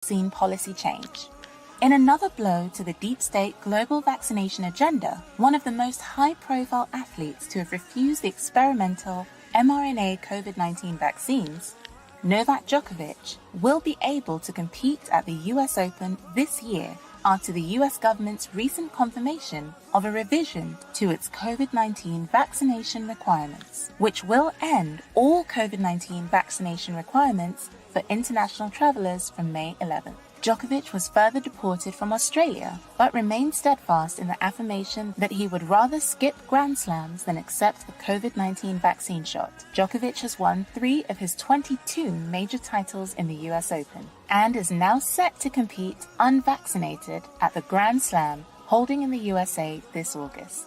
vaccine policy change. In another blow to the deep state global vaccination agenda, one of the most high-profile athletes to have refused the experimental mRNA COVID-19 vaccines, Novak Djokovic, will be able to compete at the US Open this year after the US government's recent confirmation of a revision to its COVID-19 vaccination requirements, which will end all COVID-19 vaccination requirements for international travelers from May 11th. Djokovic was further deported from Australia, but remained steadfast in the affirmation that he would rather skip Grand Slams than accept the COVID-19 vaccine shot. Djokovic has won 3 of his 22 major titles in the US Open, and is now set to compete unvaccinated at the Grand Slam holding in the USA this August.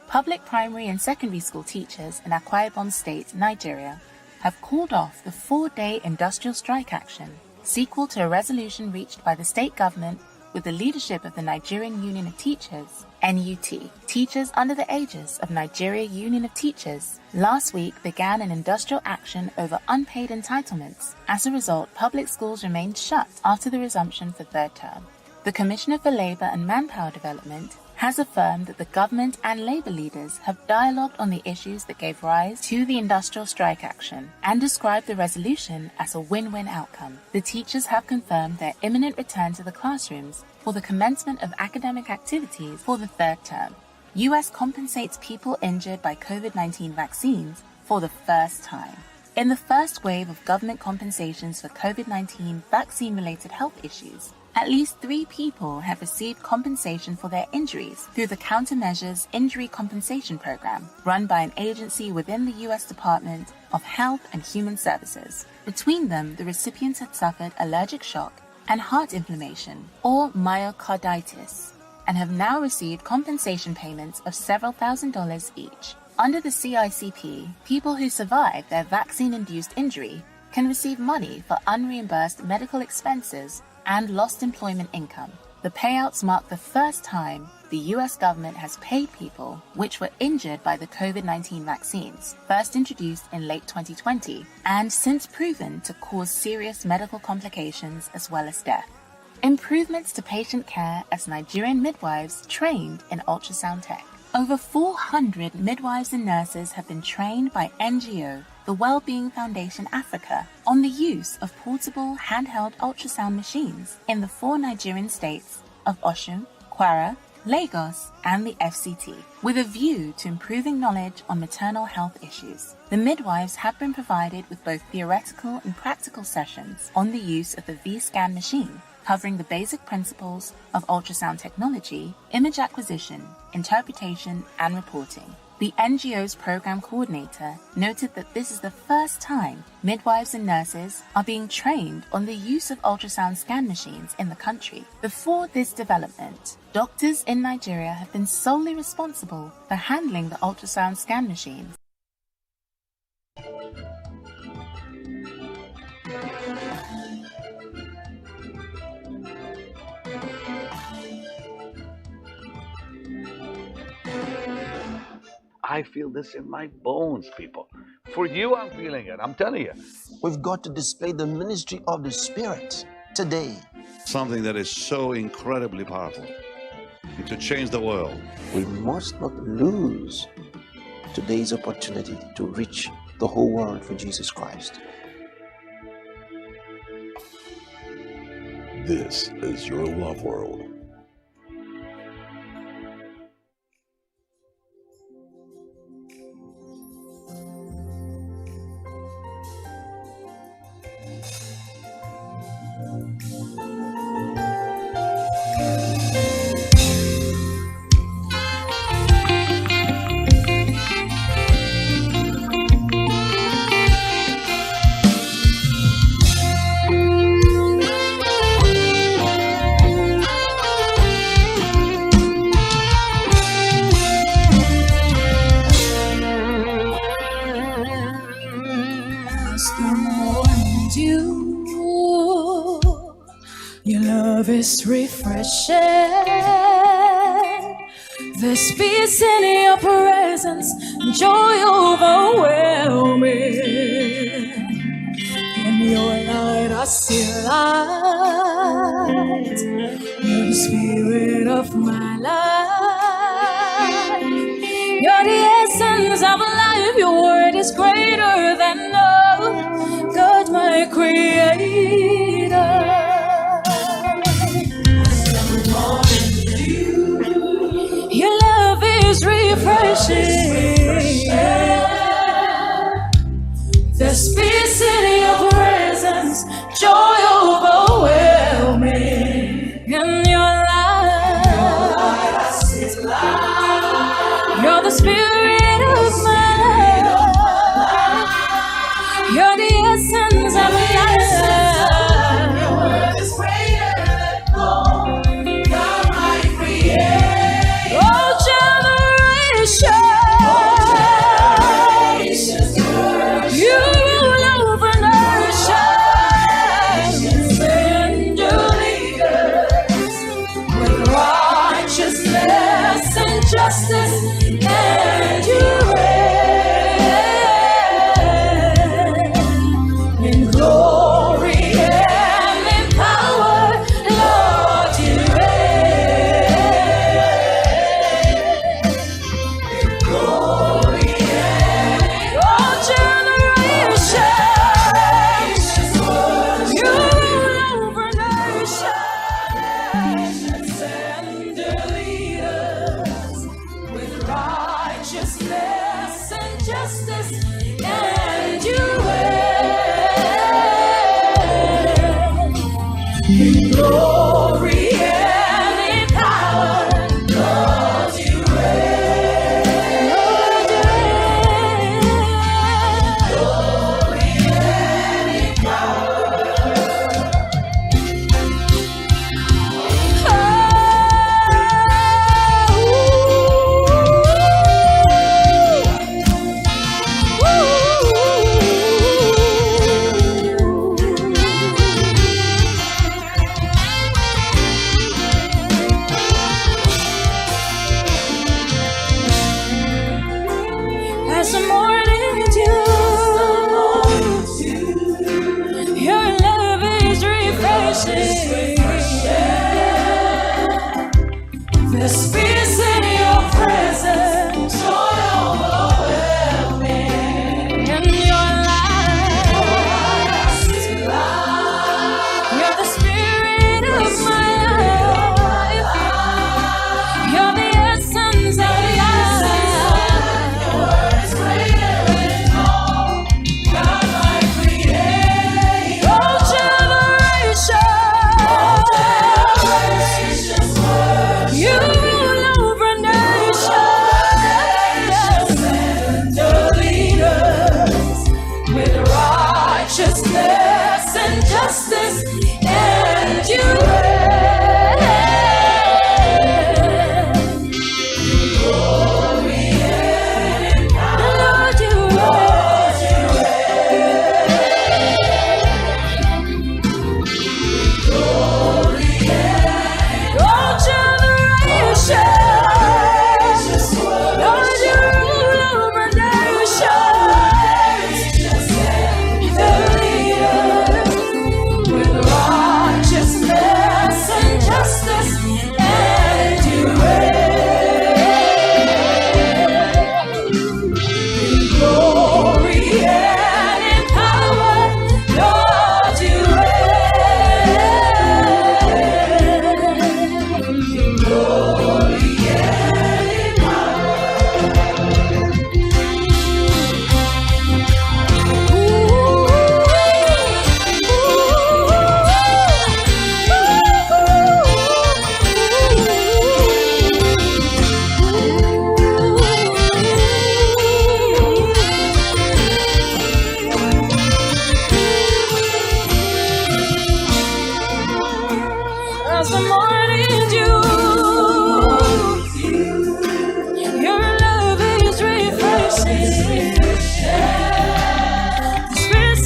Public primary and secondary school teachers in Akwa Ibom State, Nigeria, have called off the 4-day industrial strike action, sequel to a resolution reached by the state government with the leadership of the Nigerian Union of Teachers, NUT. Teachers under the aegis of Nigeria Union of Teachers last week began an industrial action over unpaid entitlements. As a result, public schools remained shut after the resumption for third term. The Commissioner for Labour and Manpower Development has affirmed that the government and labour leaders have dialogued on the issues that gave rise to the industrial strike action and described the resolution as a win-win outcome. The teachers have confirmed their imminent return to the classrooms for the commencement of academic activities for the third term. US compensates people injured by COVID-19 vaccines for the first time. In the first wave of government compensations for COVID-19 vaccine-related health issues, at least 3 people have received compensation for their injuries through the Countermeasures Injury Compensation Program, run by an agency within the U.S. Department of Health and Human Services. Between them, the recipients had suffered allergic shock and heart inflammation, or myocarditis, and have now received compensation payments of several $1,000s each. Under the CICP, people who survived their vaccine-induced injury can receive money for unreimbursed medical expenses and lost employment income. The payouts mark the first time the US government has paid people which were injured by the COVID-19 vaccines, first introduced in late 2020, and since proven to cause serious medical complications as well as death. Improvements to patient care as Nigerian midwives trained in ultrasound tech. Over 400 midwives and nurses have been trained by NGO, the Wellbeing Foundation Africa, on the use of portable handheld ultrasound machines in the 4 Nigerian states of Osun, Kwara, Lagos, and the FCT, with a view to improving knowledge on maternal health issues. The midwives have been provided with both theoretical and practical sessions on the use of the V-scan machine, covering the basic principles of ultrasound technology, image acquisition, interpretation, and reporting. The NGO's program coordinator noted that this is the first time midwives and nurses are being trained on the use of ultrasound scan machines in the country. Before this development, doctors in Nigeria have been solely responsible for handling the ultrasound scan machines. I feel this in my bones, people. For you, I'm feeling it. I'm telling you. We've got to display the ministry of the Spirit today. Something that is so incredibly powerful to change the world. We must not lose today's opportunity to reach the whole world for Jesus Christ. This is your Loveworld. Is refreshing. There's peace in your presence, joy overwhelming. In your light I see light. light. You're the spirit of my life. You're the essence of life. Your word is greater than love. God, my creator. Your love is refreshing. There's peace in your presence, joy overwhelming. In your light, you're the spirit of my life. You're the essence of life. Your word is greater than gold. God, my creator. Oh, generation. You rule over nations and your leaders with righteousness and justice, and you reign in glory and in power. Lord, you reign in glory and all generations. You rule over nations and their leaders with righteousness and justice, and you reign in glory and in power. Lord, you reign. Glory and in power. As the morning dew, your love is refreshing. There's peace in your presence, joy overwhelming. In your light, you're the spirit of my life. You're the essence of life. Oh, generations, you rule over nations and the leaders with righteousness and justice, and you reign. Glory and power. Lord, you all generations, Lord, you rule over nations, the leaders with righteousness and justice, and you reign in glory and in power. Lord, you reign. Glory and in power. As the morning dew, your love is refreshing. Spirit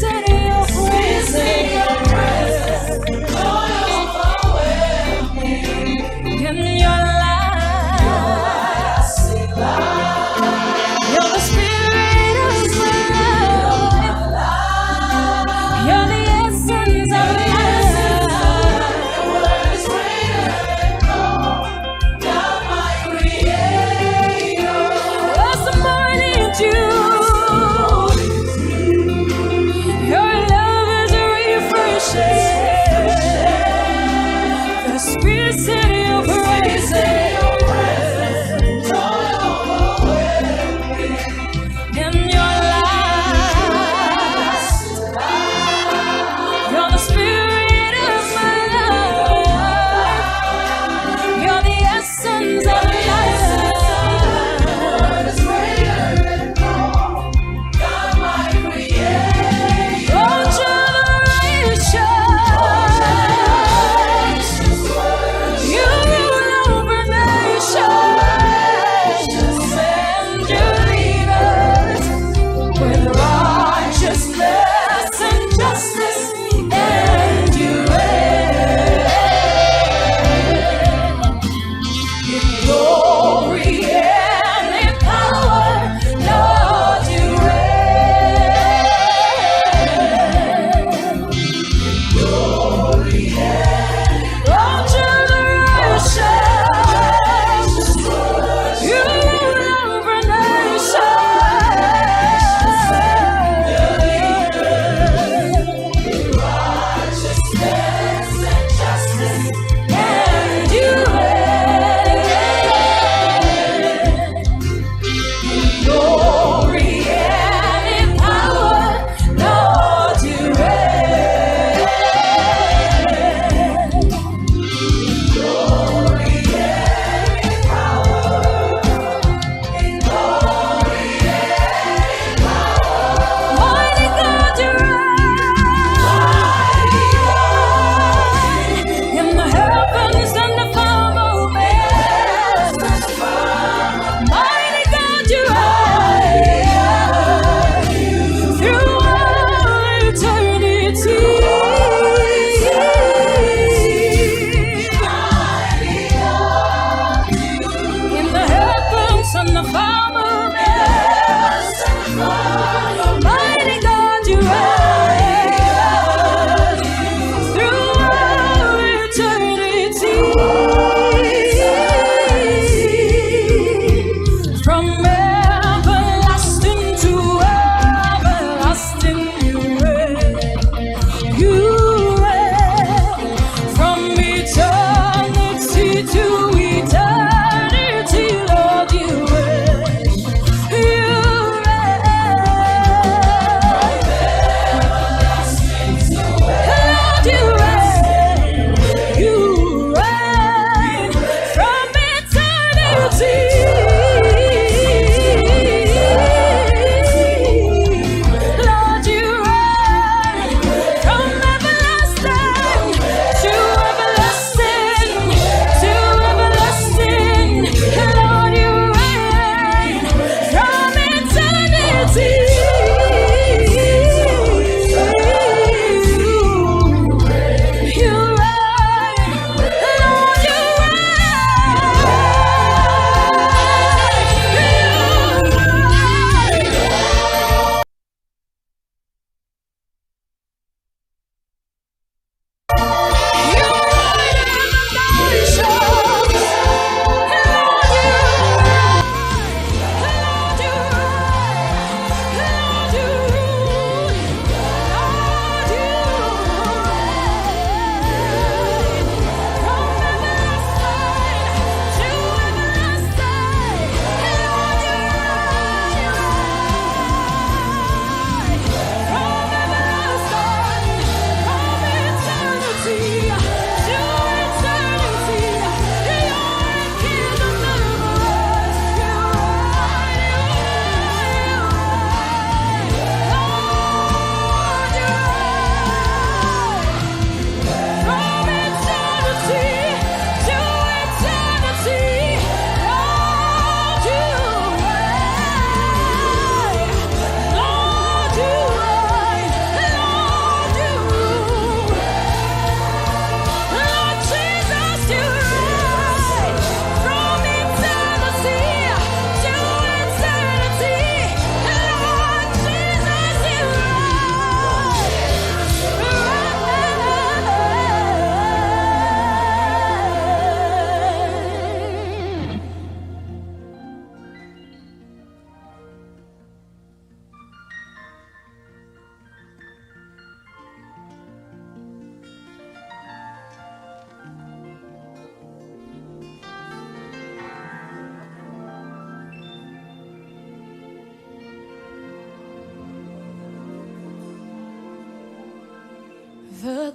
in your presence, joy overwhelming. In your light, you're the spirit of my life. You're the essence of life.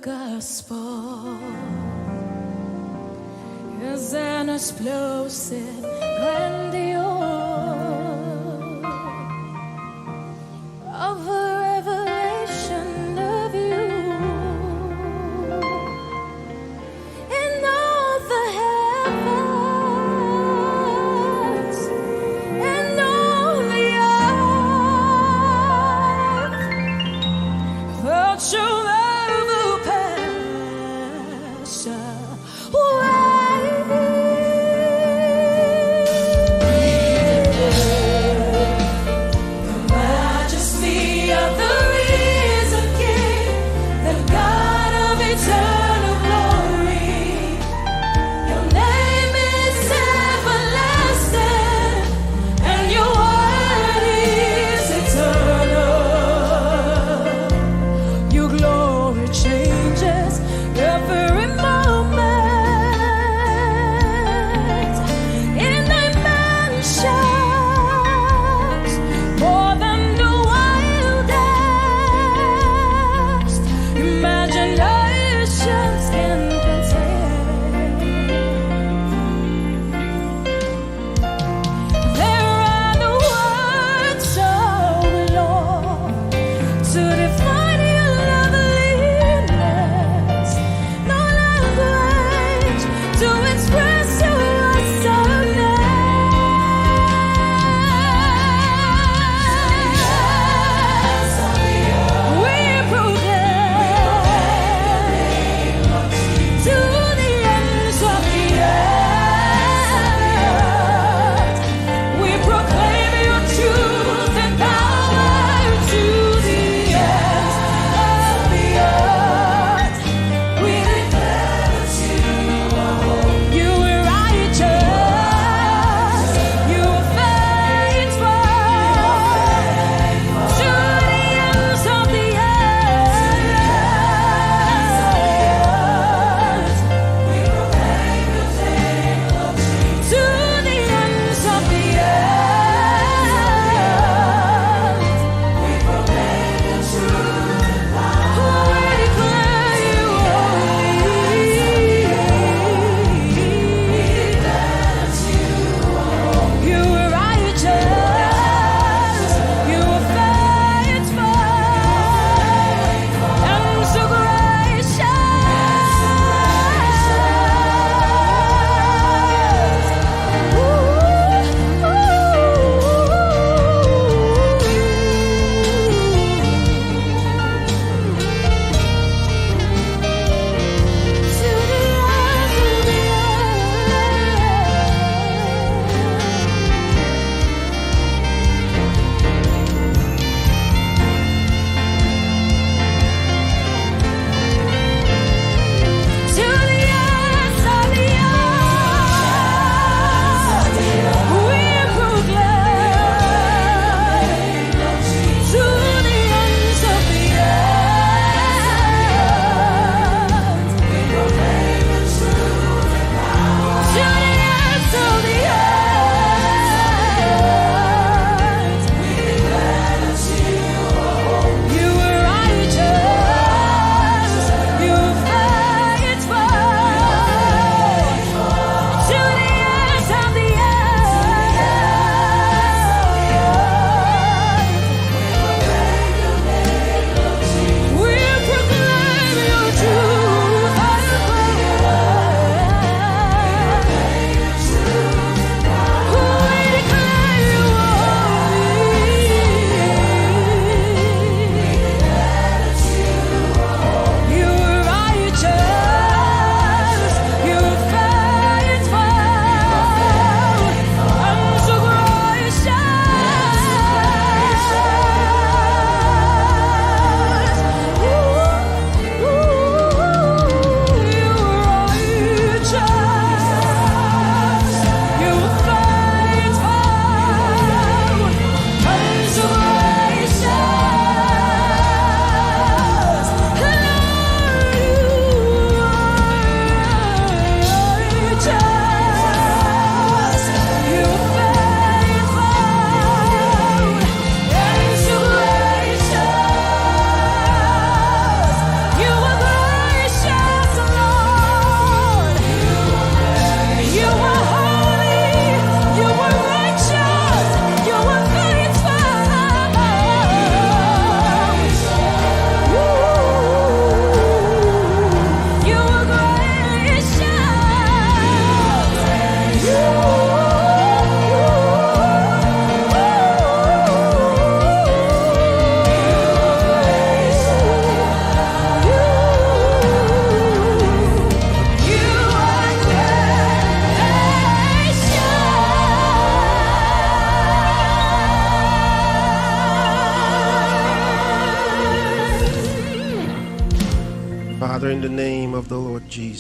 gospel is an explosive grandeur of a revelation of you in all the heavens and all the earth. That you'll never pass away.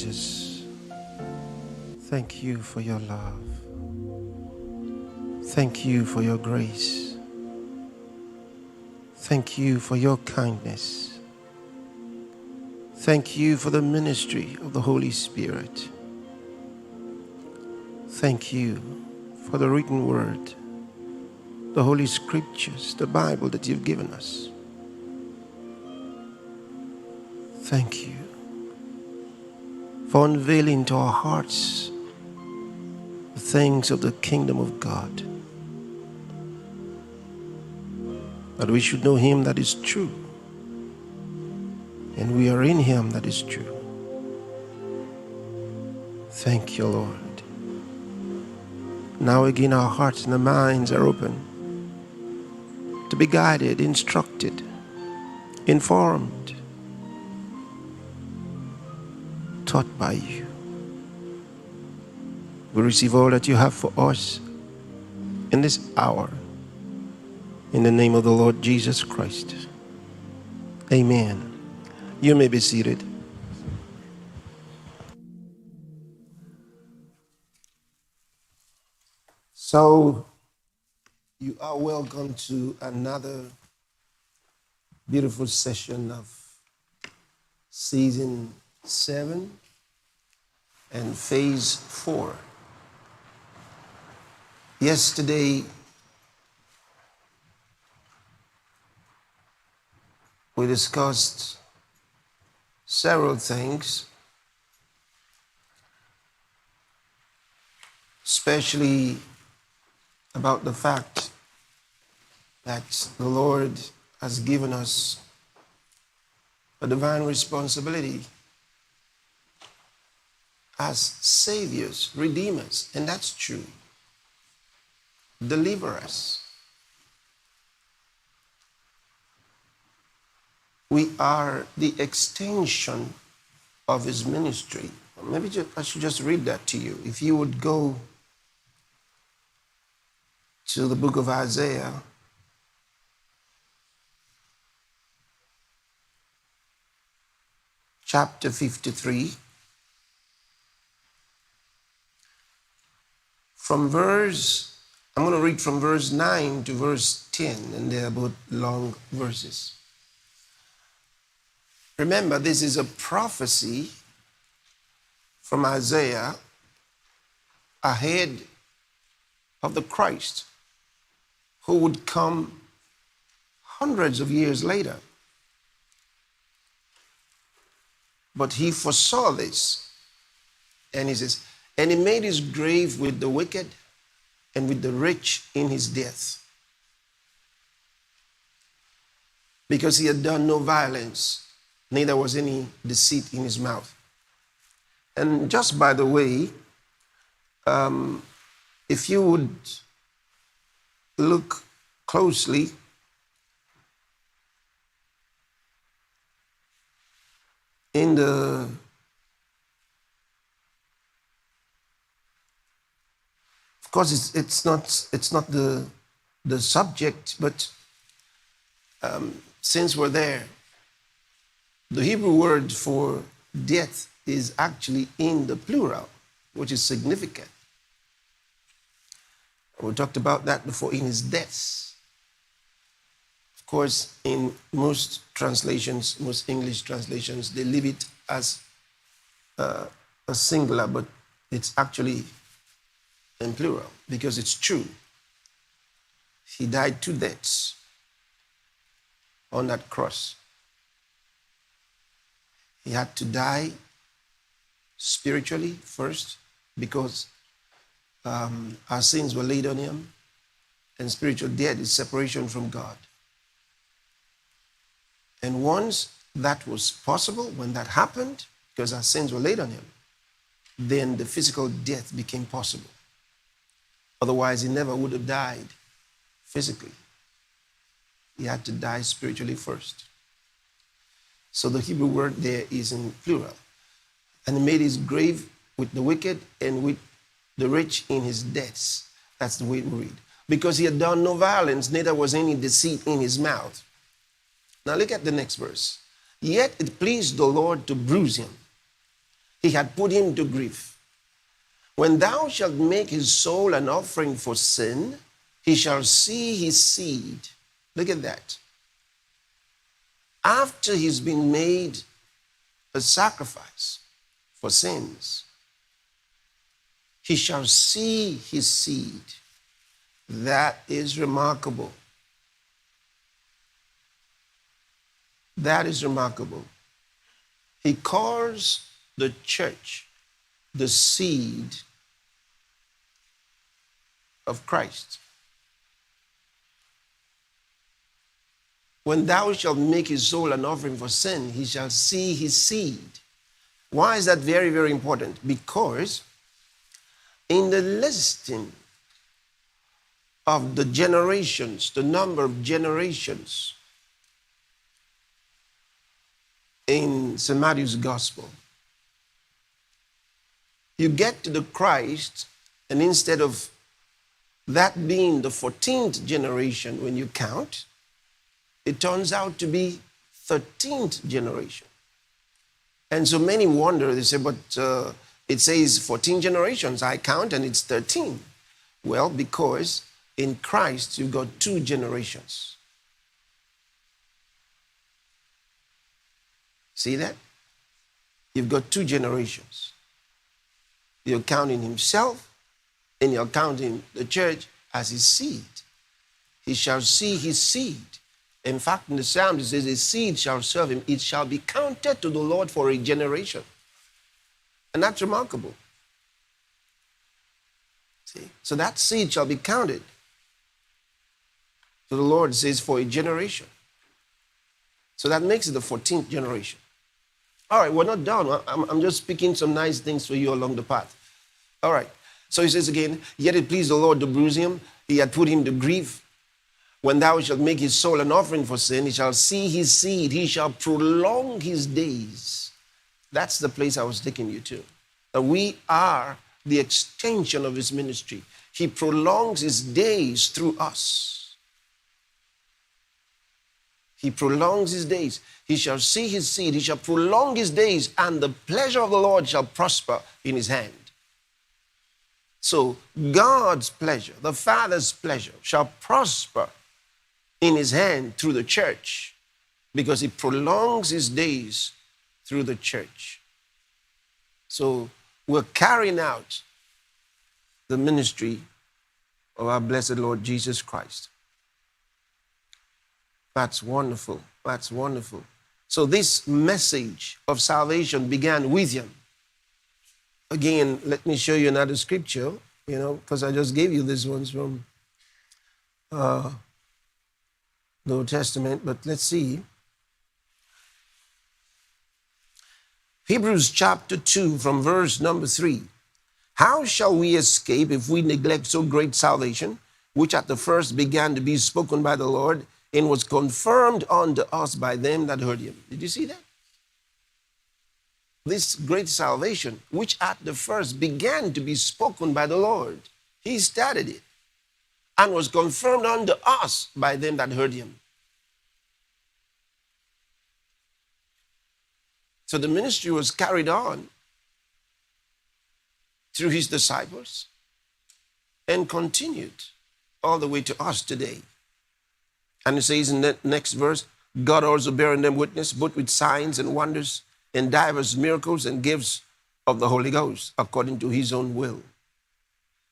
Jesus. Thank you for your love. Thank you for your grace. Thank you for your kindness. Thank you for the ministry of the Holy Spirit. Thank you for the written word, the Holy Scriptures, the Bible that you've given us. Thank you for unveiling to our hearts the things of the kingdom of God, that we should know him that is true, and we are in him that is true. Thank you, Lord. Now again our hearts and our minds are open to be guided, instructed, informed, taught by you. We receive all that you have for us in this hour. In the name of the Lord Jesus Christ. Amen. You may be seated. So, you are welcome to another beautiful session of season 7 and phase 4. Yesterday, we discussed several things, especially about the fact that the Lord has given us a divine responsibility as saviors, redeemers, and that's true. Deliverers. We are the extension of his ministry. Maybe I should just read that to you. If you would go to the book of Isaiah, chapter 53, I'm going to read from verse 9 to verse 10, and they're both long verses. Remember, this is a prophecy from Isaiah ahead of the Christ who would come hundreds of years later. But he foresaw this, and he says, and he made his grave with the wicked and with the rich in his death, because he had done no violence, neither was any deceit in his mouth. And just by the way, if you would look closely, in the of course it's not the subject, but since we're there, the Hebrew word for death is actually in the plural, which is significant. We talked about that before, in his deaths. Of course, in most translations, most English translations, they leave it as a singular, but it's actually in plural, because it's true. He died 2 deaths on that cross. He had to die spiritually first, because our sins were laid on him, and spiritual death is separation from God. And once that was possible, when that happened, because our sins were laid on him, then the physical death became possible. Otherwise, he never would have died physically. He had to die spiritually first. So the Hebrew word there is in plural. And he made his grave with the wicked and with the rich in his debts. That's the way we read. Because he had done no violence, neither was any deceit in his mouth. Now look at the next verse. Yet it pleased the Lord to bruise him. he had put him to grief. When thou shalt make his soul an offering for sin, he shall see his seed. Look at that. After he's been made a sacrifice for sins, he shall see his seed. That is remarkable. That is remarkable. He calls the church the seed of Christ. When thou shalt make his soul an offering for sin, he shall see his seed. Why is that very, very important? Because in the listing of the generations, the number of generations in St. Matthew's Gospel, you get to the Christ, and instead of that being the 14th generation when you count, it turns out to be 13th generation. And so many wonder, they say, but it says 14 generations, I count, and it's 13. Well, because in Christ, you've got 2 generations. See that? You've got 2 generations. You're counting himself, and you're counting the church as his seed. He shall see his seed. In fact, in the Psalm, it says, his seed shall serve him. It shall be counted to the Lord for a generation. And that's remarkable. See? So that seed shall be counted. So the Lord says for a generation. So that makes it the 14th generation. All right, we're not done. I'm just speaking some nice things for you along the path. All right. So he says again, yet it pleased the Lord to bruise him. He had put him to grief. When thou shalt make his soul an offering for sin, he shall see his seed. He shall prolong his days. That's the place I was taking you to. That we are the extension of his ministry. He prolongs his days through us. He prolongs his days. He shall see his seed. He shall prolong his days, and the pleasure of the Lord shall prosper in his hand. So God's pleasure, the Father's pleasure, shall prosper in his hand through the church, because he prolongs his days through the church. So we're carrying out the ministry of our blessed Lord Jesus Christ. That's wonderful. That's wonderful. So this message of salvation began with him. Again, let me show you another scripture, because I just gave you this ones from the Old Testament, but let's see. Hebrews chapter 2 from verse number 3. How shall we escape if we neglect so great salvation, which at the first began to be spoken by the Lord, and was confirmed unto us by them that heard him? Did you see that? This great salvation, which at the first began to be spoken by the Lord. He started it, and was confirmed unto us by them that heard him. So the ministry was carried on through his disciples and continued all the way to us today. And it says in the next verse, God also bearing them witness, both with signs and wonders, and divers miracles and gifts of the Holy Ghost, according to his own will.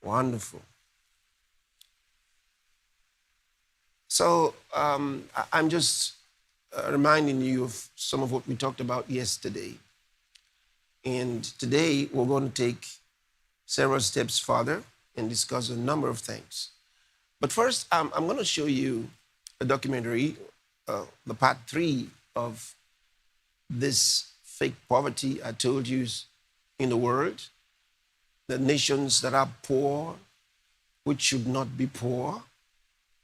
Wonderful. So I'm just reminding you of some of what we talked about yesterday. And today we're going to take several steps further and discuss a number of things. But first, I'm going to show you a documentary, the part 3 of this fake poverty I told you is in the world. The nations that are poor, which should not be poor,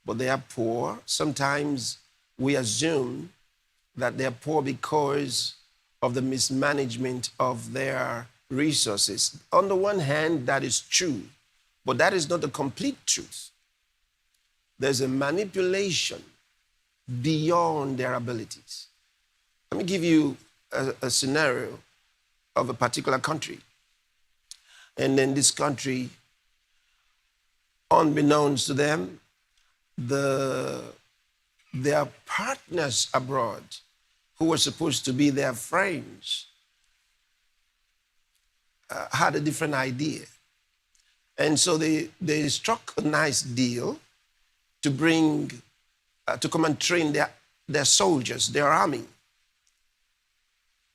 but they are poor. Sometimes we assume that they're poor because of the mismanagement of their resources. On the one hand, that is true, but that is not the complete truth. There's a manipulation beyond their abilities. Let me give you a scenario. of a particular country. And then this country, unbeknownst to them, their partners abroad, who were supposed to be their friends, had a different idea. And so they struck a nice deal to bring, to come and train their soldiers, their army,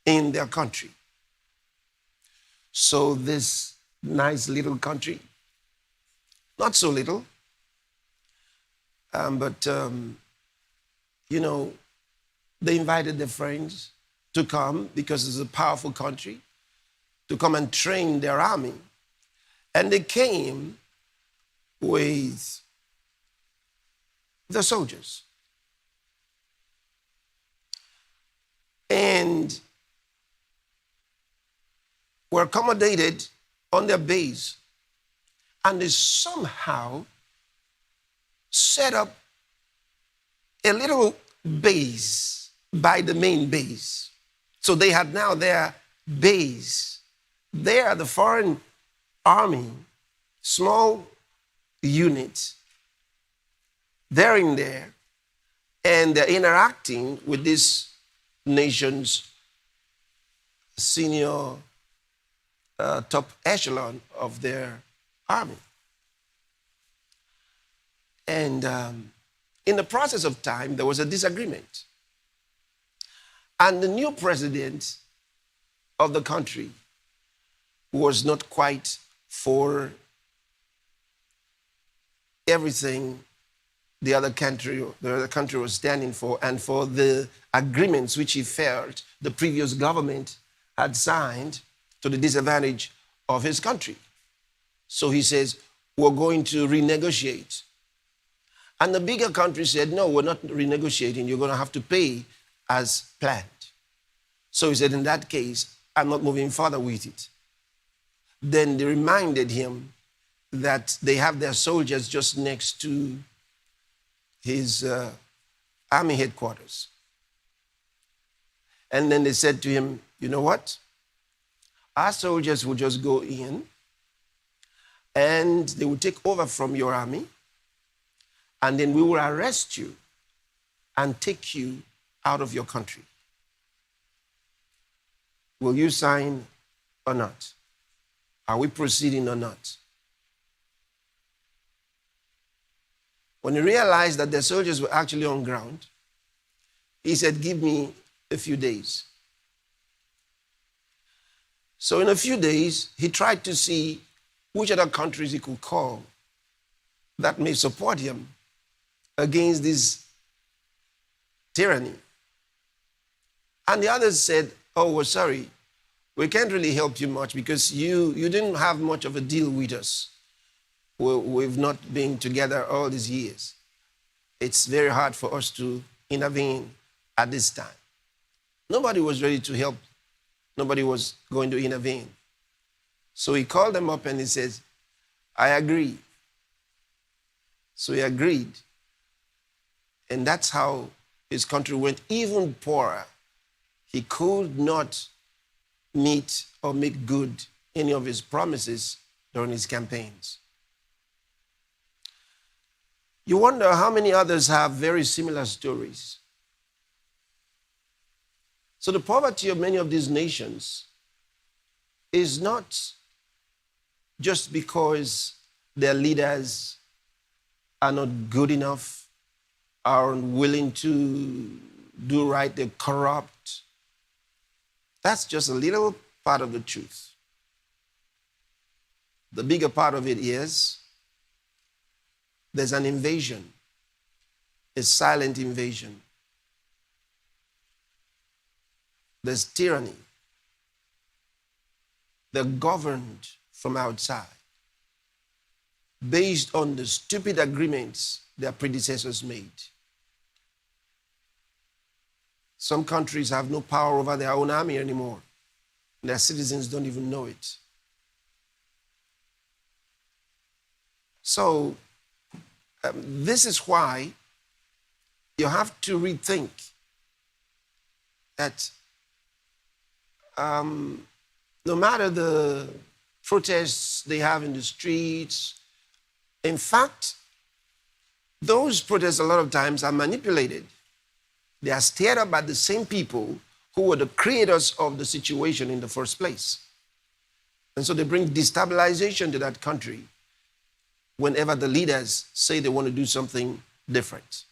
in their country. So this nice little country, not so little, but they invited their friends to come because it's a powerful country, to come and train their army. And they came with the soldiers. And were accommodated on their base. And they somehow set up a little base by the main base. So they had now their base. There, the foreign army, small units, they're in there, and they're interacting with this nation's senior top echelon of their army. And in the process of time, there was a disagreement. And the new president of the country was not quite for everything the other country was standing for, and for the agreements which he felt the previous government had signed to the disadvantage of his country. So he says, we're going to renegotiate. And the bigger country said, no, we're not renegotiating. You're going to have to pay as planned. So he said, in that case, I'm not moving further with it. Then they reminded him that they have their soldiers just next to his army headquarters. And then they said to him, you know what? Our soldiers will just go in and they will take over from your army, and then we will arrest you and take you out of your country. Will you sign or not? Are we proceeding or not? When he realized that the soldiers were actually on ground, he said, give me a few days. So in a few days, he tried to see which other countries he could call that may support him against this tyranny. And the others said, oh, we're sorry. We can't really help you much because you didn't have much of a deal with us. We've not been together all these years. It's very hard for us to intervene at this time. Nobody was ready to help. Nobody was going to intervene. So he called them up and he says, I agree. So he agreed. And that's how his country went even poorer. He could not meet or make good any of his promises during his campaigns. You wonder how many others have very similar stories. So the poverty of many of these nations is not just because their leaders are not good enough, are unwilling to do right, they're corrupt. That's just a little part of the truth. The bigger part of it is there's an invasion, a silent invasion. There's tyranny. They're governed from outside based on the stupid agreements their predecessors made. Some countries have no power over their own army anymore. Their citizens don't even know it. So, this is why you have to rethink that no matter the protests they have in the streets. In fact, those protests a lot of times are manipulated. They are stirred up by the same people who were the creators of the situation in the first place. And so they bring destabilization to that country whenever the leaders say they want to do something different.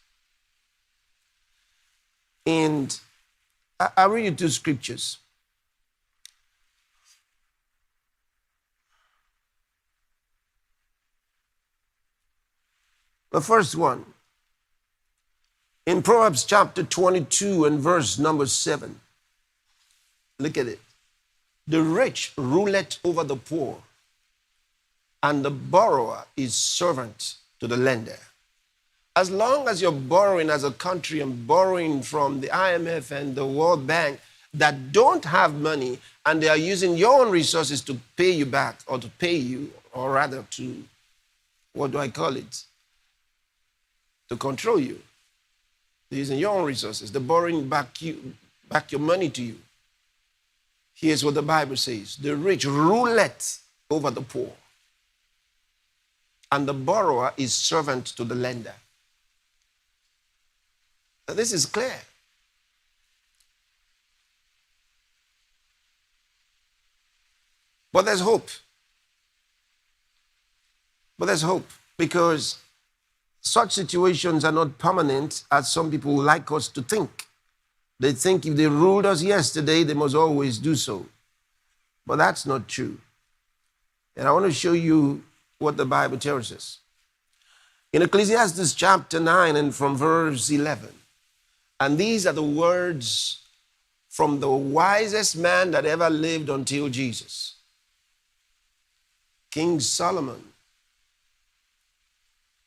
And I'll read you two scriptures. The first one, in Proverbs chapter 22 and verse number 7. Look at it. The rich ruleth over the poor, and the borrower is servant to the lender. As long as you're borrowing as a country and borrowing from the IMF and the World Bank that don't have money, and they are using your own resources to pay you back, or to pay you, or rather to, what do I call it? To control you. They're using your own resources. They're borrowing back your money to you. Here's what the Bible says. The rich ruleth over the poor, and the borrower is servant to the lender. Now, this is clear. But there's hope. But there's hope, because such situations are not permanent as some people like us to think. They think if they ruled us yesterday, they must always do so. But that's not true. And I want to show you what the Bible tells us. In Ecclesiastes chapter 9 and from verse 11, and these are the words from the wisest man that ever lived until Jesus, King Solomon.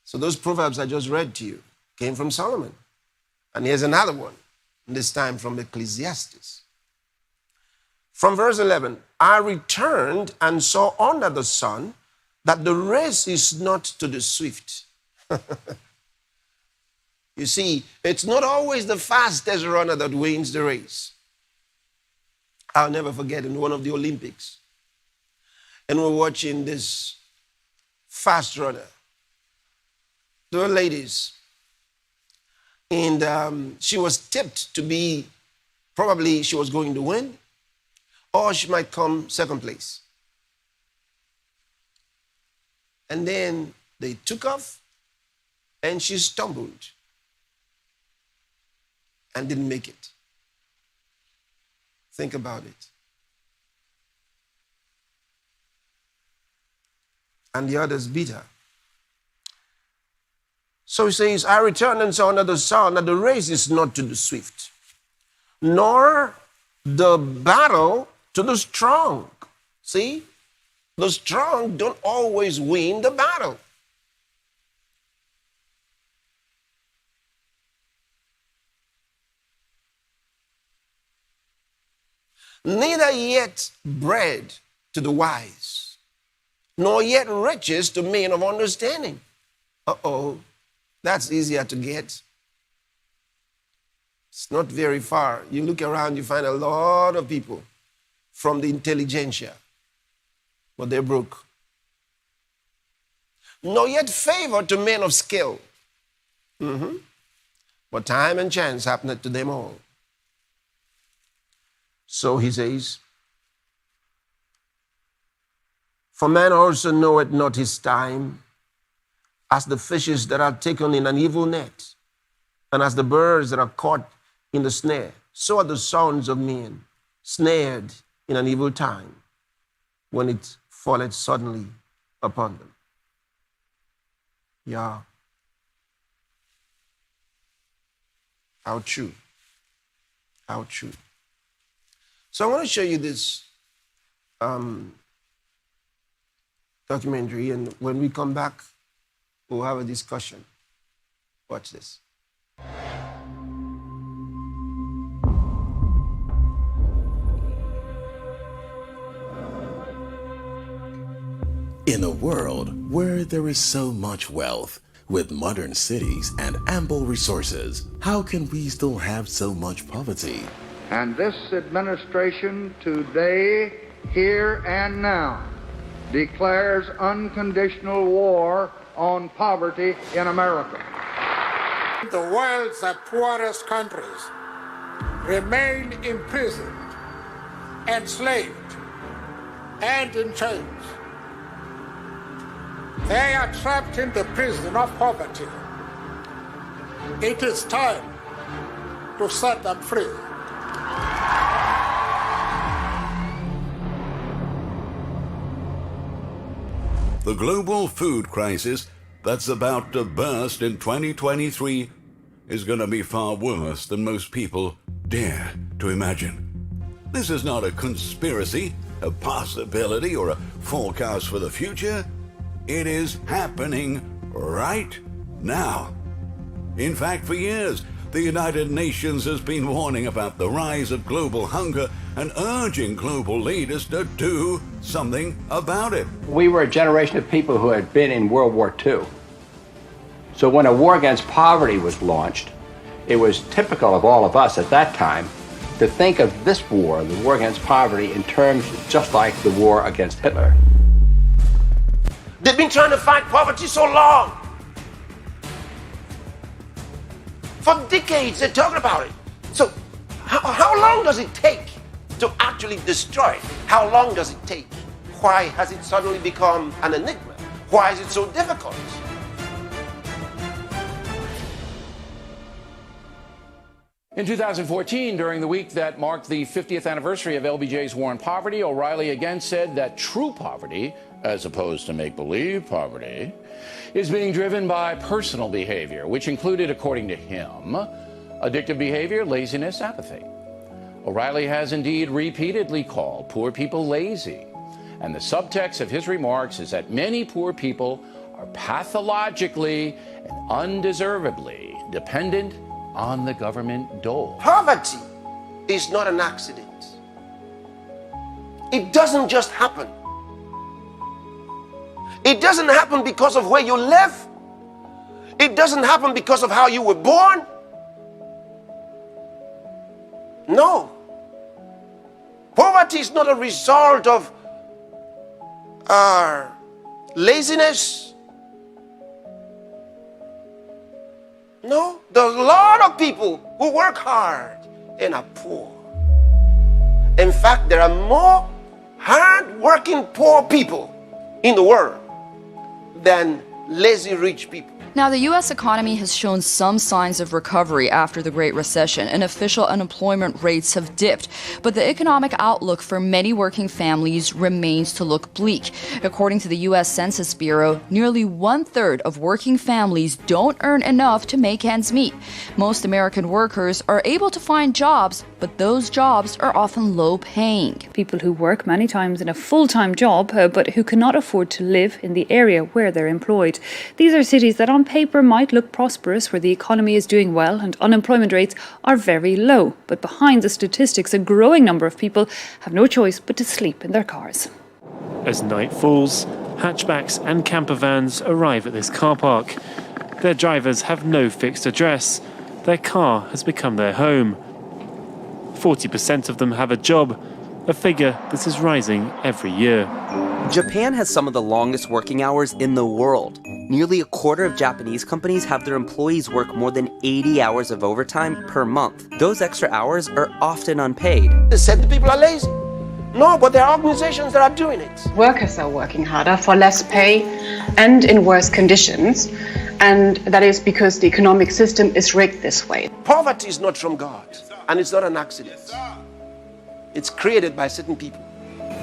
So those proverbs I just read to you came from Solomon. And here's another one, this time from Ecclesiastes. From verse 11, I returned and saw under the sun that the race is not to the swift. You see, it's not always the fastest runner that wins the race. I'll never forget in one of the Olympics, and we're watching this fast runner. There were ladies, and she was tipped to be, probably she was going to win, or she might come second place. And then they took off, and she stumbled and didn't make it. Think about it. And the others beat her. So he says, I returned and saw under the sun that the race is not to the swift, nor the battle to the strong. See? The strong don't always win the battle. Neither yet bread to the wise, nor yet riches to men of understanding. Uh-oh, that's easier to get. It's not very far. You look around, you find a lot of people from the intelligentsia, but they're broke. Nor yet favor to men of skill. But time and chance happened to them all. So he says, for man also knoweth not his time, as the fishes that are taken in an evil net, and as the birds that are caught in the snare, so are the sons of men snared in an evil time, when it falleth suddenly upon them. Yeah. How true. How true. So I want to show you this documentary, and when we come back, we'll have a discussion. Watch this. In a world where there is so much wealth, with modern cities and ample resources, how can we still have so much poverty? And this administration today here and now declares unconditional war on poverty in America. The world's poorest countries remain imprisoned, enslaved, and in chains. They are trapped in the prison of poverty. It is time to set them free. The global food crisis that's about to burst in 2023 is going to be far worse than most people dare to imagine. This is not a conspiracy, a possibility, or a forecast for the future. It is happening right now. In fact, for years, the United Nations has been warning about the rise of global hunger and urging global leaders to do something about it. We were a generation of people who had been in World War II. So when a war against poverty was launched, it was typical of all of us at that time to think of this war, the war against poverty, in terms just like the war against Hitler. They've been trying to fight poverty so long. For decades, they're talking about it. So how long does it take to actually destroy it? How long does it take? Why has it suddenly become an enigma? Why is it so difficult? In 2014, during the week that marked the 50th anniversary of LBJ's war on poverty, O'Reilly again said that true poverty, as opposed to make-believe poverty, is being driven by personal behavior, which included, according to him, addictive behavior, laziness, apathy. O'Reilly has indeed repeatedly called poor people lazy, and the subtext of his remarks is that many poor people are pathologically and undeservedly dependent on the government dole. Poverty is not an accident. It doesn't just happen. It doesn't happen because of where you live. It doesn't happen because of how you were born. No. Poverty is not a result of our laziness. No, there's a lot of people who work hard and are poor. In fact, there are more hard-working poor people in the world than lazy rich people. Now, the U.S. economy has shown some signs of recovery after the Great Recession, and official unemployment rates have dipped. But the economic outlook for many working families remains to look bleak. According to the U.S. Census Bureau, nearly 1/3 of working families don't earn enough to make ends meet. Most American workers are able to find jobs, but those jobs are often low-paying. People who work many times in a full-time job, but who cannot afford to live in the area where they're employed. These are cities that on paper might look prosperous, where the economy is doing well and unemployment rates are very low. But behind the statistics, a growing number of people have no choice but to sleep in their cars. As night falls, hatchbacks and camper vans arrive at this car park. Their drivers have no fixed address. Their car has become their home. 40% of them have a job, a figure that is rising every year. Japan has some of the longest working hours in the world. Nearly a quarter of Japanese companies have their employees work more than 80 hours of overtime per month. Those extra hours are often unpaid. They said the people are lazy. No, but there are organizations that are doing it. Workers are working harder for less pay and in worse conditions. And that is because the economic system is rigged this way. Poverty is not from God, and it's not an accident. It's created by certain people.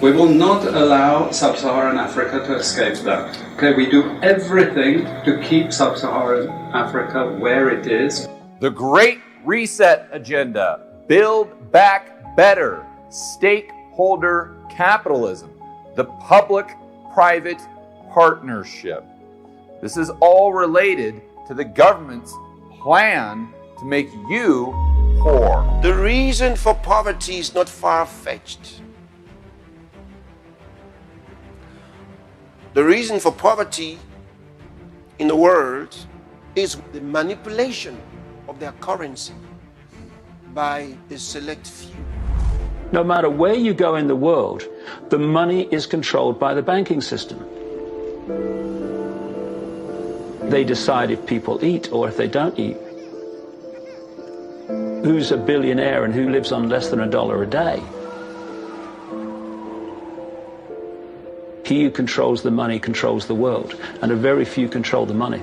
We will not allow Sub-Saharan Africa to escape that. Okay, we do everything to keep Sub-Saharan Africa where it is. The Great Reset Agenda. Build back better. Stakeholder capitalism. The public-private partnership. This is all related to the government's plan to make you poor. The reason for poverty is not far-fetched. The reason for poverty in the world is the manipulation of their currency by a select few. No matter where you go in the world, the money is controlled by the banking system. They decide if people eat or if they don't eat. Who's a billionaire and who lives on less than $1 a day? He who controls the money controls the world, and a very few control the money.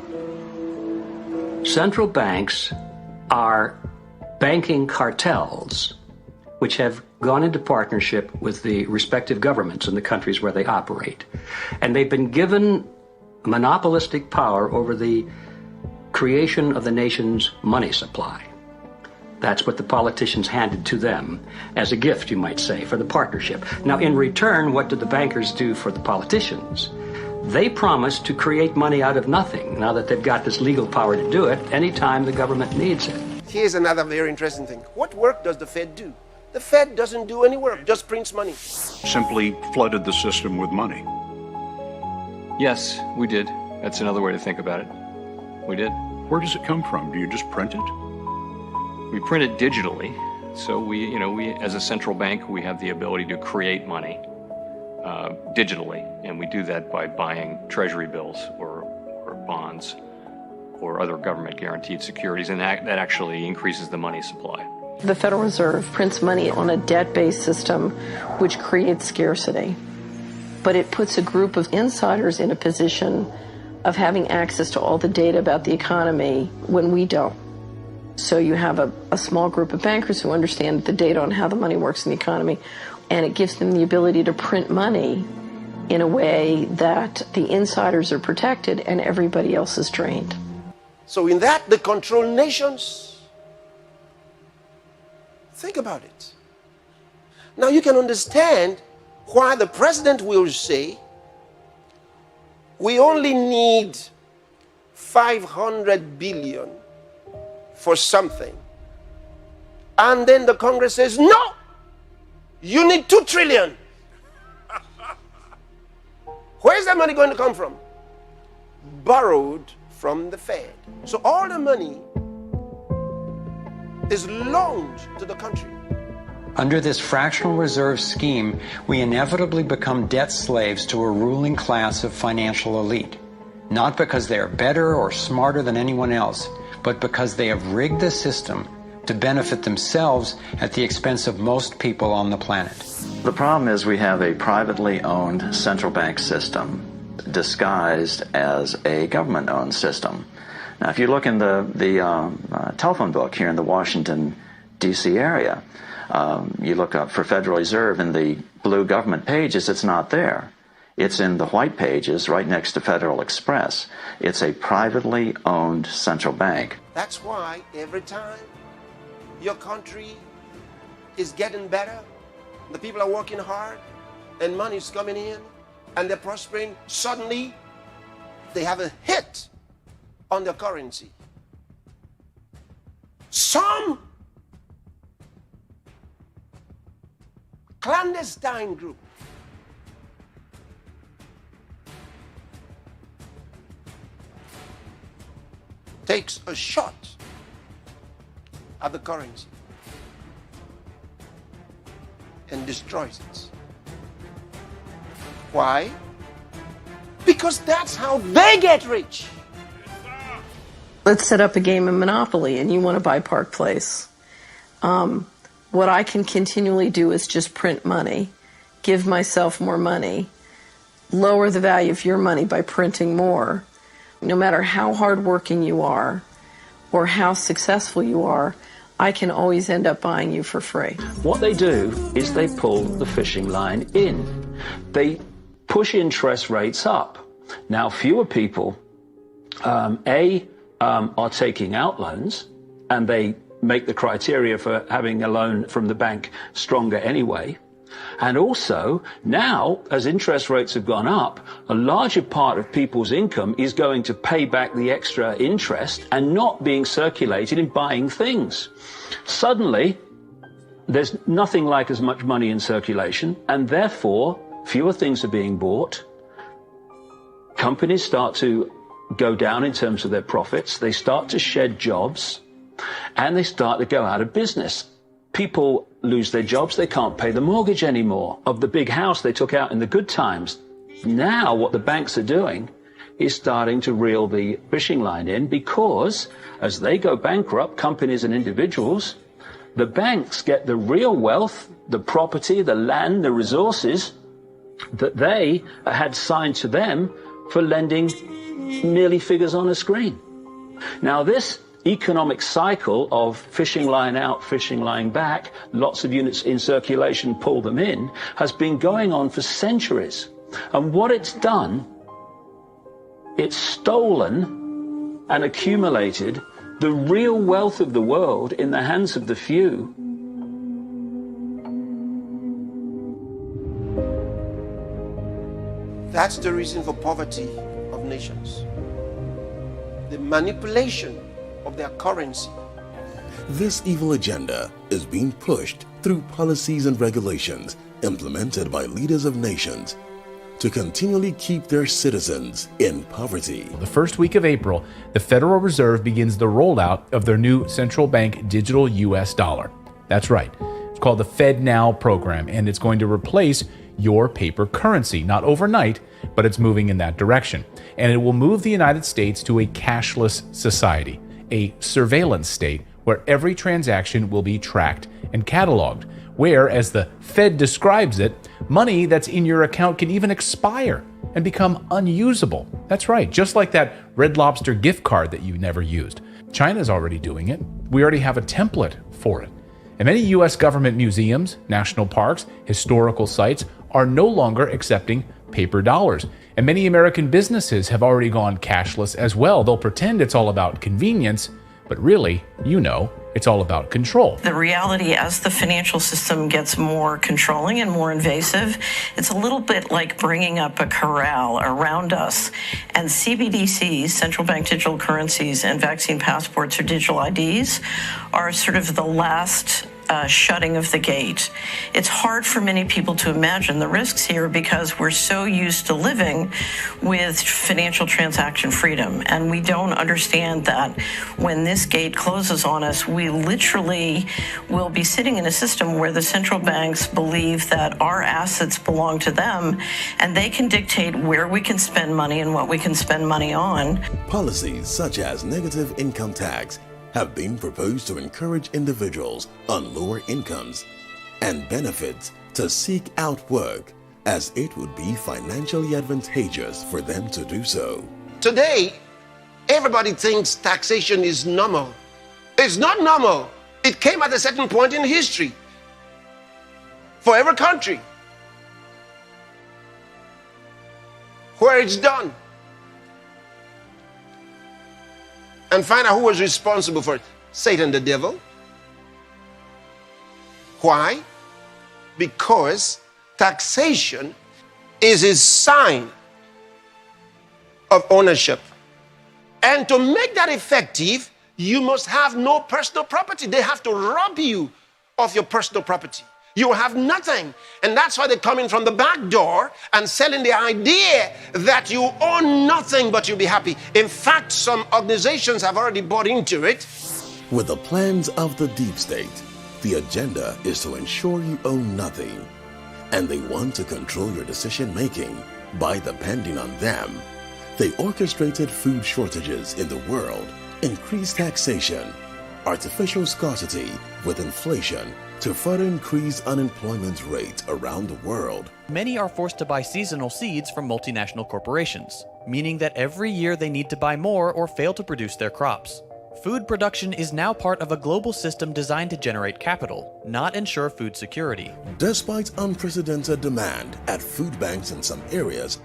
Central banks are banking cartels which have gone into partnership with the respective governments in the countries where they operate. And they've been given monopolistic power over the creation of the nation's money supply. That's what the politicians handed to them as a gift, you might say, for the partnership. Now, in return, what did the bankers do for the politicians? They promised to create money out of nothing, now that they've got this legal power to do it anytime the government needs it. Here's another very interesting thing. What work does the Fed do? The Fed doesn't do any work, just prints money. Simply flooded the system with money. Yes, we did. That's another way to think about it. We did. Where does it come from? Do you just print it? We print it digitally. So we, as a central bank, we have the ability to create money digitally. And we do that by buying treasury bills or bonds or other government guaranteed securities. And that actually increases the money supply. The Federal Reserve prints money on a debt-based system which creates scarcity. But it puts a group of insiders in a position of having access to all the data about the economy when we don't. So you have a small group of bankers who understand the data on how the money works in the economy, and it gives them the ability to print money in a way that the insiders are protected and everybody else is drained. So in that, they control nations. Think about it. Now you can understand why the president will say, we only need 500 billion for something. And then the Congress says, no, you need 2 trillion. Where's that money going to come from? Borrowed from the Fed. So all the money is loaned to the country. Under this fractional reserve scheme, we inevitably become debt slaves to a ruling class of financial elite. Not because they are better or smarter than anyone else, but because they have rigged the system to benefit themselves at the expense of most people on the planet. The problem is we have a privately owned central bank system disguised as a government-owned system. Now, if you look in the telephone book here in the Washington, D.C. area, you look up for Federal Reserve in the blue government pages, it's not there. It's in the white pages right next to Federal Express. It's a privately owned central bank. That's why every time your country is getting better, the people are working hard, and money is coming in, and they're prospering, suddenly they have a hit on their currency. Some clandestine group takes a shot at the currency and destroys it. Why? Because that's how they get rich. Let's set up a game of Monopoly and you want to buy Park Place. What I can continually do is just print money, give myself more money, lower the value of your money by printing more. No matter how hardworking you are or how successful you are, I can always end up buying you for free. What they do is they pull the fishing line in. They push interest rates up. Now, fewer people, are taking out loans, and they make the criteria for having a loan from the bank stronger anyway. And also, now, as interest rates have gone up, a larger part of people's income is going to pay back the extra interest and not being circulated in buying things. Suddenly, there's nothing like as much money in circulation, and therefore, fewer things are being bought. Companies start to go down in terms of their profits. They start to shed jobs, and they start to go out of business. People lose their jobs, they can't pay the mortgage anymore of the big house they took out in the good times. Now what the banks are doing is starting to reel the fishing line in, because as they go bankrupt, companies and individuals, the banks get the real wealth, the property, the land, the resources that they had signed to them for lending merely figures on a screen. Now this economic cycle of fishing line out, fishing line back, lots of units in circulation, pull them in, has been going on for centuries. And what it's done, it's stolen and accumulated the real wealth of the world in the hands of the few. That's the reason for poverty of nations. The manipulation of their currency. This evil agenda is being pushed through policies and regulations implemented by leaders of nations to continually keep their citizens in poverty. The first week of April, the Federal Reserve begins the rollout of their new central bank digital US dollar. That's right. It's called the FedNow program, and it's going to replace your paper currency. Not overnight, but it's moving in that direction. And it will move the United States to a cashless society, a surveillance state where every transaction will be tracked and cataloged, where, as the Fed describes it, money that's in your account can even expire and become unusable. That's right, just like that Red Lobster gift card that you never used. China's already doing it. We already have a template for it. And many U.S. government museums, national parks, historical sites are no longer accepting paper dollars. And many American businesses have already gone cashless as well. They'll pretend it's all about convenience, but really, it's all about control. The reality, as the financial system gets more controlling and more invasive, it's a little bit like bringing up a corral around us. And CBDCs, central bank digital currencies, and vaccine passports or digital IDs are sort of the last shutting of the gate. It's hard for many people to imagine the risks here because we're so used to living with financial transaction freedom, and we don't understand that when this gate closes on us, we literally will be sitting in a system where the central banks believe that our assets belong to them, and they can dictate where we can spend money and what we can spend money on. Policies such as negative income tax have been proposed to encourage individuals on lower incomes and benefits to seek out work, as it would be financially advantageous for them to do so. Today, everybody thinks taxation is normal. It's not normal. It came at a certain point in history for every country where it's done. And find out who was responsible for it. Satan, the devil. Why? Because taxation is a sign of ownership. And to make that effective, you must have no personal property. They have to rob you of your personal property. You will have nothing. And that's why they're coming from the back door and selling the idea that you own nothing but you'll be happy. In fact, some organizations have already bought into it. With the plans of the deep state, the agenda is to ensure you own nothing. And they want to control your decision making by depending on them. They orchestrated food shortages in the world, increased taxation, artificial scarcity with inflation, to further increase unemployment rate around the world. Many are forced to buy seasonal seeds from multinational corporations, meaning that every year they need to buy more or fail to produce their crops. Food production is now part of a global system designed to generate capital, not ensure food security. Despite unprecedented demand at food banks in some areas,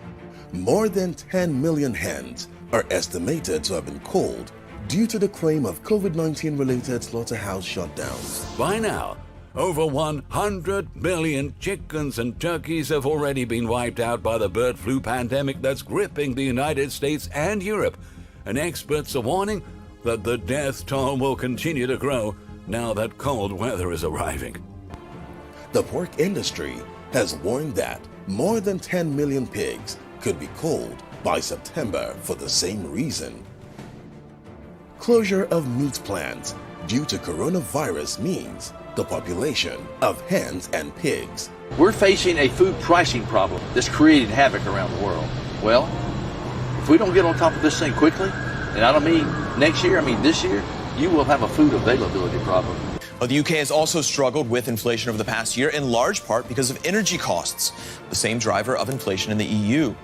more than 10 million hens are estimated to have been culled due to the claim of COVID-19 related slaughterhouse shutdowns. By now, over 100 million chickens and turkeys have already been wiped out by the bird flu pandemic that's gripping the United States and Europe. And experts are warning that the death toll will continue to grow now that cold weather is arriving. The pork industry has warned that more than 10 million pigs could be culled by September for the same reason. Closure of meat plants due to coronavirus means the population of hens and pigs. We're facing a food pricing problem that's created havoc around the world. Well, if we don't get on top of this thing quickly, and I don't mean next year, I mean this year, you will have a food availability problem. Well, the UK has also struggled with inflation over the past year, in large part because of energy costs, the same driver of inflation in the EU.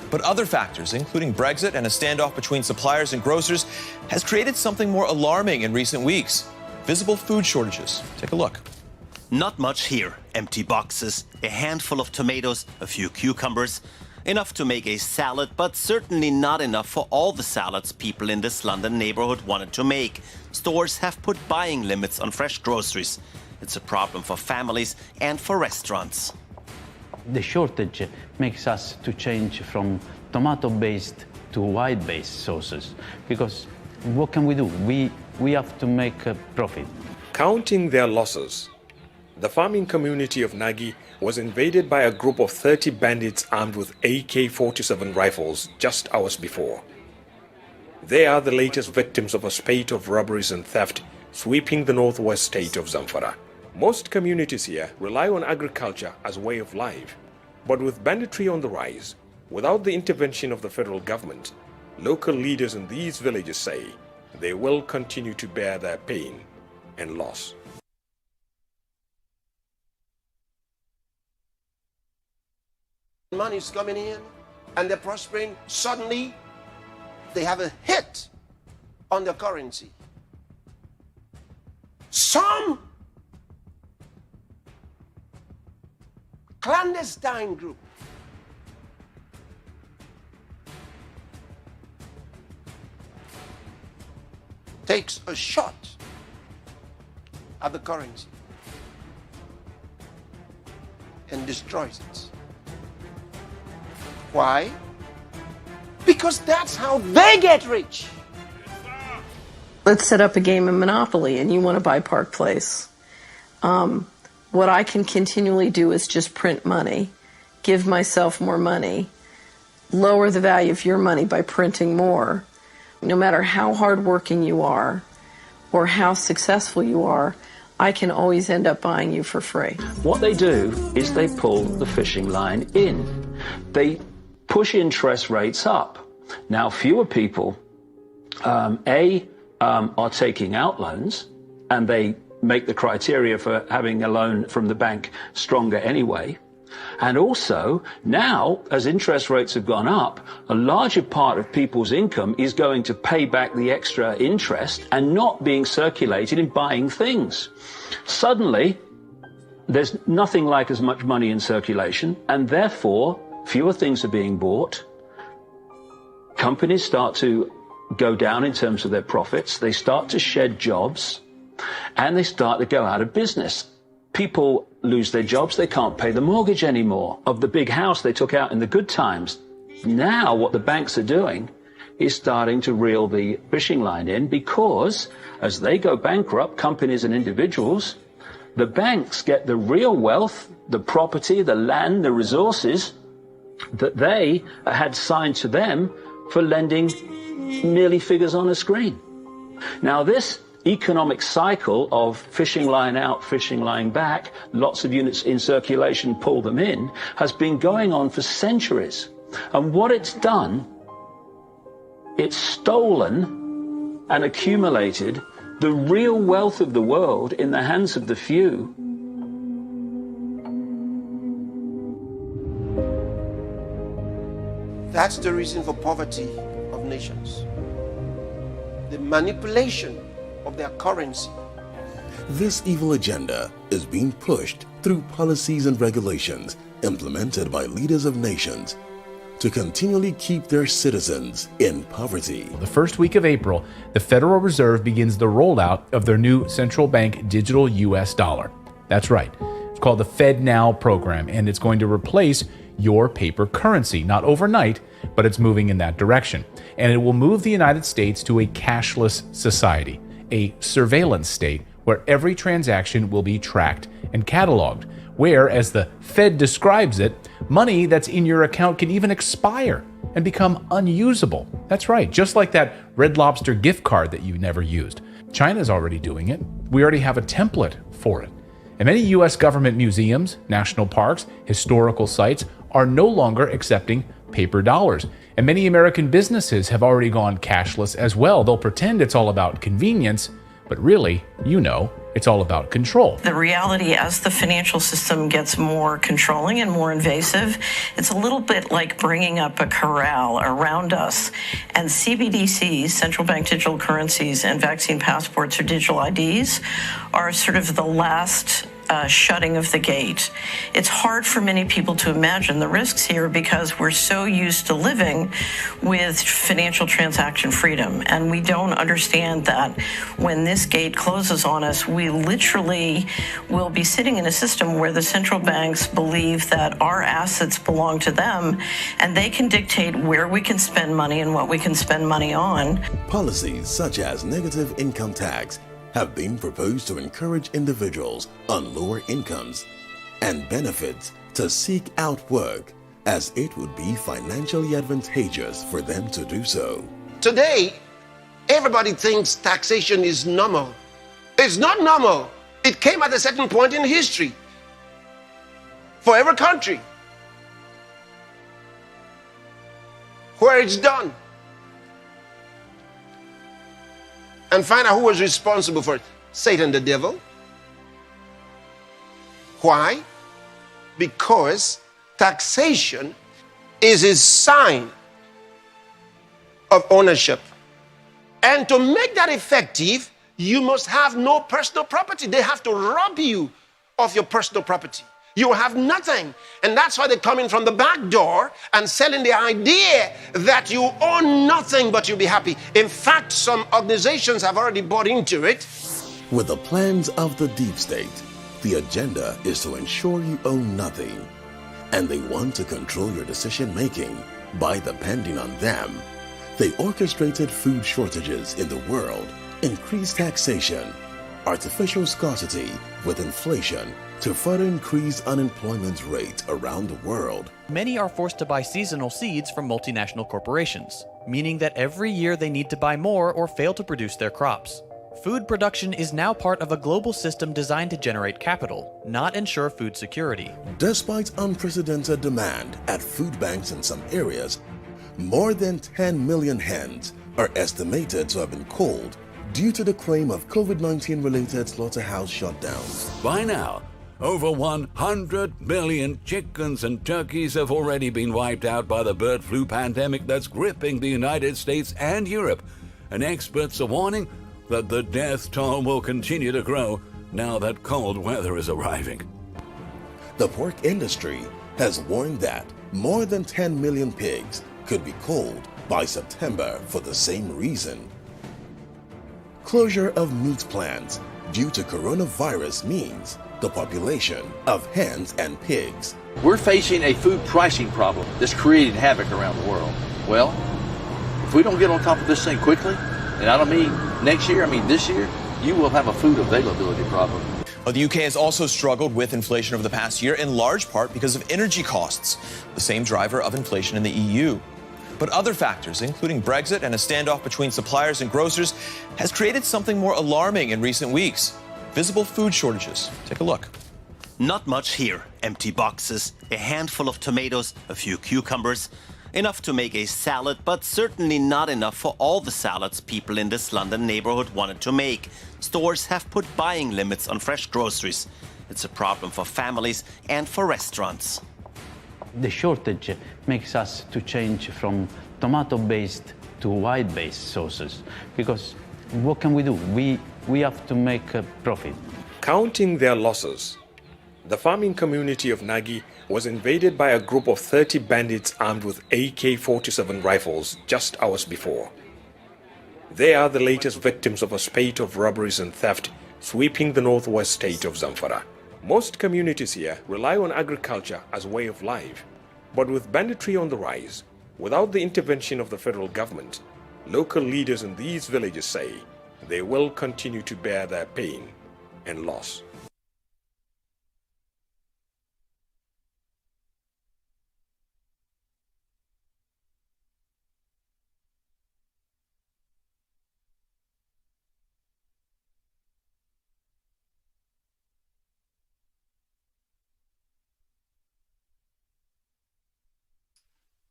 But other factors, including Brexit and a standoff between suppliers and grocers, has created something more alarming in recent weeks: visible food shortages. Take a look. Not much here. Empty boxes, a handful of tomatoes, a few cucumbers. Enough to make a salad, but certainly not enough for all the salads people in this London neighborhood wanted to make. Stores have put buying limits on fresh groceries. It's a problem for families and for restaurants. The shortage makes us to change from tomato-based to white-based sauces, because what can we do? We have to make a profit. Counting their losses, the farming community of Nagi was invaded by a group of 30 bandits armed with AK-47 rifles just hours before. They are the latest victims of a spate of robberies and theft sweeping the northwest state of Zamfara. Most communities here rely on agriculture as a way of life, but with banditry on the rise, without the intervention of the federal government, local leaders in these villages say they will continue to bear their pain and loss. Money is coming in and they're prospering. Suddenly, they have a hit on the currency. Some clandestine group takes a shot at the currency and destroys it. Why? Because that's how they get rich. Let's set up a game of Monopoly and you want to buy Park Place. What I can continually do is just print money, give myself more money, lower the value of your money by printing more. No matter how hardworking you are or how successful you are, I can always end up buying you for free. What they do is they pull the fishing line in. They push interest rates up. Now, fewer people, are taking out loans, and they make the criteria for having a loan from the bank stronger anyway. And also, now, as interest rates have gone up, a larger part of people's income is going to pay back the extra interest and not being circulated in buying things. Suddenly, there's nothing like as much money in circulation, and therefore, fewer things are being bought. Companies start to go down in terms of their profits. They start to shed jobs, and they start to go out of business. People lose their jobs. They can't pay the mortgage anymore of the big house they took out in the good times. Now what the banks are doing is starting to reel the fishing line in, because as they go bankrupt, companies and individuals, the banks get the real wealth, the property, the land, the resources that they had signed to them for lending merely figures on a screen. Now this economic cycle of fishing line out, fishing line back, lots of units in circulation, pull them in, has been going on for centuries. And what it's done, it's stolen and accumulated the real wealth of the world in the hands of the few. That's the reason for poverty of nations. The manipulation of their currency. This evil agenda is being pushed through policies and regulations implemented by leaders of nations to continually keep their citizens in poverty. The first week of April, the Federal Reserve begins the rollout of their new central bank digital US dollar. That's right. It's called the FedNow program, and it's going to replace your paper currency. Not overnight, but it's moving in that direction. And it will move the United States to a cashless society, a surveillance state where every transaction will be tracked and cataloged, where, as the Fed describes it, money that's in your account can even expire and become unusable. That's right, just like that Red Lobster gift card that you never used. China's already doing it. We already have a template for it. And many U.S. government museums, national parks, historical sites are no longer accepting paper dollars. And many American businesses have already gone cashless as well. They'll pretend it's all about convenience, but really, it's all about control. The reality, as the financial system gets more controlling and more invasive, it's a little bit like bringing up a corral around us. And CBDCs, central bank digital currencies, and vaccine passports or digital IDs are sort of the last shutting of the gate. It's hard for many people to imagine the risks here because we're so used to living with financial transaction freedom, and we don't understand that when this gate closes on us, we literally will be sitting in a system where the central banks believe that our assets belong to them, and they can dictate where we can spend money and what we can spend money on. Policies such as negative income tax have been proposed to encourage individuals on lower incomes and benefits to seek out work, as it would be financially advantageous for them to do so. Today, everybody thinks taxation is normal. It's not normal. It came at a certain point in history for every country where it's done. And find out who was responsible for it. Satan, the devil. Why? Because taxation is a sign of ownership. And to make that effective, you must have no personal property. They have to rob you of your personal property. You have nothing. And that's why they're coming from the back door and selling the idea that you own nothing but you'll be happy. In fact, some organizations have already bought into it. With the plans of the deep state, the agenda is to ensure you own nothing. And they want to control your decision making by depending on them. They orchestrated food shortages in the world, increased taxation, artificial scarcity with inflation, to further increase unemployment rate around the world. Many are forced to buy seasonal seeds from multinational corporations, meaning that every year they need to buy more or fail to produce their crops. Food production is now part of a global system designed to generate capital, not ensure food security. Despite unprecedented demand at food banks in some areas, more than 10 million hens are estimated to have been culled due to the claim of COVID-19 related slaughterhouse shutdowns. By now, over 100 million chickens and turkeys have already been wiped out by the bird flu pandemic that's gripping the United States and Europe. And experts are warning that the death toll will continue to grow now that cold weather is arriving. The pork industry has warned that more than 10 million pigs could be culled by September for the same reason. Closure of meat plants due to coronavirus means the population of hens and pigs. We're facing a food pricing problem that's created havoc around the world. Well, if we don't get on top of this thing quickly, and I don't mean next year, I mean this year, you will have a food availability problem. Well, the UK has also struggled with inflation over the past year, in large part because of energy costs, the same driver of inflation in the EU. But other factors, including Brexit and a standoff between suppliers and grocers, has created something more alarming in recent weeks: visible food shortages. Take a look. Not much here. Empty boxes, a handful of tomatoes, a few cucumbers. Enough to make a salad, but certainly not enough for all the salads people in this London neighborhood wanted to make. Stores have put buying limits on fresh groceries. It's a problem for families and for restaurants. The shortage makes us to change from tomato-based to white-based sauces, because what can we do? We have to make a profit. Counting their losses, the farming community of Nagy was invaded by a group of 30 bandits armed with AK-47 rifles just hours before. They are the latest victims of a spate of robberies and theft sweeping the northwest state of Zamfara. Most communities here rely on agriculture as a way of life, but with banditry on the rise, without the intervention of the federal government, local leaders in these villages say they will continue to bear their pain and loss.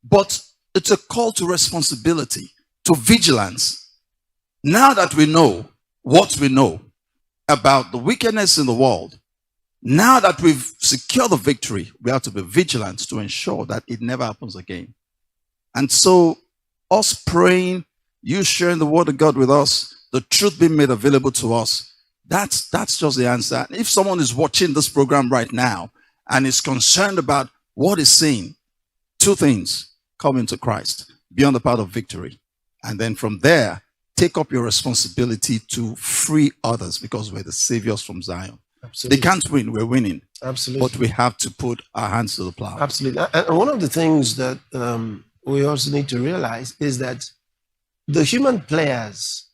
But it's a call to responsibility, to vigilance. Now that we know what we know about the wickedness in the world, now that we've secured the victory, we have to be vigilant to ensure that it never happens again. And so, us praying, you sharing the word of God with us, the truth being made available to us, that's just the answer. If someone is watching this program right now and is concerned about what he's seeing, two things: come into Christ, be on the path of victory, and then from there, take up your responsibility to free others, because we're the saviors from Zion. Absolutely. They can't win, we're winning. Absolutely. But we have to put our hands to the plow. Absolutely. And one of the things that we also need to realize is that the human players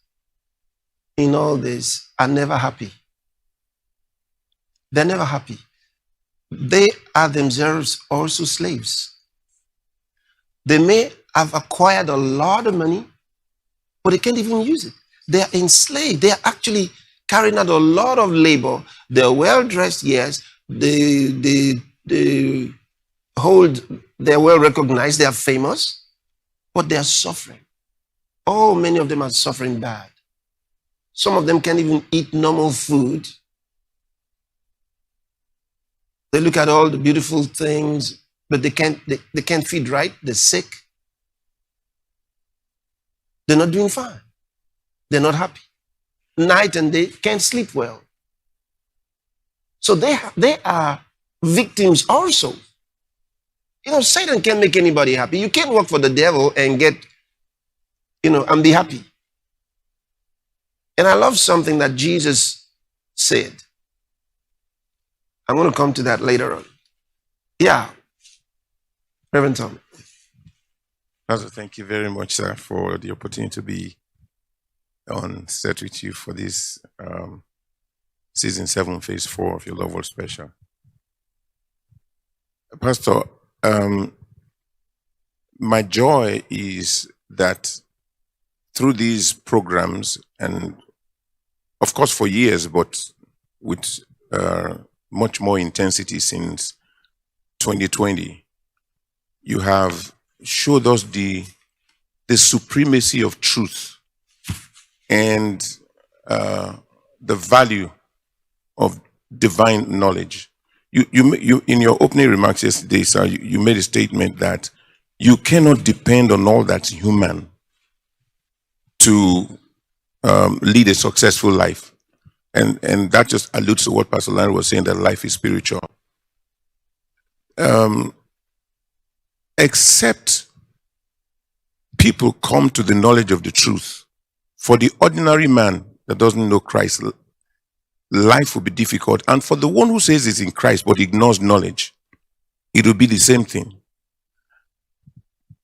in all this are never happy. They're never happy. They are themselves also slaves. They may have acquired a lot of money, but they can't even use it. They are enslaved. They are actually carrying out a lot of labor. They're well-dressed, yes. They they're well-recognized, they are famous, but they are suffering. Oh, many of them are suffering bad. Some of them can't even eat normal food. They look at all the beautiful things, but they can't feed right. They're sick. They're not doing fine. They're not happy. Night and day, can't sleep well. So they are victims also. You know, Satan can't make anybody happy. You can't work for the devil and get, and be happy. And I love something that Jesus said. I'm going to come to that later on. Yeah. Reverend Tom. Pastor, thank you very much, sir, for the opportunity to be on set with you for this season 7, phase 4 of your Loveworld special. Pastor, my joy is that through these programs, and of course for years, but with much more intensity since 2020, you have showed us the supremacy of truth and the value of divine knowledge. You in your opening remarks yesterday, sir, you made a statement that you cannot depend on all that's human to lead a successful life. And that just alludes to what Pastor Larry was saying, that life is spiritual. Except people come to the knowledge of the truth, for the ordinary man that doesn't know Christ, life will be difficult. And for the one who says it's in Christ but ignores knowledge, it will be the same thing.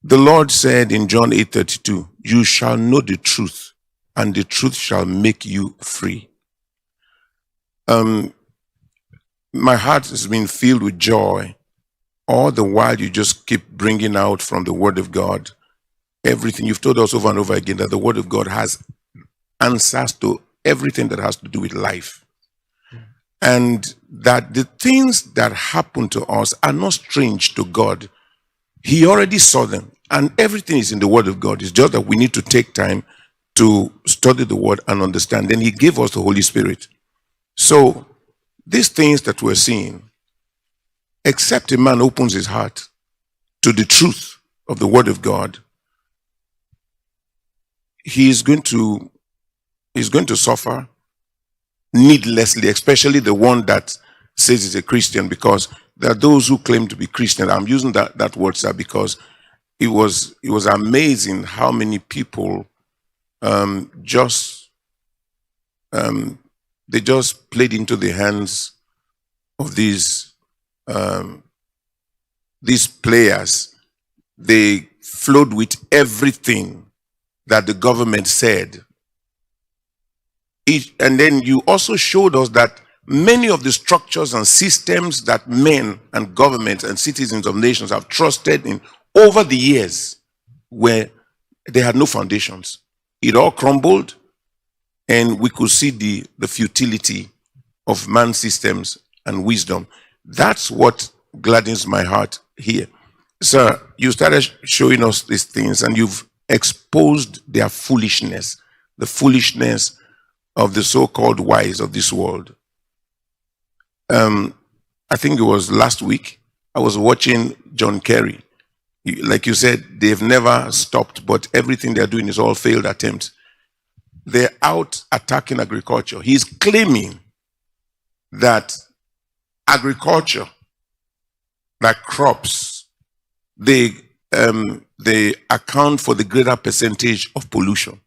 The Lord said in John 8:32, you shall know the truth, and the truth shall make you free. My heart has been filled with joy all the while you just keep bringing out from the Word of God everything. You've told us over and over again that the Word of God has answers to everything that has to do with life. And that the things that happen to us are not strange to God. He already saw them. And everything is in the Word of God. It's just that we need to take time to study the Word and understand. Then He gave us the Holy Spirit. So, these things that we're seeing, except a man opens his heart to the truth of the Word of God, he's going to suffer needlessly, especially the one that says he's a Christian, because there are those who claim to be Christian. I'm using that word, sir, because it was amazing how many people they just played into the hands of these players. They flowed with everything that the government said. And then you also showed us that many of the structures and systems that men and governments and citizens of nations have trusted in over the years, where they had no foundations. It all crumbled, and we could see the futility of man's systems and wisdom. That's what gladdens my heart here. Sir, you started showing us these things and you've exposed their foolishness, the foolishness of the so-called wise of this world. I think it was last week, I was watching John Kerry. Like you said, they've never stopped, but everything they're doing is all failed attempts. They're out attacking agriculture. He's claiming that agriculture, that crops, they account for the greater percentage of pollution.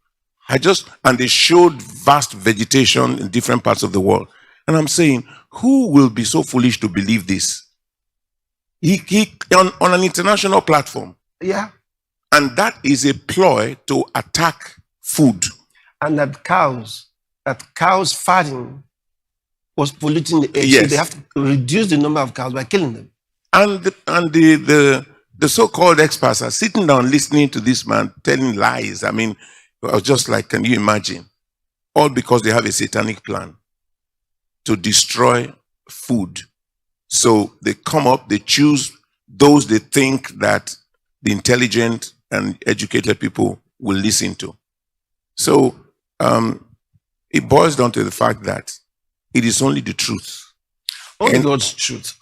And they showed vast vegetation in different parts of the world. And I'm saying, who will be so foolish to believe this? He on an international platform. Yeah. And that is a ploy to attack food. And that cows fatting was polluting the air. Yes. So they have to reduce the number of cows by killing them. And the so-called experts are sitting down listening to this man telling lies. I mean, I was just like, can you imagine? All because they have a satanic plan to destroy food. So they come up, they choose those they think that the intelligent and educated people will listen to. So it boils down to the fact that it is only the truth. Only God's truth.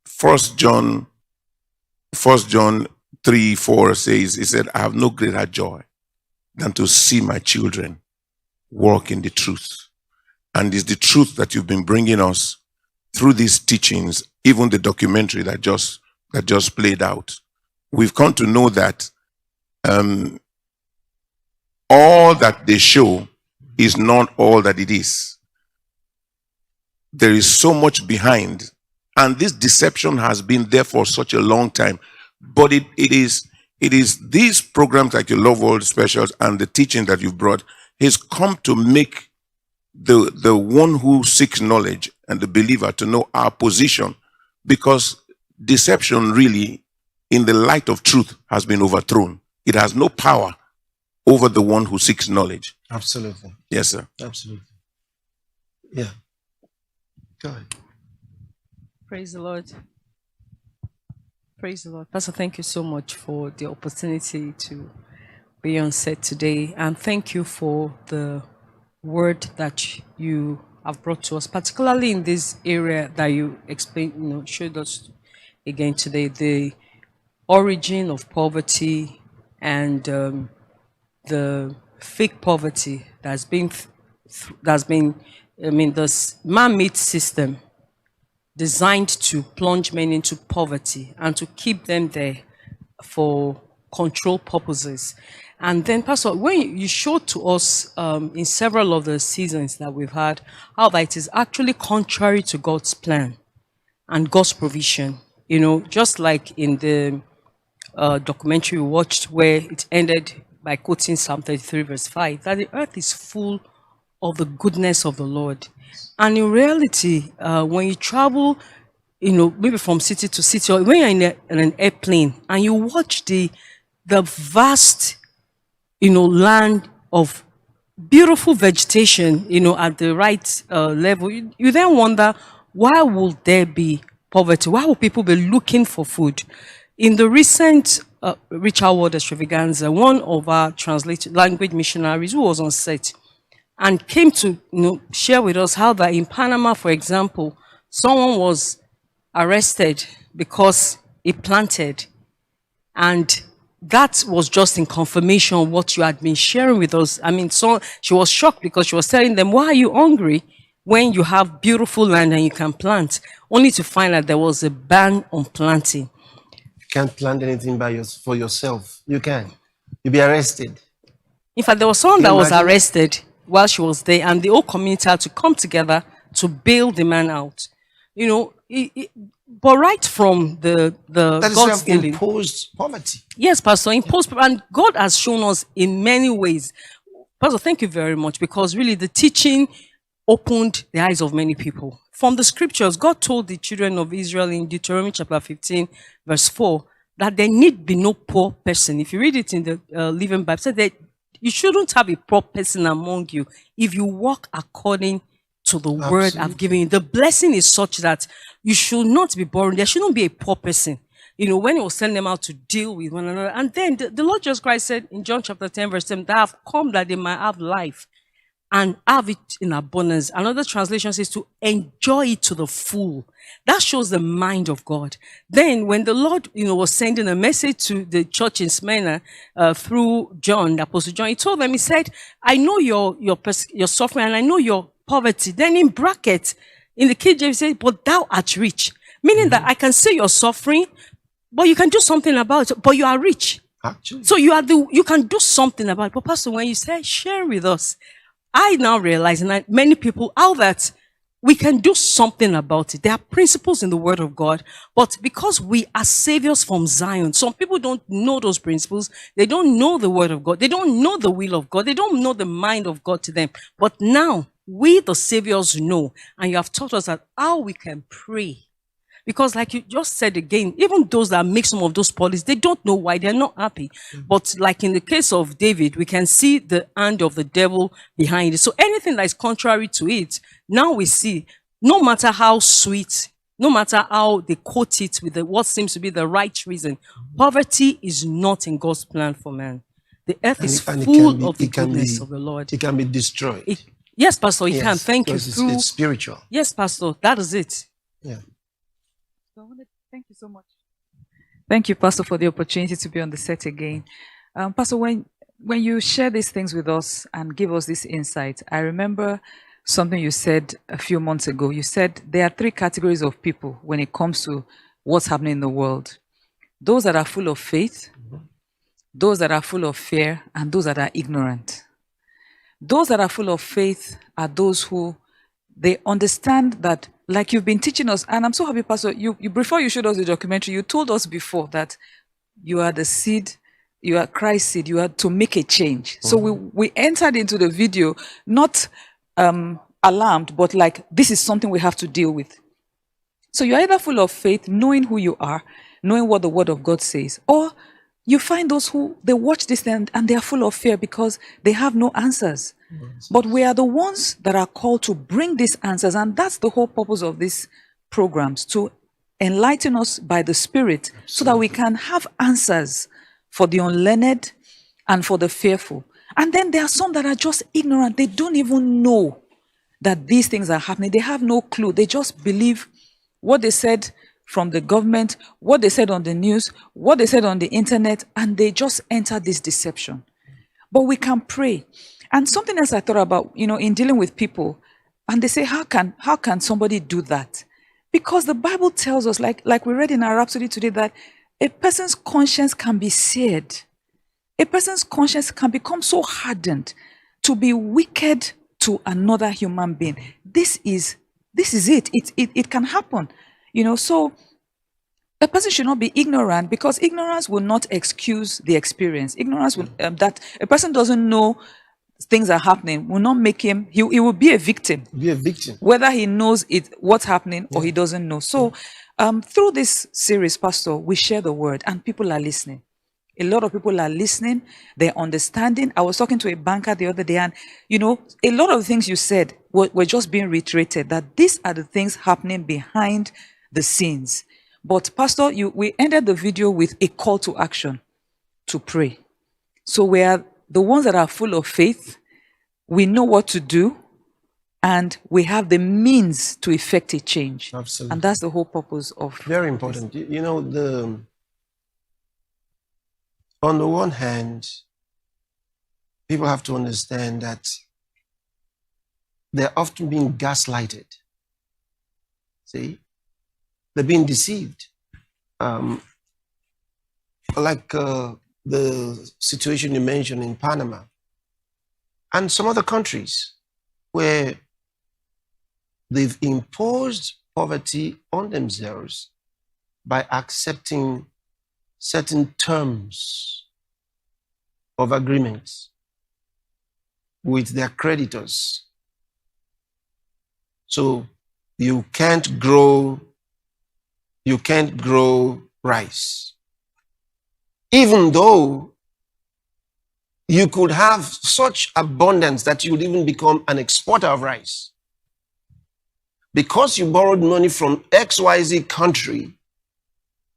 First John 3:4 says, he said, I have no greater joy than to see my children walk in the truth. And it's the truth that you've been bringing us through these teachings, even the documentary that just played out. We've come to know that all that they show is not all that it is. There is so much behind, and this deception has been there for such a long time. But it is these programs like your Loveworld specials and the teaching that you've brought has come to make the one who seeks knowledge and the believer to know our position, because deception really, in the light of truth, has been overthrown. It has no power over the one who seeks knowledge. Absolutely. Yes, sir. Absolutely. Yeah. Go ahead. Praise the Lord. Praise the Lord. Pastor, thank you so much for the opportunity to be on set today. And thank you for the word that you have brought to us, particularly in this area that you explained, showed us again today, the origin of poverty and the fake poverty that's been this man-made system designed to plunge men into poverty and to keep them there for control purposes. And then, Pastor, when you showed to us in several of the seasons that we've had, how that it is actually contrary to God's plan and God's provision. Just like in the documentary we watched, where it ended by quoting Psalm 33 verse 5, that the earth is full of the goodness of the Lord. And in reality, when you travel, maybe from city to city, or when you're in an airplane and you watch the vast, land of beautiful vegetation, at the right level, you then wonder, why will there be poverty? Why will people be looking for food? In the recent Richard World extravaganza, one of our translated language missionaries who was on set and came to share with us how that in Panama, for example, someone was arrested because he planted, and that was just in confirmation of what you had been sharing with us. I mean, so she was shocked because she was telling them, why are you hungry when you have beautiful land and you can plant? Only to find out there was a ban on planting. You can't plant anything for yourself. You can. You'll be arrested. In fact, there was someone that was arrested while she was there, and the whole community had to come together to bail the man out. But right from the that God's is imposed poverty. Yes, Pastor, imposed, and God has shown us in many ways. Pastor, thank you very much, because really the teaching opened the eyes of many people. From the scriptures, God told the children of Israel in Deuteronomy chapter 15, verse 4, that there need be no poor person. If you read it in the Living Bible, it said that you shouldn't have a poor person among you if you walk according to the word I've given you. The blessing is such that you should not be borrowing. There shouldn't be a poor person. You know, when he was sending them out to deal with one another. And then the Lord Jesus Christ said in John chapter 10, verse 7, that I have come that they might have life and have it in abundance. Another translation says to enjoy it to the full. That shows the mind of God. Then when the Lord, you know, was sending a message to the church in Smyrna through John, the Apostle John, he told them, he said, I know your suffering and I know your poverty. Then in brackets, in the King James, he said, but thou art rich. Meaning that I can see your suffering, but you can do something about it, but you are rich. Actually. So you can do something about it. But Pastor, when you say share with us, I now realize, and many people, how that we can do something about it. There are principles in the Word of God, but because we are saviors from Zion, some people don't know those principles. They don't know the Word of God. They don't know the will of God. They don't know the mind of God to them. But now, we the saviors know, and you have taught us that how we can pray. Because like you just said again, even those that make some of those policies, they don't know why, they're not happy. But like in the case of David, we can see the hand of the devil behind it. So anything that is contrary to it, now we see, no matter how sweet, no matter how they quote it with what seems to be the right reason, poverty is not in God's plan for man. The earth is full of the goodness of the Lord. It can be destroyed. Yes, Pastor, it can. Thank you. It's spiritual. Yes, Pastor, that is it. Yeah. So I want to thank you so much. Thank you, Pastor, for the opportunity to be on the set again. Pastor, when you share these things with us and give us this insight, I remember something you said a few months ago. You said there are 3 categories of people when it comes to what's happening in the world. Those that are full of faith, those that are full of fear, and those that are ignorant. Those that are full of faith are those who they understand that, like you've been teaching us, and I'm so happy, Pastor, you before you showed us the documentary, you told us before that you are the seed, you are Christ's seed, you are to make a change. So we entered into the video, not alarmed, but like, this is something we have to deal with. So you're either full of faith, knowing who you are, knowing what the Word of God says, or you find those who, they watch this and they are full of fear because they have no answers. But we are the ones that are called to bring these answers, and that's the whole purpose of these programs, to enlighten us by the Spirit so that we can have answers for the unlearned and for the fearful. And then there are some that are just ignorant. They don't even know that these things are happening. They have no clue. They just believe what they said from the government, what they said on the news, what they said on the internet, and they just enter this deception. But we can pray. And something else I thought about, you know, in dealing with people, and they say, how can somebody do that? Because the Bible tells us, like we read in our Rhapsody today, that a person's conscience can be seared. A person's conscience can become so hardened to be wicked to another human being. This is it. It can happen. You know, so a person should not be ignorant, because ignorance will not excuse the experience. Ignorance will, that a person doesn't know things are happening will not make him, he will be a victim. Be a victim. Whether he knows what's happening or he doesn't know. So through this series, Pastor, we share the word and people are listening. A lot of people are listening. They're understanding. I was talking to a banker the other day, and, you know, a lot of the things you said were just being reiterated, that these are the things happening behind the scenes. But Pastor, we ended the video with a call to action to pray. So we are the ones that are full of faith. We know what to do, and we have the means to effect a change. Absolutely. And that's the whole purpose of very important. You know, on the one hand, people have to understand that they're often being gaslighted. See? They're being deceived. Like the situation you mentioned in Panama and some other countries where they've imposed poverty on themselves by accepting certain terms of agreements with their creditors. So you can't grow rice, even though you could have such abundance that you would even become an exporter of rice. because you borrowed money from XYZ country,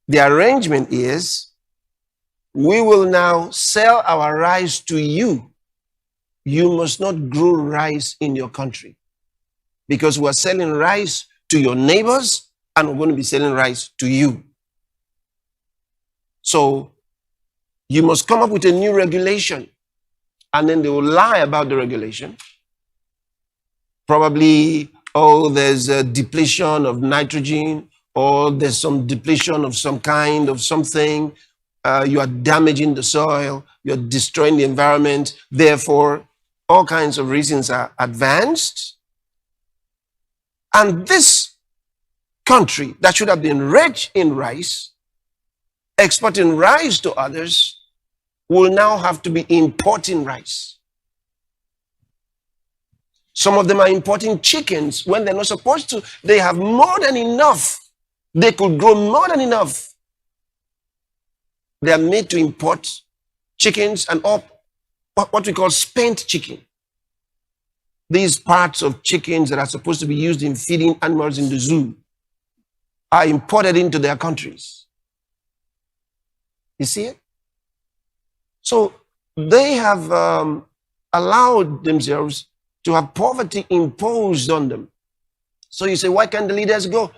the arrangement is we will now sell our rice to you. You must not grow rice in your country because we're selling rice to your neighbors and we're going to be selling rice to you. So you must come up with a new regulation, and then they will lie about the regulation. Probably, oh, there's a depletion of nitrogen, or there's some depletion of some kind of something. You are damaging the soil, you're destroying the environment. Therefore, all kinds of reasons are advanced. And this country that should have been rich in rice, exporting rice to others, will now have to be importing rice. Some of them are importing chickens when they're not supposed to. They have more than enough. They could grow more than enough. They are made to import chickens and all what we call spent chicken. These parts of chickens that are supposed to be used in feeding animals in the zoo are imported into their countries. You see it? So they have allowed themselves to have poverty imposed on them. So you say, why can't the leaders go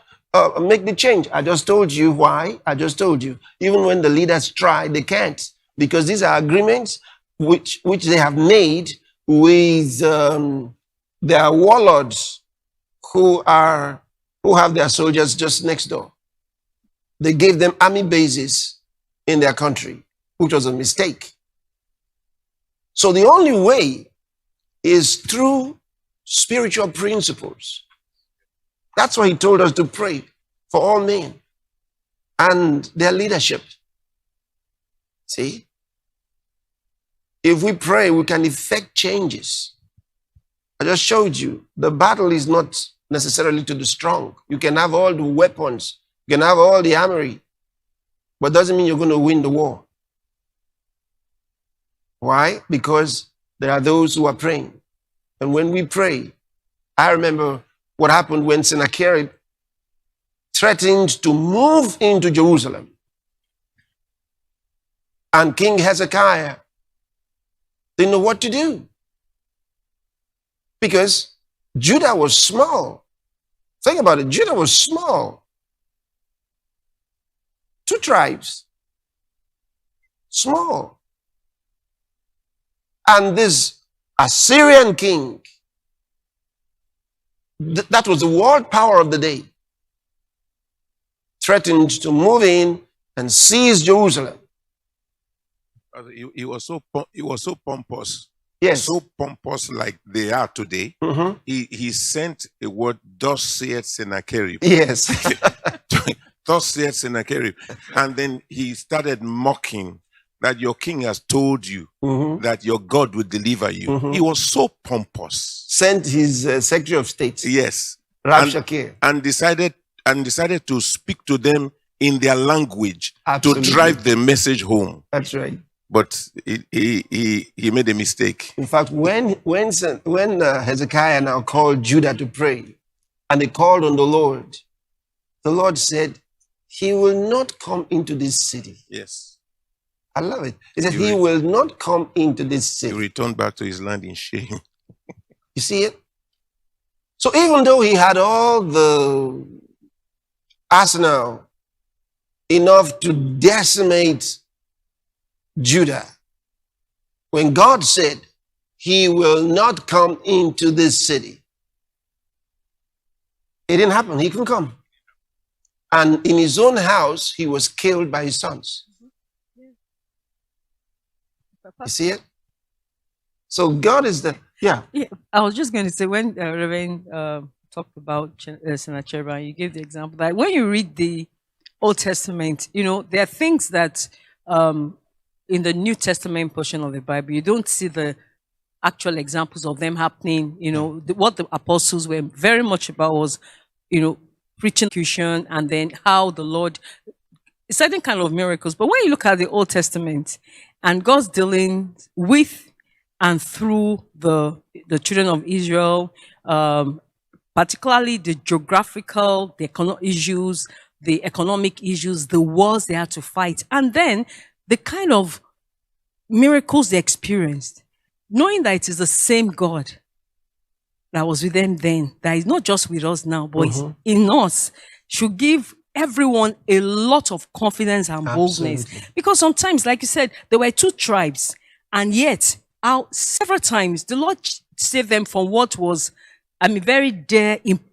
make the change? I just told you why. I just told you. Even when the leaders try, they can't, because these are agreements which they have made with their warlords who have their soldiers just next door. They gave them army bases in their country, which was a mistake. So the only way is through spiritual principles. That's why he told us to pray for all men and their leadership. See? If we pray, we can effect changes. I just showed you, the battle is not necessarily to the strong. You can have all the weapons, you can have all the armory, but doesn't mean you're going to win the war. Why? Because there are those who are praying. And when we pray, I remember what happened when Sennacherib threatened to move into Jerusalem. And King Hezekiah didn't know what to do. Because Judah was small. Think about it, Judah was small. 2 tribes. Small. And this Assyrian king, that was the world power of the day, threatened to move in and seize Jerusalem. He was so pompous. Yes. So pompous like they are today. Mm-hmm. He sent a word, thus saith Sennacherib. Yes. Thus saith Sennacherib. And then he started mocking that your king has told you that your God will deliver you. He was so pompous. Sent his Secretary of State. Yes. Rabshakeh. And decided to speak to them in their language. Absolutely. To drive the message home. That's right. But he made a mistake. In fact, when Hezekiah now called Judah to pray, and they called on the Lord said, he will not come into this city. Yes. I love it. He said, he will not come into this city. He returned back to his land in shame. You see it? So even though he had all the arsenal enough to decimate Judah, when God said, he will not come into this city, it didn't happen. He couldn't come. And in his own house, he was killed by his sons. You see it? So God is the, yeah. I was just going to say, when Reverend talked about Sennacherib, you gave the example that when you read the Old Testament, there are things that in the New Testament portion of the Bible, you don't see the actual examples of them happening. What the apostles were very much about was, preaching and then how the Lord, certain kind of miracles. But when you look at the Old Testament and God's dealing with and through the children of Israel, particularly the geographical, the issues, the economic issues, the wars they had to fight, and then the kind of miracles they experienced, knowing that it is the same God that was with them then, that is not just with us now, but is in us, should give everyone a lot of confidence and boldness. Absolutely. Because sometimes, like you said, there were two tribes, and yet several times the Lord saved them from what was, very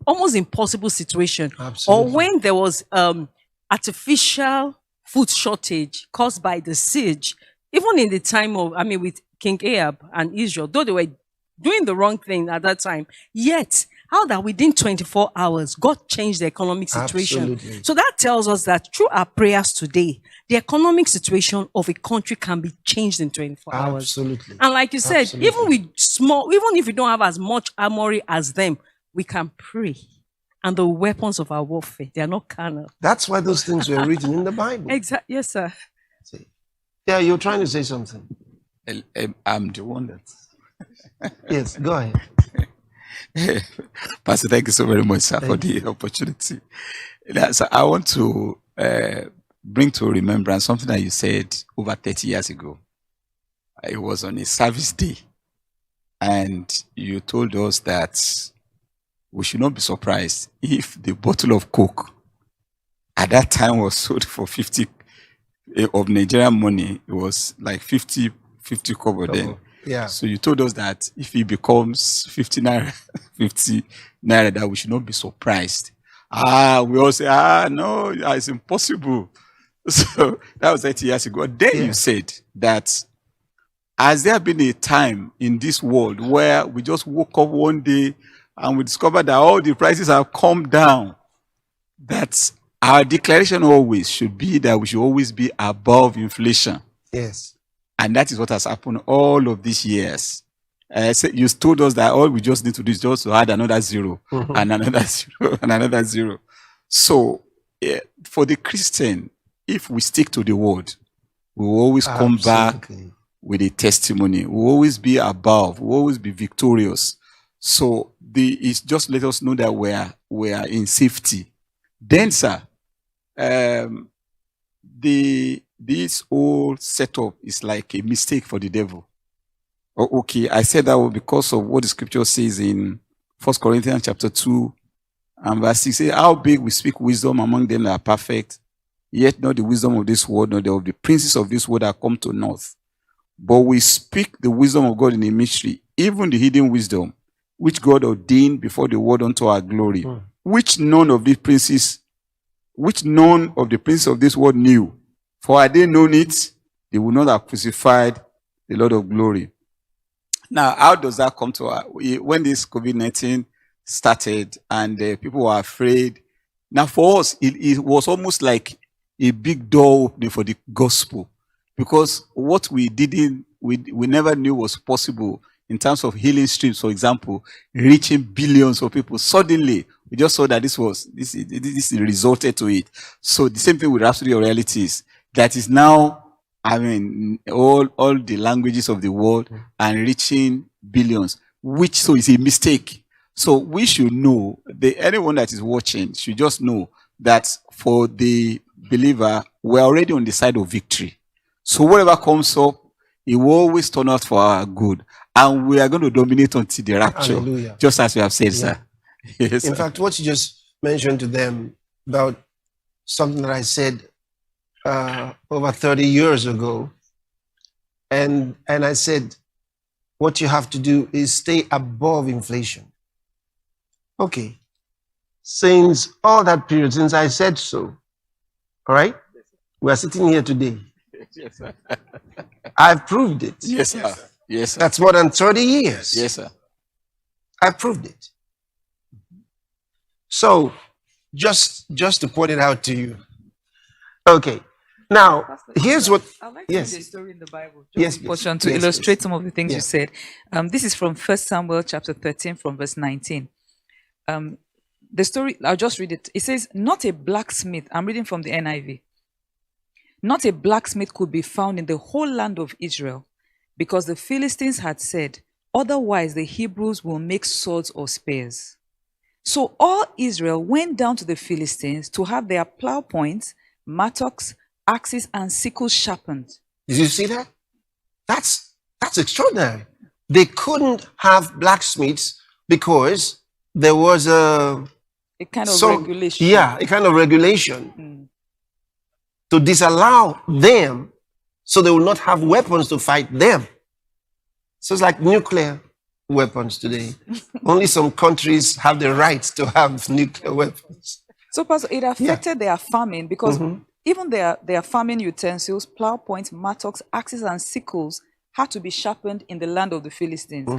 almost impossible situation. Absolutely. Or when there was artificial food shortage caused by the siege, even in the time of, with King Ahab and Israel, though they were doing the wrong thing at that time, yet how that within 24 hours, God changed the economic situation. Absolutely. So that tells us that through our prayers today, the economic situation of a country can be changed in 24 hours. Absolutely. And like you said, Absolutely. even if we don't have as much armory as them, we can pray. And the weapons of our warfare, they are not carnal. That's why those things were written in the Bible. Exactly. Yes, sir. Yeah, you're trying to say something. I'm the one that. Yes, go ahead. Pastor, thank you so very much, sir, for the opportunity. So I want to bring to remembrance something that you said over 30 years ago. It was on a service day, and you told us that we should not be surprised if the bottle of Coke at that time was sold for 50 of Nigerian money. It was like 50 kobo then. Yeah. So you told us that if it becomes 50 naira, 50 naira, that we should not be surprised. We all say, no, it's impossible. So that was 30 years ago. Then you said that has there been a time in this world where we just woke up one day and we discovered that all the prices have come down? That our declaration always should be that we should always be above inflation. Yes. And that is what has happened all of these years. So you told us that all we just need to do is just to add another zero, and another zero, and another zero. So for the Christian, if we stick to the word, we will always come back with a testimony. We will always be above. We will always be victorious. So it's just let us know that we are in safety. Then, sir, this whole setup is like a mistake for the devil. Okay, I said that because of what the scripture says in 1 Corinthians chapter 2 and verse 6. Say, how big we speak wisdom among them that are perfect, yet not the wisdom of this world, nor of the princes of this world that come to naught. But we speak the wisdom of God in a mystery, even the hidden wisdom, which God ordained before the world unto our glory, which none of the princes of this world knew. For had they known it, they would not have crucified the Lord of glory. Now, how does that come to us? When this COVID-19 started and people were afraid, now for us, it was almost like a big door opening for the gospel, because what we never knew was possible in terms of healing streams, for example, reaching billions of people. Suddenly, we just saw that this resulted to it. So the same thing with Rhapsody of Realities. That is now, all the languages of the world and reaching billions, so is a mistake. So we should know, anyone that is watching should just know that for the believer, we're already on the side of victory. So whatever comes up, it will always turn out for our good. And we are going to dominate until the rapture. Hallelujah. Just as we have said, sir. Yes, in fact, what you just mentioned to them about something that I said over 30 years ago, and I said, what you have to do is stay above inflation. Okay. Since all that period, since I said so, all right, we are sitting here today. Yes, sir. I've proved it. Yes, sir. Yes, sir. That's more than 30 years. Yes, sir. I've proved it. So, just to point it out to you. Okay. Now, Pastor, here's what. I'd like to read a story in the Bible. Yes, portion to illustrate some of the things you said. This is from 1 Samuel chapter 13 from verse 19. The story, I'll just read it. It says, not a blacksmith, I'm reading from the NIV. Not a blacksmith could be found in the whole land of Israel, because the Philistines had said, otherwise the Hebrews will make swords or spears. So all Israel went down to the Philistines to have their plow points, mattocks, axes, and sickles sharpened. Did you see that? That's extraordinary. They couldn't have blacksmiths because there was a kind of regulation. Yeah, a kind of regulation to disallow them so they will not have weapons to fight them. So it's like nuclear weapons today. Only some countries have the right to have nuclear weapons. So, Pastor, it affected their farming because even their farming utensils, plow points, mattocks, axes, and sickles had to be sharpened in the land of the Philistines.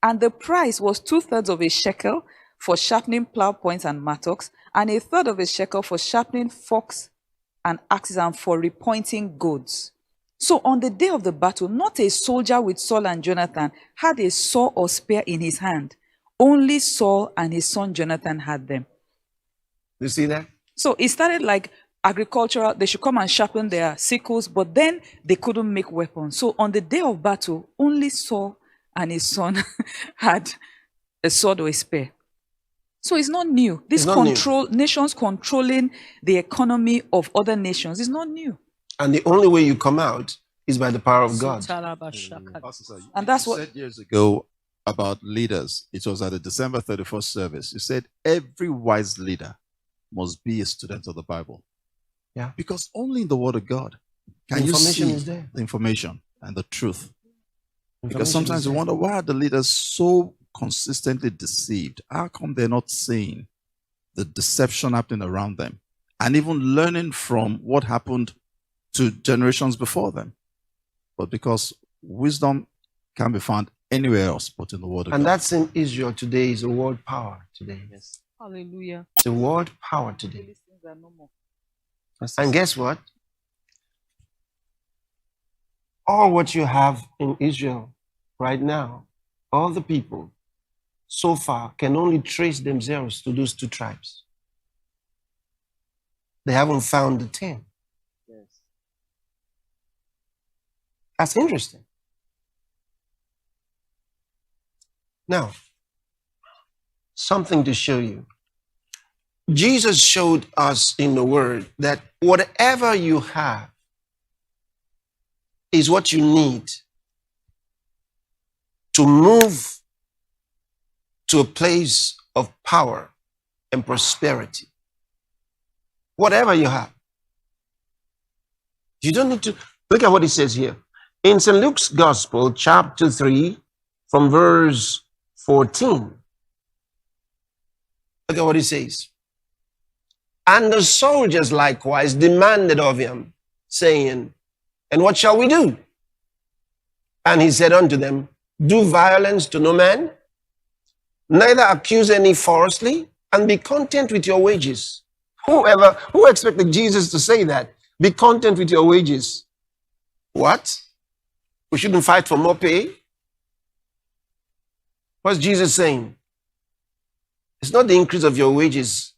And the price was 2/3 of a shekel for sharpening plow points and mattocks, and 1/3 of a shekel for sharpening forks and axes and for repointing goads. So on the day of the battle, not a soldier with Saul and Jonathan had a saw or spear in his hand. Only Saul and his son Jonathan had them. You see that? So it started like agricultural, they should come and sharpen their sickles, but then they couldn't make weapons. So on the day of battle, only Saul and his son had a sword or a spear. So it's not new. This nations controlling the economy of other nations is not new. And the only way you come out is by the power of God. And that's what you said years ago about leaders. It was at the December 31st service. You said every wise leader must be a student of the Bible. Yeah. Because only in the Word of God can you see the information and the truth. Because sometimes you wonder, why are the leaders so consistently deceived? How come they're not seeing the deception happening around them and even learning from what happened to generations before them? But because wisdom can be found anywhere else but in the Word of God. And that's in Israel today is a world power today. Yes. Hallelujah. It's a world power today. And guess what? All what you have in Israel right now, all the people so far can only trace themselves to those 2 tribes. They haven't found the 10. Yes. That's interesting. Now, something to show you. Jesus showed us in the Word that whatever you have is what you need to move to a place of power and prosperity. Whatever you have. You don't need to. Look at what it says here. In St. Luke's Gospel, chapter 3, from verse 14. Look at what it says. And the soldiers likewise demanded of him, saying, and what shall we do? And he said unto them, do violence to no man, neither accuse any falsely, and be content with your wages. Who expected Jesus to say that? Be content with your wages. What? We shouldn't fight for more pay? What's Jesus saying? It's not the increase of your wages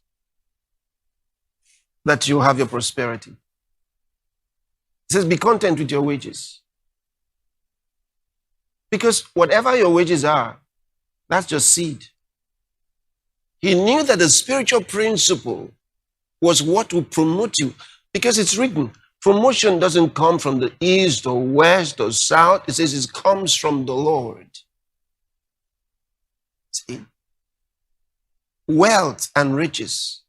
that you have your prosperity. It says, be content with your wages. Because whatever your wages are, that's just seed. He knew that the spiritual principle was what would promote you. Because it's written, promotion doesn't come from the east or west or south. It says it comes from the Lord. See? Wealth and riches,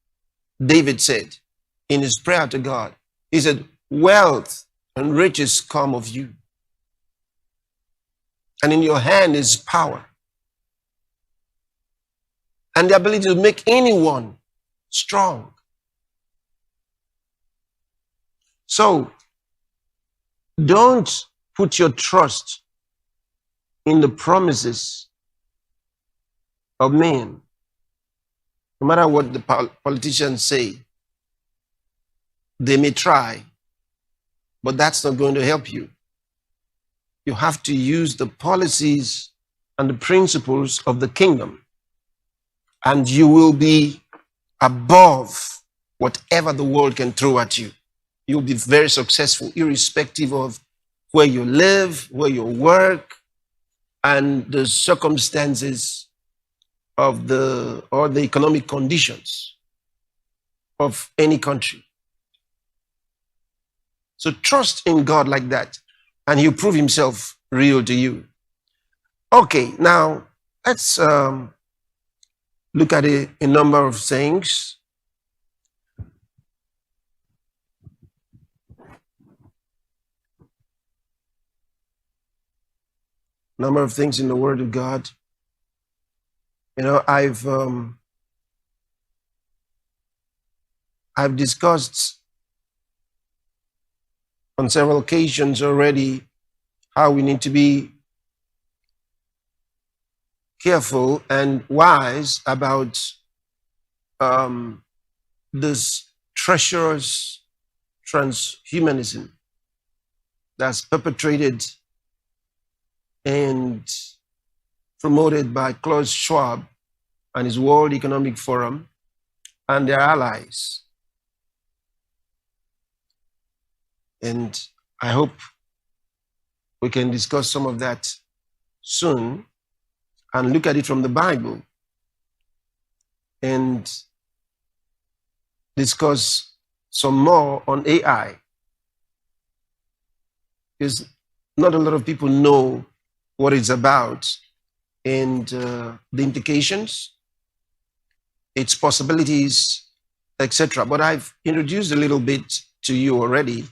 David said in his prayer to God. He said, wealth and riches come of you. And in your hand is power. And the ability to make anyone strong. So, don't put your trust in the promises of men. No matter what the politicians say, they may try, but that's not going to help you. You have to use the policies and the principles of the kingdom, and you will be above whatever the world can throw at you. You'll be very successful, irrespective of where you live, where you work, and the circumstances of the economic conditions of any country. So trust in God like that, and He'll prove Himself real to you. Okay, now let's look at a number of things. Number of things in the Word of God. You know, I've discussed on several occasions already how we need to be careful and wise about this treacherous transhumanism that's perpetrated and promoted by Klaus Schwab and his World Economic Forum and their allies. And I hope we can discuss some of that soon and look at it from the Bible and discuss some more on AI. Because not a lot of people know what it's about and the implications, its possibilities, etc. But I've introduced a little bit to you already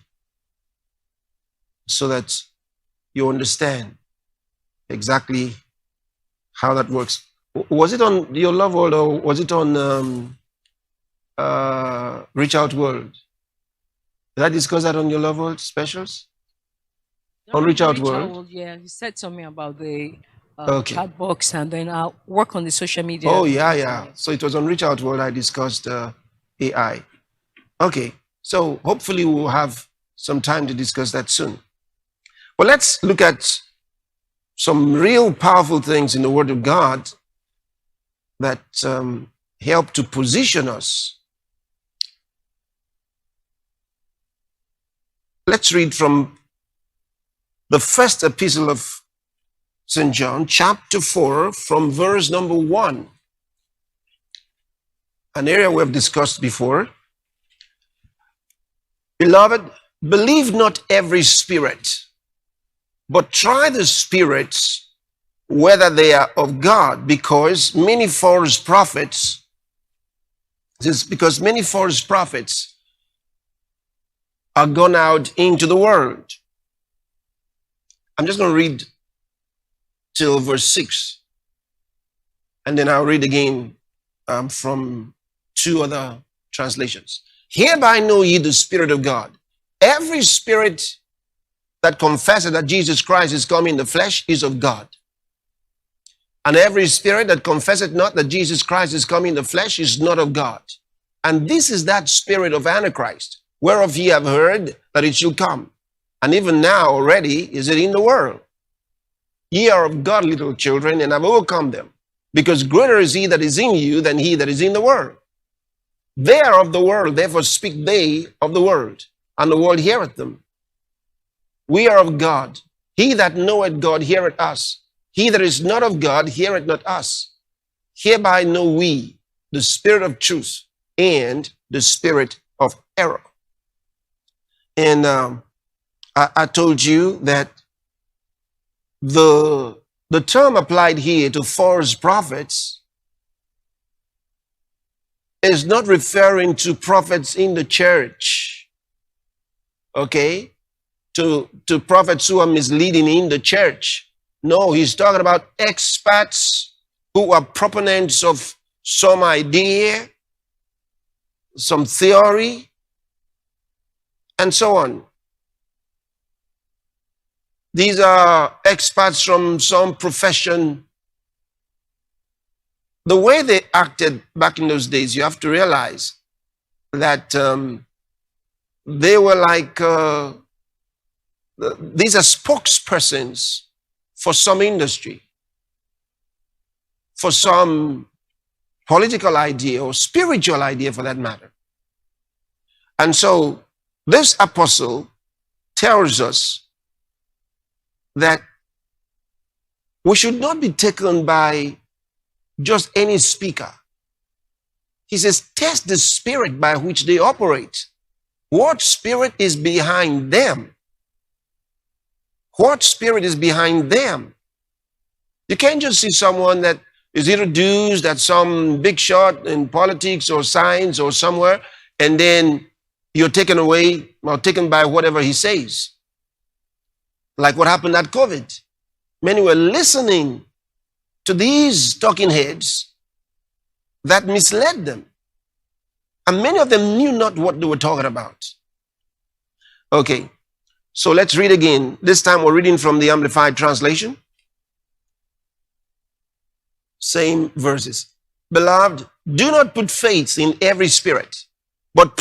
so that you understand exactly how that works. Was it on your Loveworld or was it on Reach Out World? Did I discuss that on your Loveworld specials? On Reach Out World? Yeah, you said something about the Okay. chat box, and then I'll work on the social media. Oh, yeah. So it was on Reach Out World I discussed AI. Okay, so hopefully we'll have some time to discuss that soon. But let's look at some real powerful things in the Word of God that help to position us. Let's read from the first epistle of St. John, chapter 4, from verse number 1. An area we have discussed before. Beloved, believe not every spirit, but try the spirits whether they are of God, because many false prophets are gone out into the world. I'm just going to read till verse 6, and then I'll read again from two other translations. Hereby know ye the Spirit of God. Every spirit that confesses that Jesus Christ is come in the flesh is of God. And every spirit that confesseth not that Jesus Christ is come in the flesh is not of God. And this is that spirit of Antichrist, whereof ye have heard that it shall come. And even now already is it in the world. Ye are of God, little children, and have overcome them, because greater is he that is in you than he that is in the world. They are of the world, therefore speak they of the world, and the world heareth them. We are of God. He that knoweth God heareth us. He that is not of God heareth not us. Hereby know we the spirit of truth and the spirit of error. And I told you that the term applied here to false prophets is not referring to prophets in the church, okay? To prophets who are misleading in the church. No, he's talking about expats who are proponents of some idea, some theory, and so on. These are experts from some profession. The way they acted back in those days, you have to realize that they were like, these are spokespersons for some industry, for some political idea or spiritual idea for that matter. And so this apostle tells us that we should not be taken by just any speaker. He says, test the spirit by which they operate. What spirit is behind them? What spirit is behind them? You can't just see someone that is introduced at some big shot in politics or science or somewhere, and then you're taken away or taken by whatever he says. Like what happened at COVID. Many were listening to these talking heads that misled them. And many of them knew not what they were talking about. Okay, so let's read again. This time we're reading from the Amplified Translation. Same verses. Beloved, do not put faith in every spirit, but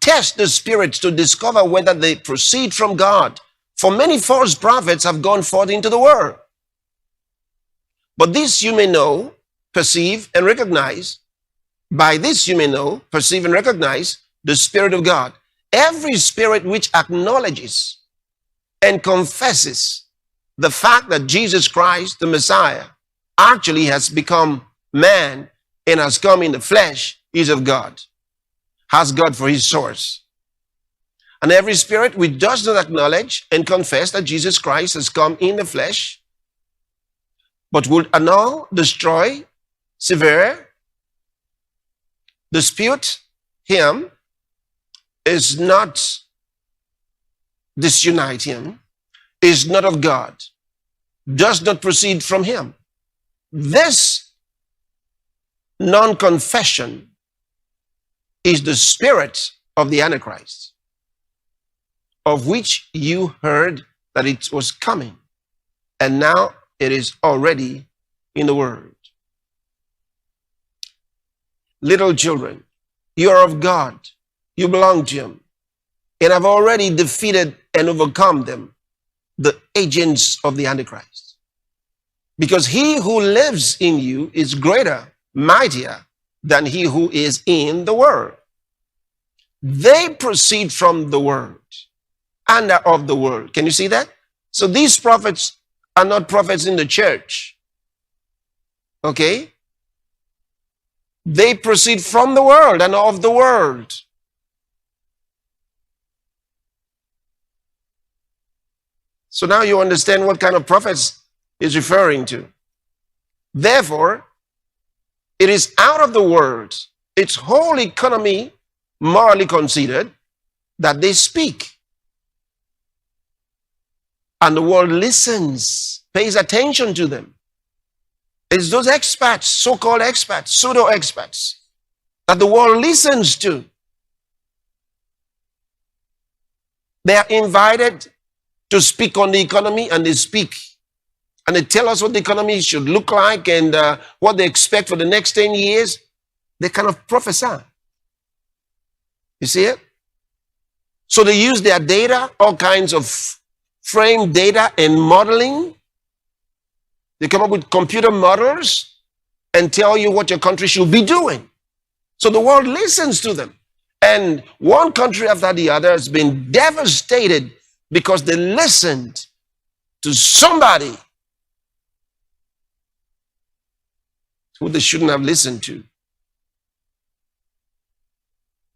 test the spirits to discover whether they proceed from God. For many false prophets have gone forth into the world. But this you may know, perceive, and recognize. By this you may know, perceive, and recognize the Spirit of God. Every spirit which acknowledges and confesses the fact that Jesus Christ, the Messiah, actually has become man and has come in the flesh is of God, has God for his source. And every spirit which does not acknowledge and confess that Jesus Christ has come in the flesh, but would annul, destroy, sever, dispute him, is not disunite him, is not of God, does not proceed from him. This non-confession is the spirit of the Antichrist, of which you heard that it was coming, and now it is already in the world. Little children, you are of God, you belong to him, and have already defeated and overcome them, the agents of the Antichrist. Because he who lives in you is greater, mightier than he who is in the world. They proceed from the world and are of the world. Can you see that? So these prophets are not prophets in the church. Okay? They proceed from the world and of the world. So now you understand what kind of prophets is referring to. Therefore, it is out of the world, its whole economy morally considered, that they speak. And the world listens, pays attention to them. It's those expats, so-called expats, pseudo-expats, that the world listens to. They are invited to speak on the economy, and they speak. And they tell us what the economy should look like and what they expect for the next 10 years. They kind of prophesy. You see it? So they use their data, all kinds of frame data and modeling. They come up with computer models and tell you what your country should be doing. So the world listens to them. And one country after the other has been devastated because they listened to somebody who they shouldn't have listened to.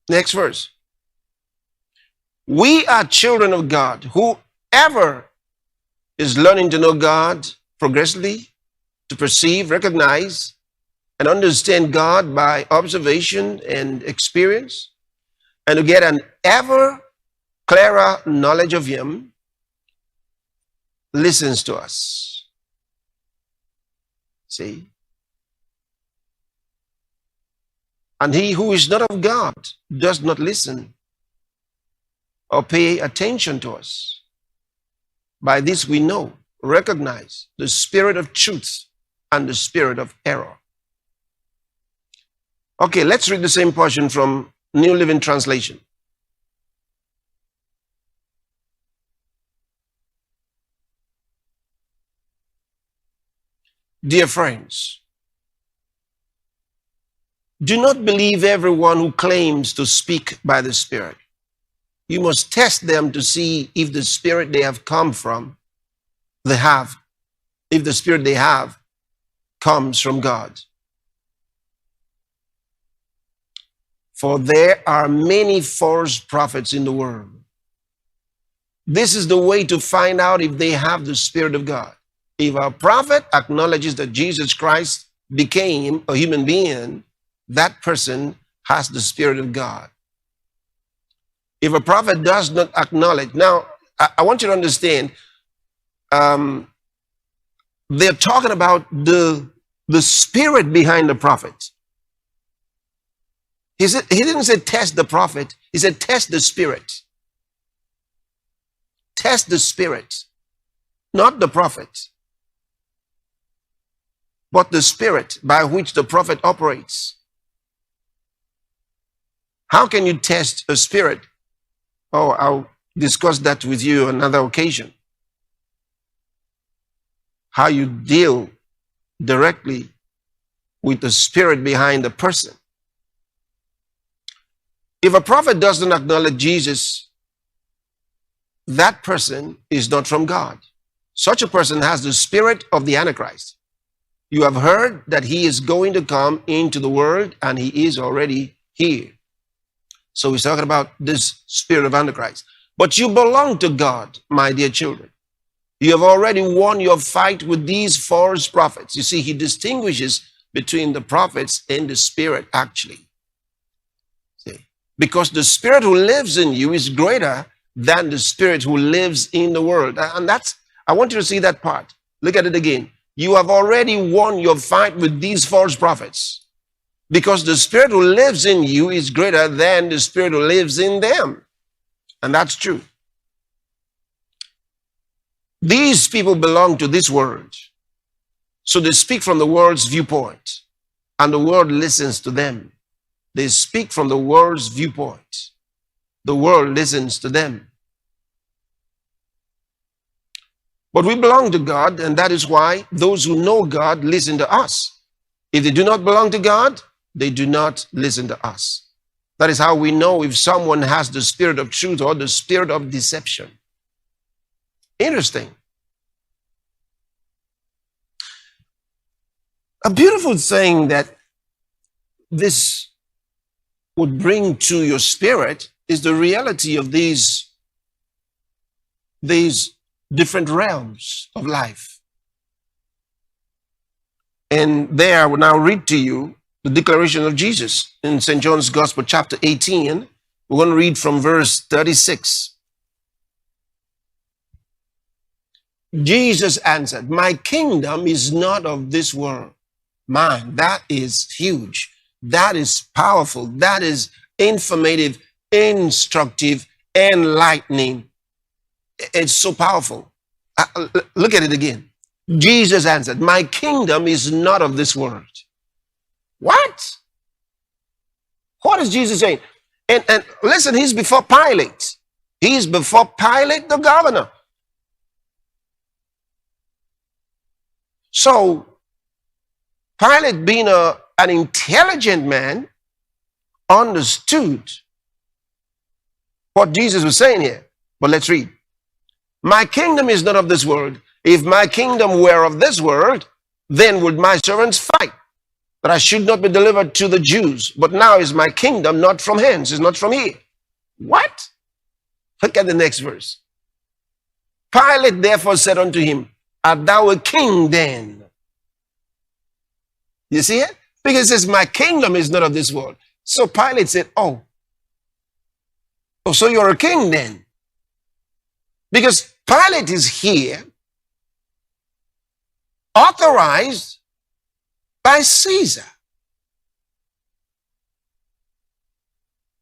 Next verse. We are children of God. Whoever is learning to know God progressively, to perceive, recognize, and understand God by observation and experience, and to get an ever clearer knowledge of him, listens to us. See? And he who is not of God does not listen or pay attention to us. By this we know, recognize the spirit of truth and the spirit of error. Okay, let's read the same portion from New Living Translation. Dear friends, do not believe everyone who claims to speak by the Spirit. You must test them to see if the Spirit they have come from, if the Spirit they have comes from God. For there are many false prophets in the world. This is the way to find out if they have the Spirit of God. If a prophet acknowledges that Jesus Christ became a human being, that person has the Spirit of God. If a prophet does not acknowledge, now I want you to understand, they're talking about the spirit behind the prophet. He didn't say test the prophet, he said test the spirit. Test the spirit, not the prophet, but the spirit by which the prophet operates. How can you test a spirit? Oh, I'll discuss that with you another occasion. How you deal directly with the spirit behind the person. If a prophet doesn't acknowledge Jesus, that person is not from God. Such a person has the spirit of the Antichrist. You have heard that he is going to come into the world, and he is already here. So he's talking about this spirit of Antichrist. But you belong to God, my dear children. You have already won your fight with these false prophets. You see, he distinguishes between the prophets and the spirit, actually. See? Because the spirit who lives in you is greater than the spirit who lives in the world. And that's, I want you to see that part. Look at it again. You have already won your fight with these false prophets, because the spirit who lives in you is greater than the spirit who lives in them. And that's true. These people belong to this world. So they speak from the world's viewpoint, and the world listens to them. They speak from the world's viewpoint. The world listens to them. But we belong to God, and that is why those who know God listen to us. If they do not belong to God, they do not listen to us. That is how we know if someone has the spirit of truth or the spirit of deception. Interesting. A beautiful thing that this would bring to your spirit is the reality of these different realms of life. And there I will now read to you the declaration of Jesus in St. John's Gospel, chapter 18. We're going to read from verse 36. Jesus answered, "My kingdom is not of this world." Man, that is huge. That is powerful. That is informative, instructive, enlightening. It's so powerful. Look at it again. Jesus answered, "My kingdom is not of this world." What? What is Jesus saying? And listen, he's before Pilate. He's before Pilate, the governor. So, Pilate, being an intelligent man, understood what Jesus was saying here. But let's read. "My kingdom is not of this world. If my kingdom were of this world, then would my servants fight, that I should not be delivered to the Jews. But now is my kingdom not from hence, is not from here." What? Look at the next verse. "Pilate therefore said unto him, Art thou a king then?" You see it? Because it says, "My kingdom is not of this world." So Pilate said, oh, so you're a king then? Because Pilate is here, authorized by Caesar.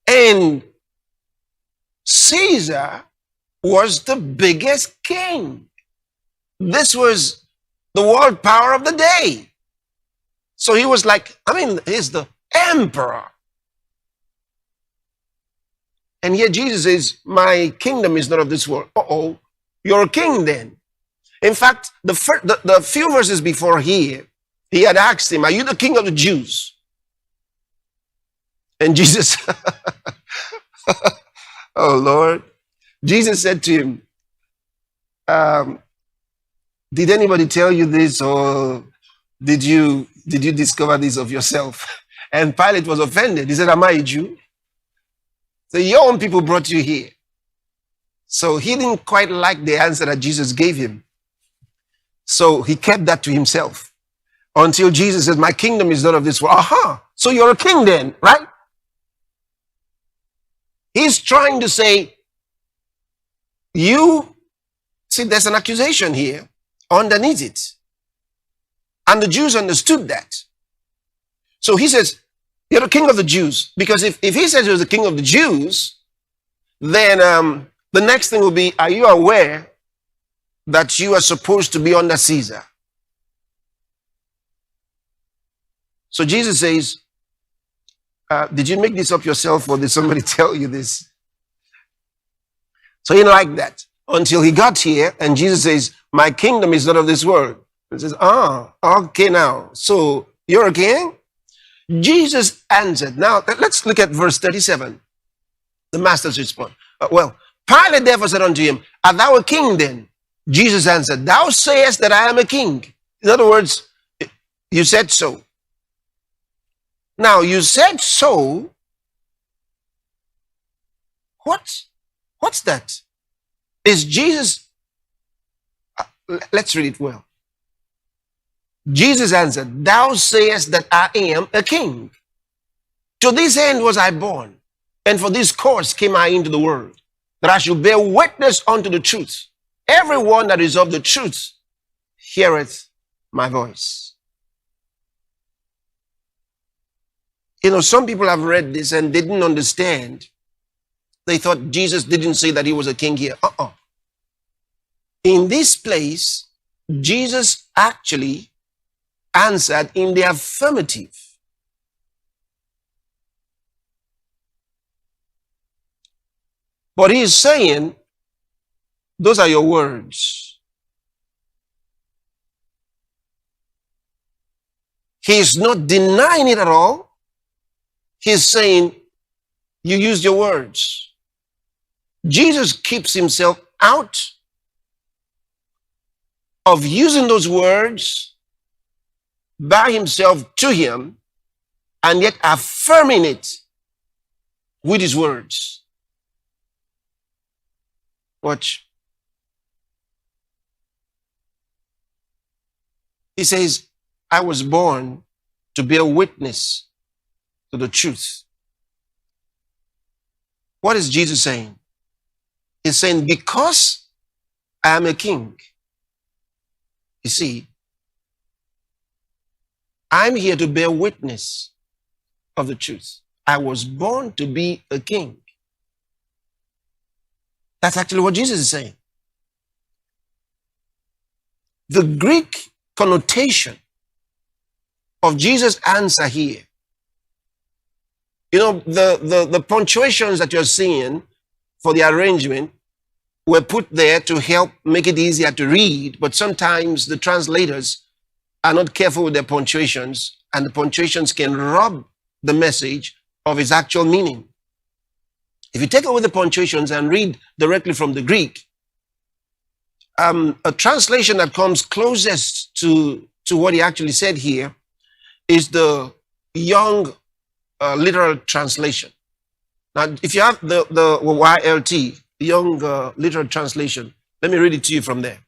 And Caesar was the biggest king. This was the world power of the day. So he was like, he's the emperor. And here Jesus says, "My kingdom is not of this world." Uh-oh, you're a king then. In fact, the few verses before here, he had asked him, "Are you the king of the Jews?" And Jesus, oh Lord, Jesus said to him, "Did anybody tell you this, or did you discover this of yourself?" And Pilate was offended. He said, "Am I a Jew?" So your own people brought you here. So he didn't quite like the answer that Jesus gave him. So he kept that to himself until Jesus said, my kingdom is not of this world. Aha! So you're a king then, right? He's trying to say, you, see, there's an accusation here underneath it. And the Jews understood that. So he says, you're the king of the Jews. Because if he says he was the king of the Jews, then the next thing will be, are you aware that you are supposed to be under Caesar? So Jesus says, did you make this up yourself or did somebody tell you this? So he didn't like that until he got here and Jesus says, my kingdom is not of this world. He says, okay now. So you're a king? Jesus answered. Now let's look at verse 37. The master's response. Well, Pilate therefore said unto him, art thou a king then? Jesus answered, thou sayest that I am a king. In other words, you said so. Now, you said so. What's that? Is Jesus... let's read it well. Jesus answered, thou sayest that I am a king. To this end was I born, and for this cause came I into the world, that I should bear witness unto the truth. Everyone that is of the truth heareth my voice. You know, some people have read this and didn't understand. They thought Jesus didn't say that he was a king here. In this place, Jesus actually answered in the affirmative. But he is saying, those are your words. He is not denying it at all. He's saying, you used your words. Jesus keeps himself out of using those words by himself to him and yet affirming it with his words. Watch. He says, I was born to bear witness to the truth. What is Jesus saying? He's saying, because I am a king, you see, I'm here to bear witness of the truth. I was born to be a king. That's actually what Jesus is saying. The Greek connotation of Jesus' answer here, you know, the punctuations that you're seeing for the arrangement were put there to help make it easier to read, but sometimes the translators are not careful with their punctuations, and the punctuations can rob the message of its actual meaning. If you take away the punctuations and read directly from the Greek, a translation that comes closest to what he actually said here is the Young literal translation. Now, if you have the YLT, the Young literal translation, let me read it to you from there.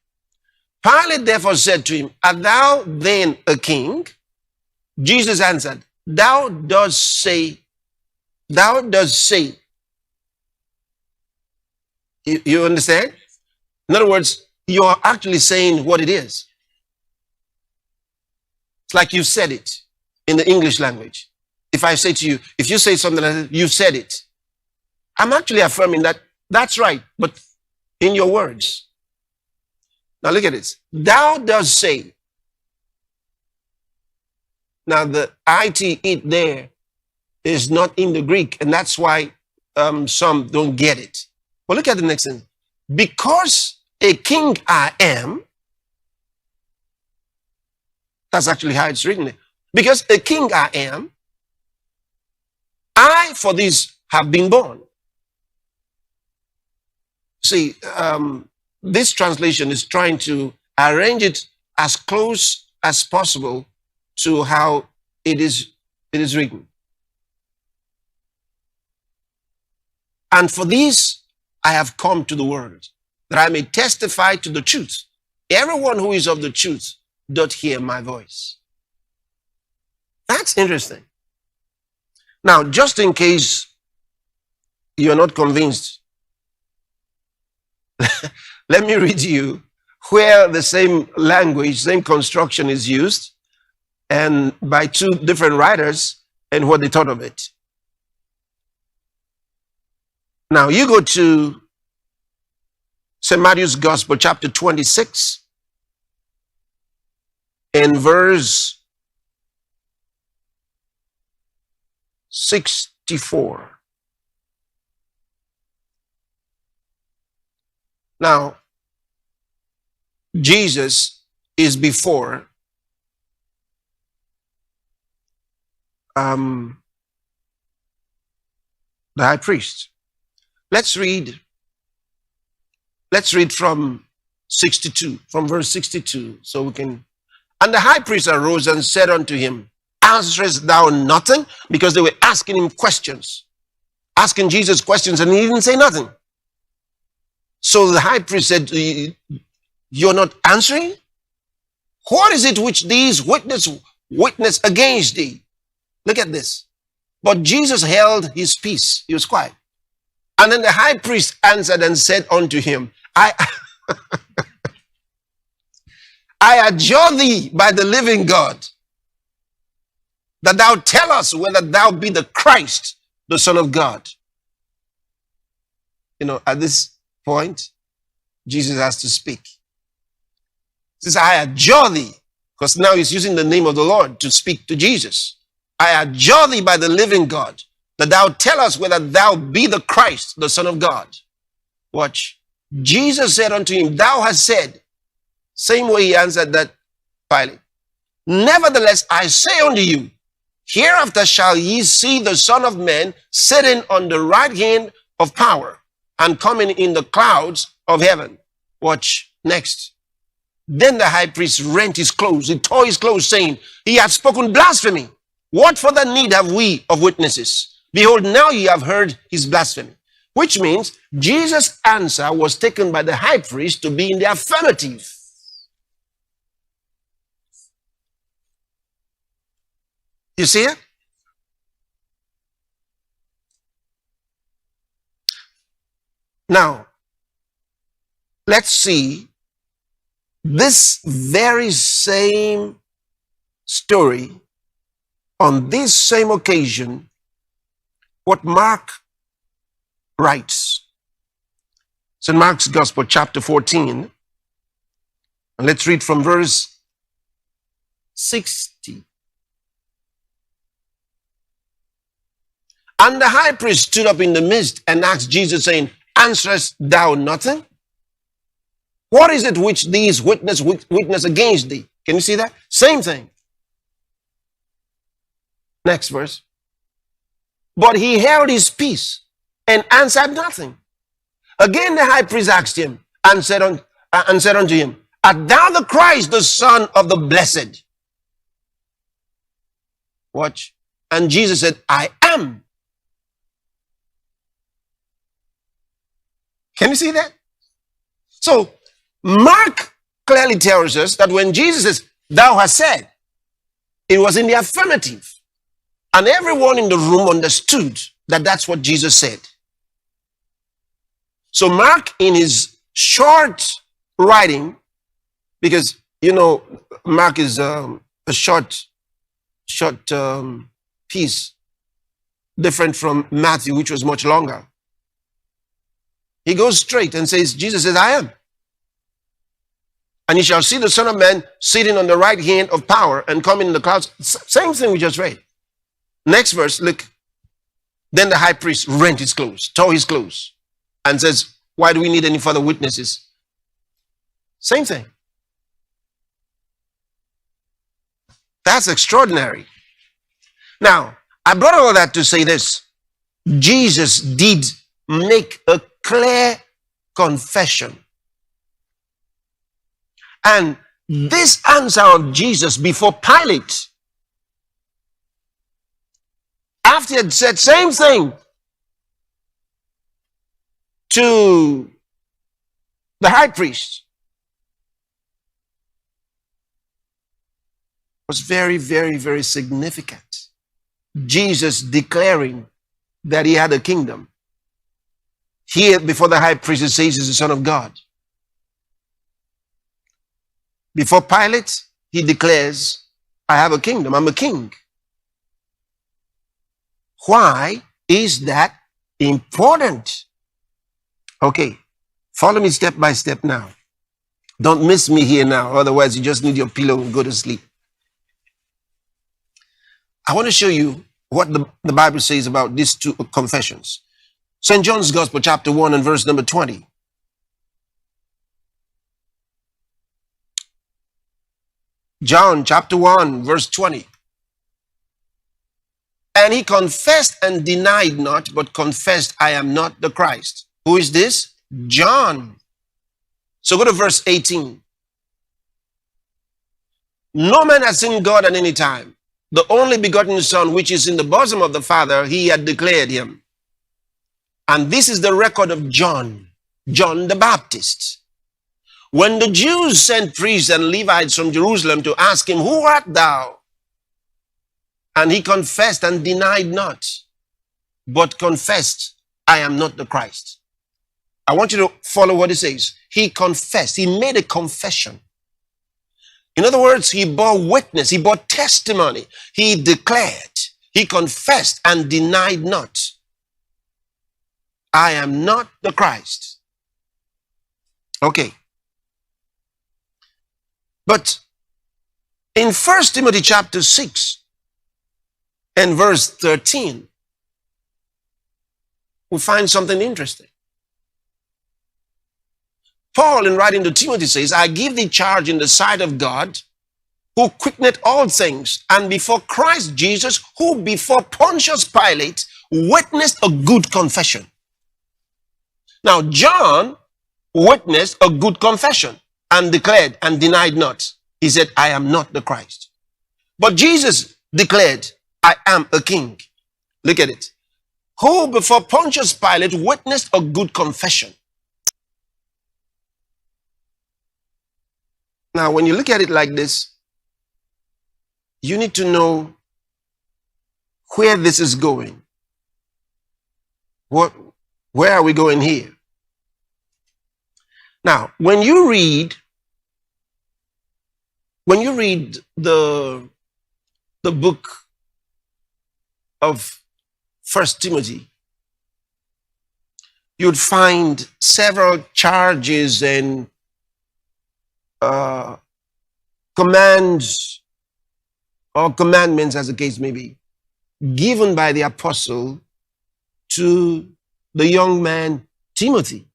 Pilate therefore said to him, art thou then a king? Jesus answered, thou dost say. You understand? In other words, you are actually saying what it is. It's like you said it in the English language. If I say to you, if you say something like that, you said it. I'm actually affirming that that's right, but in your words. Now look at this. Thou dost say. Now the it there is not in the Greek, and that's why some don't get it. But look at the next thing. Because a king I am, that's actually how it's written there. Because a king I am, I for this have been born. See, this translation is trying to arrange it as close as possible to how it is written. And for this I have come to the world, that I may testify to the truth. Everyone who is of the truth doth hear my voice. That's interesting. Now, just in case you're not convinced, let me read you where the same language, same construction is used, and by two different writers, and what they thought of it. Now, you go to St. Matthew's Gospel, chapter 26, in verse 64. Now, Jesus is before the high priest. Let's read from 62, from verse 62, so we can. And the high priest arose and said unto him, answerest thou nothing? Because they were asking him questions, asking Jesus questions, and he didn't say nothing. So the high priest said, you're not answering? What is it which these witness against thee? Look at this. But Jesus held his peace. He was quiet. And then the high priest answered and said unto him, I adjure thee by the living God, that thou tell us whether thou be the Christ, the Son of God. You know, at this point, Jesus has to speak. He says, I adjure thee, because now he's using the name of the Lord to speak to Jesus. I adjure thee by the living God, that thou tell us whether thou be the Christ, the Son of God. Watch. Jesus said unto him, thou hast said. Same way he answered that Pilate. Nevertheless, I say unto you, hereafter shall ye see the Son of Man sitting on the right hand of power and coming in the clouds of heaven. Watch. Next. Then the high priest rent his clothes. He tore his clothes, saying, he hath spoken blasphemy. What further need have we of witnesses? Behold, now ye have heard his blasphemy. Which means Jesus' answer was taken by the high priest to be in the affirmative. You see it? Now, let's see this very same story on this same occasion, what Mark writes. St. Mark's Gospel, chapter 14. And let's read from verse 60. And the high priest stood up in the midst and asked Jesus, saying, answerest thou nothing? What is it which these witness against thee? Can you see that? Same thing. Next verse. But he held his peace and answered nothing. Again the high priest asked him and said unto him, art thou the Christ, the Son of the Blessed? Watch. And Jesus said, I am. Can you see that? So Mark clearly tells us that when Jesus says, thou hast said, it was in the affirmative. And everyone in the room understood that that's what Jesus said. So Mark, in his short writing, because, you know, Mark is a short piece, different from Matthew, which was much longer. He goes straight and says, Jesus says, I am. And you shall see the Son of Man sitting on the right hand of power and coming in the clouds. Same thing we just read. Next verse, look. Then the high priest rent his clothes, tore his clothes, and says, why do we need any further witnesses? Same thing. That's extraordinary. Now, I brought all that to say this. Jesus did make a clear confession. And this answer of Jesus before Pilate, after he had said same thing, to the high priest was very, very, very significant. Jesus declaring that he had a kingdom. Here, before the high priest, it says he's the Son of God. Before Pilate, he declares, I have a kingdom, I'm a king. Why is that important? Okay, follow me step by step now. Don't miss me here now, otherwise you just need your pillow and go to sleep. I want to show you what the Bible says about these two confessions. St. John's Gospel, chapter 1 and verse number 20. John, chapter 1, verse 20. And he confessed and denied not, but confessed, I am not the Christ. Who is this? John. So go to verse 18. No man has seen God at any time. The only begotten Son, which is in the bosom of the Father, he had declared him. And this is the record of John, John the Baptist. When the Jews sent priests and Levites from Jerusalem to ask him, who art thou? And he confessed and denied not, but confessed, I am not the Christ. I want you to follow what he says. He confessed. He made a confession. In other words, he bore witness. He bore testimony. He declared. He confessed and denied not. I am not the Christ. Okay. But in 1 Timothy chapter 6 and verse 13, we find something interesting. Paul, in writing to Timothy, says, I give thee charge in the sight of God, who quickeneth all things, and before Christ Jesus, who before Pontius Pilate witnessed a good confession. Now, John witnessed a good confession and declared and denied not. He said, I am not the Christ. But Jesus declared, I am a king. Look at it. Who before Pontius Pilate witnessed a good confession. Now, when you look at it like this, you need to know where this is going. Where are we going here? Now, when you read the book of 1 Timothy, you'd find several charges and commands or commandments, as the case may be, given by the apostle to the young man Timothy.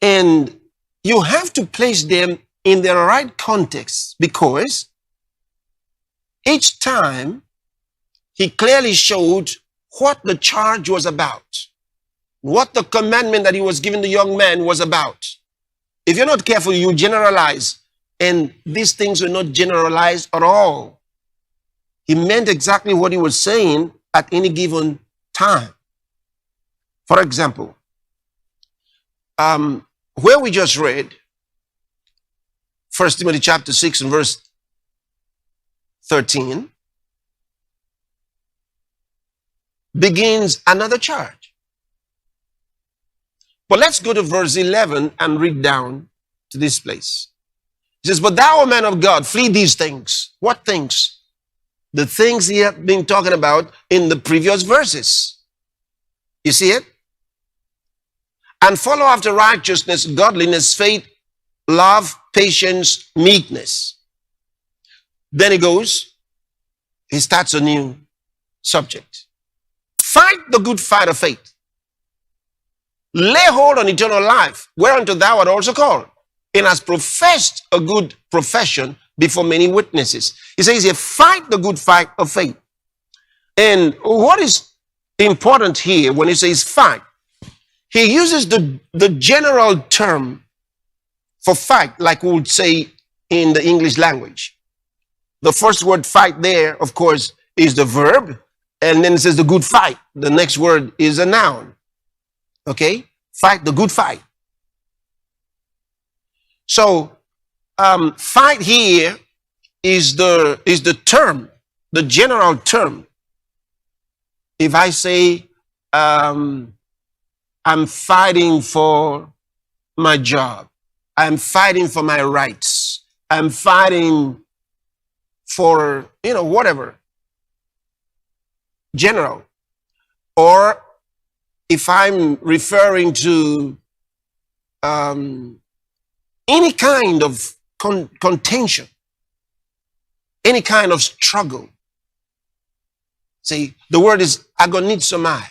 And you have to place them in their right context, because each time he clearly showed what the charge was about, what the commandment that he was giving the young man was about. If you're not careful, you generalize, and these things were not generalized at all. He meant exactly what he was saying at any given time. For example, where we just read, 1 Timothy chapter 6 and verse 13, begins another charge. But let's go to verse 11 and read down to this place. It says, but thou, O man of God, flee these things. What things? The things he had been talking about in the previous verses. You see it? And follow after righteousness, godliness, faith, love, patience, meekness. Then he starts a new subject. Fight the good fight of faith. Lay hold on eternal life, whereunto thou art also called, and hast professed a good profession before many witnesses. He says here, fight the good fight of faith. And what is important here when he says fight? He uses the general term for fight, like we would say in the English language. The first word fight there, of course, is the verb, and then it says the good fight. The next word is a noun. Okay? Fight the good fight. So, fight here is the term, the general term. If I say, I'm fighting for my job, I'm fighting for my rights, I'm fighting for, whatever, general. Or if I'm referring to any kind of contention, any kind of struggle. See, the word is agonizomai.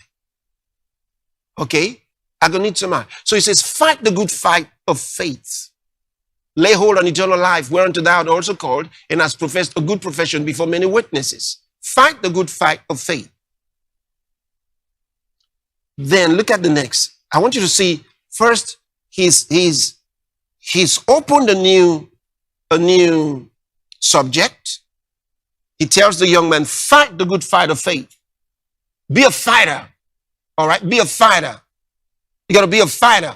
Okay? Agonizomai. So it says, fight the good fight of faith. Lay hold on eternal life, whereunto thou art also called, and hast professed a good profession before many witnesses. Fight the good fight of faith. Then look at the next. I want you to see, first, he's opened a new subject. He tells the young man, fight the good fight of faith. Be a fighter. All right? Be a fighter. You got to be a fighter.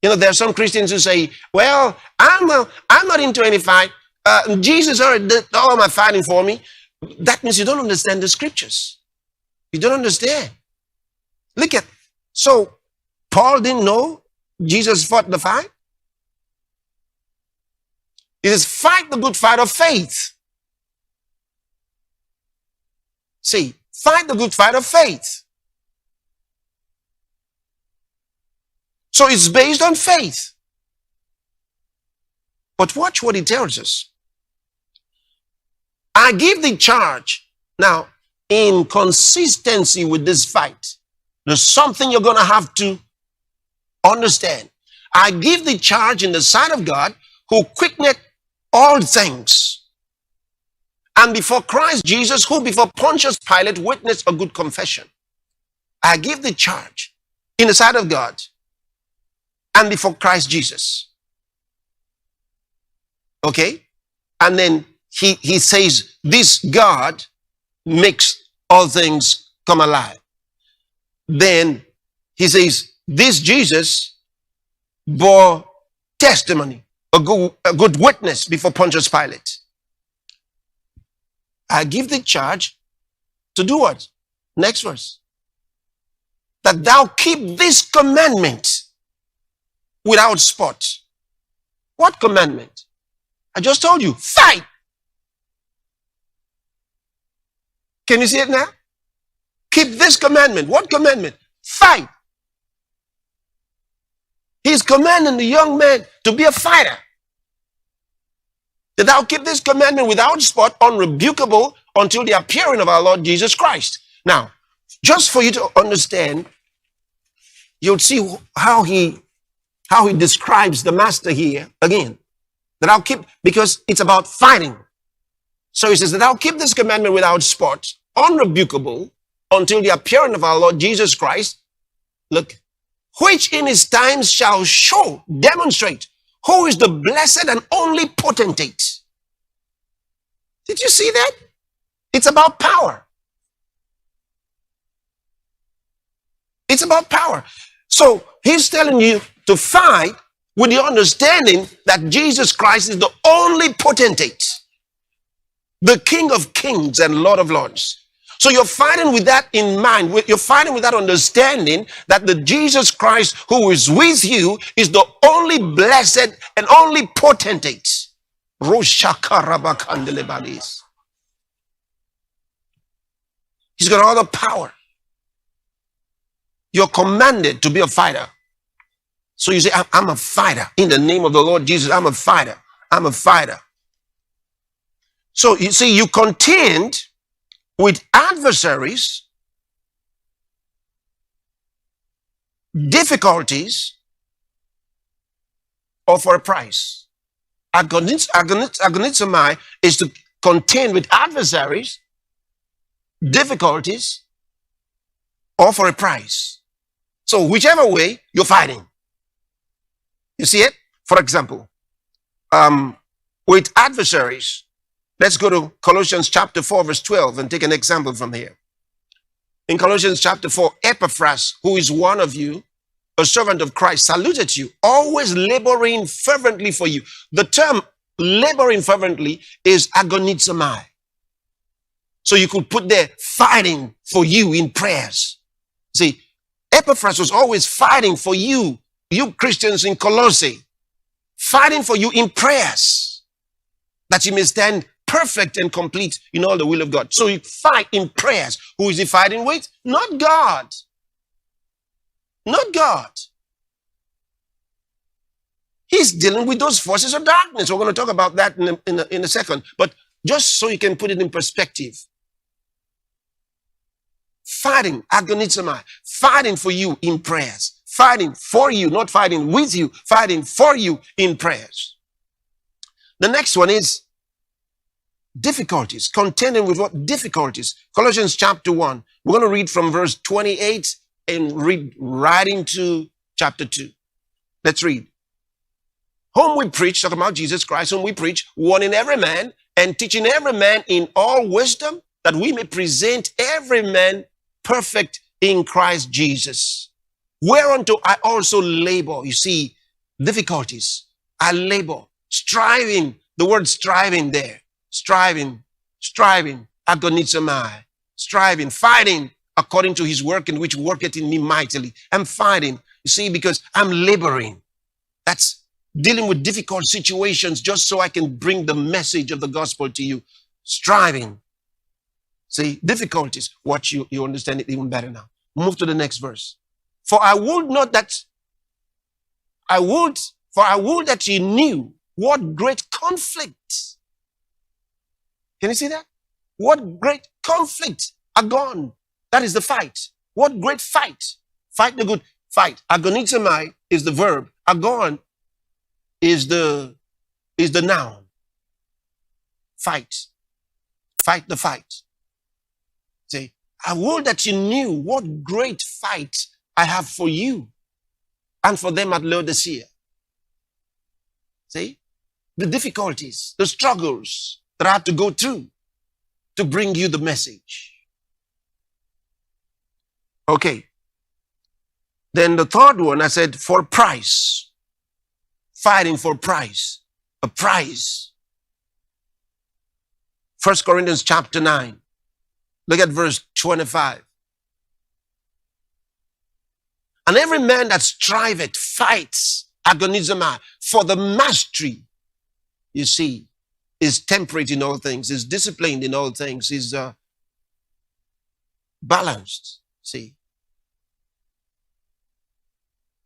There are some Christians who say, well, I'm not into any fight. Jesus already did all my fighting for me. That means you don't understand the scriptures. You don't understand. Look at, so Paul didn't know Jesus fought the fight. He says, fight the good fight of faith. See, fight the good fight of faith. So it's based on faith. But watch what he tells us. I give thee charge. Now, in consistency with this fight, there's something you're going to have to understand. I give thee charge in the sight of God, who quickeneth all things. And before Christ Jesus, who before Pontius Pilate witnessed a good confession. I give thee charge in the sight of God and before Christ Jesus. Okay? And then he says, this God makes all things come alive. Then he says, this Jesus bore testimony, a good witness before Pontius Pilate. I give thee charge to do what? Next verse. That thou keep this commandment without spot. What commandment? I just told you, fight. Can you see it now? Keep this commandment. What commandment? Fight. He's commanding the young man to be a fighter. That thou keep this commandment without spot, unrebukable, until the appearing of our Lord Jesus Christ. Now, just for you to understand, you'll see how he describes the master here again. That I'll keep, because it's about fighting. So he says that I'll keep this commandment without spot, unrebukable, until the appearing of our Lord Jesus Christ. Look, which in his times shall show, demonstrate, who is the blessed and only potentate. Did you see that? It's about power. It's about power. So he's telling you to fight with the understanding that Jesus Christ is the only potentate, the King of kings and Lord of lords. So you're fighting with that in mind. You're fighting with that understanding that the Jesus Christ who is with you is the only blessed and only potentate. He's got all the power. You're commanded to be a fighter. So you say, I'm a fighter. In the name of the Lord Jesus, I'm a fighter. I'm a fighter. So you see, you contend with adversaries, difficulties, or for a price. Agonizomai is to contend with adversaries, difficulties, or for a price. So whichever way, you're fighting. You see it? For example, with adversaries, let's go to Colossians chapter 4, verse 12 and take an example from here. In Colossians chapter 4, Epaphras, who is one of you, a servant of Christ, saluteth you, always laboring fervently for you. The term laboring fervently is agonizomai. So you could put there fighting for you in prayers. See, Epaphras was always fighting for you, you Christians in Colossae, fighting for you in prayers, that you may stand perfect and complete in all the will of God. So you fight in prayers. Who is he fighting with? Not God. Not God. He's dealing with those forces of darkness. We're going to talk about that in a second. But just so you can put it in perspective. Fighting, agonizomai, fighting for you in prayers. Fighting for you, not fighting with you, fighting for you in prayers. The next one is difficulties. Contending with what? Difficulties. Colossians chapter 1. We're going to read from verse 28 and read right into chapter 2. Let's read. Whom we preach, talking about Jesus Christ, whom we preach, warning every man and teaching every man in all wisdom, that we may present every man perfect in Christ Jesus. Whereunto I also labor. You see, difficulties. I labor. Striving. The word striving there. Striving. Agonizomai. Striving. Fighting according to his work, in which worketh in me mightily. I'm fighting. You see, because I'm laboring. That's dealing with difficult situations just so I can bring the message of the gospel to you. Striving. See, difficulties. Watch, you understand it even better now. Move to the next verse. For I would that ye knew what great conflict. Can you see that? What great conflict. Agon. That is the fight. What great fight. Fight the good fight. Agonizomai is the verb. Agon is the noun. Fight. Fight the fight. See, I would that you knew what great fight I have for you and for them at Laodicea. See, the difficulties, the struggles that I have to go through to bring you the message. Okay. Then the third one, I said, for price. Fighting for price. A prize. 1 Corinthians chapter 9. Look at verse 25. And every man that striveth, fights, agonizomai, for the mastery, you see, is temperate in all things, is disciplined in all things, is balanced, see.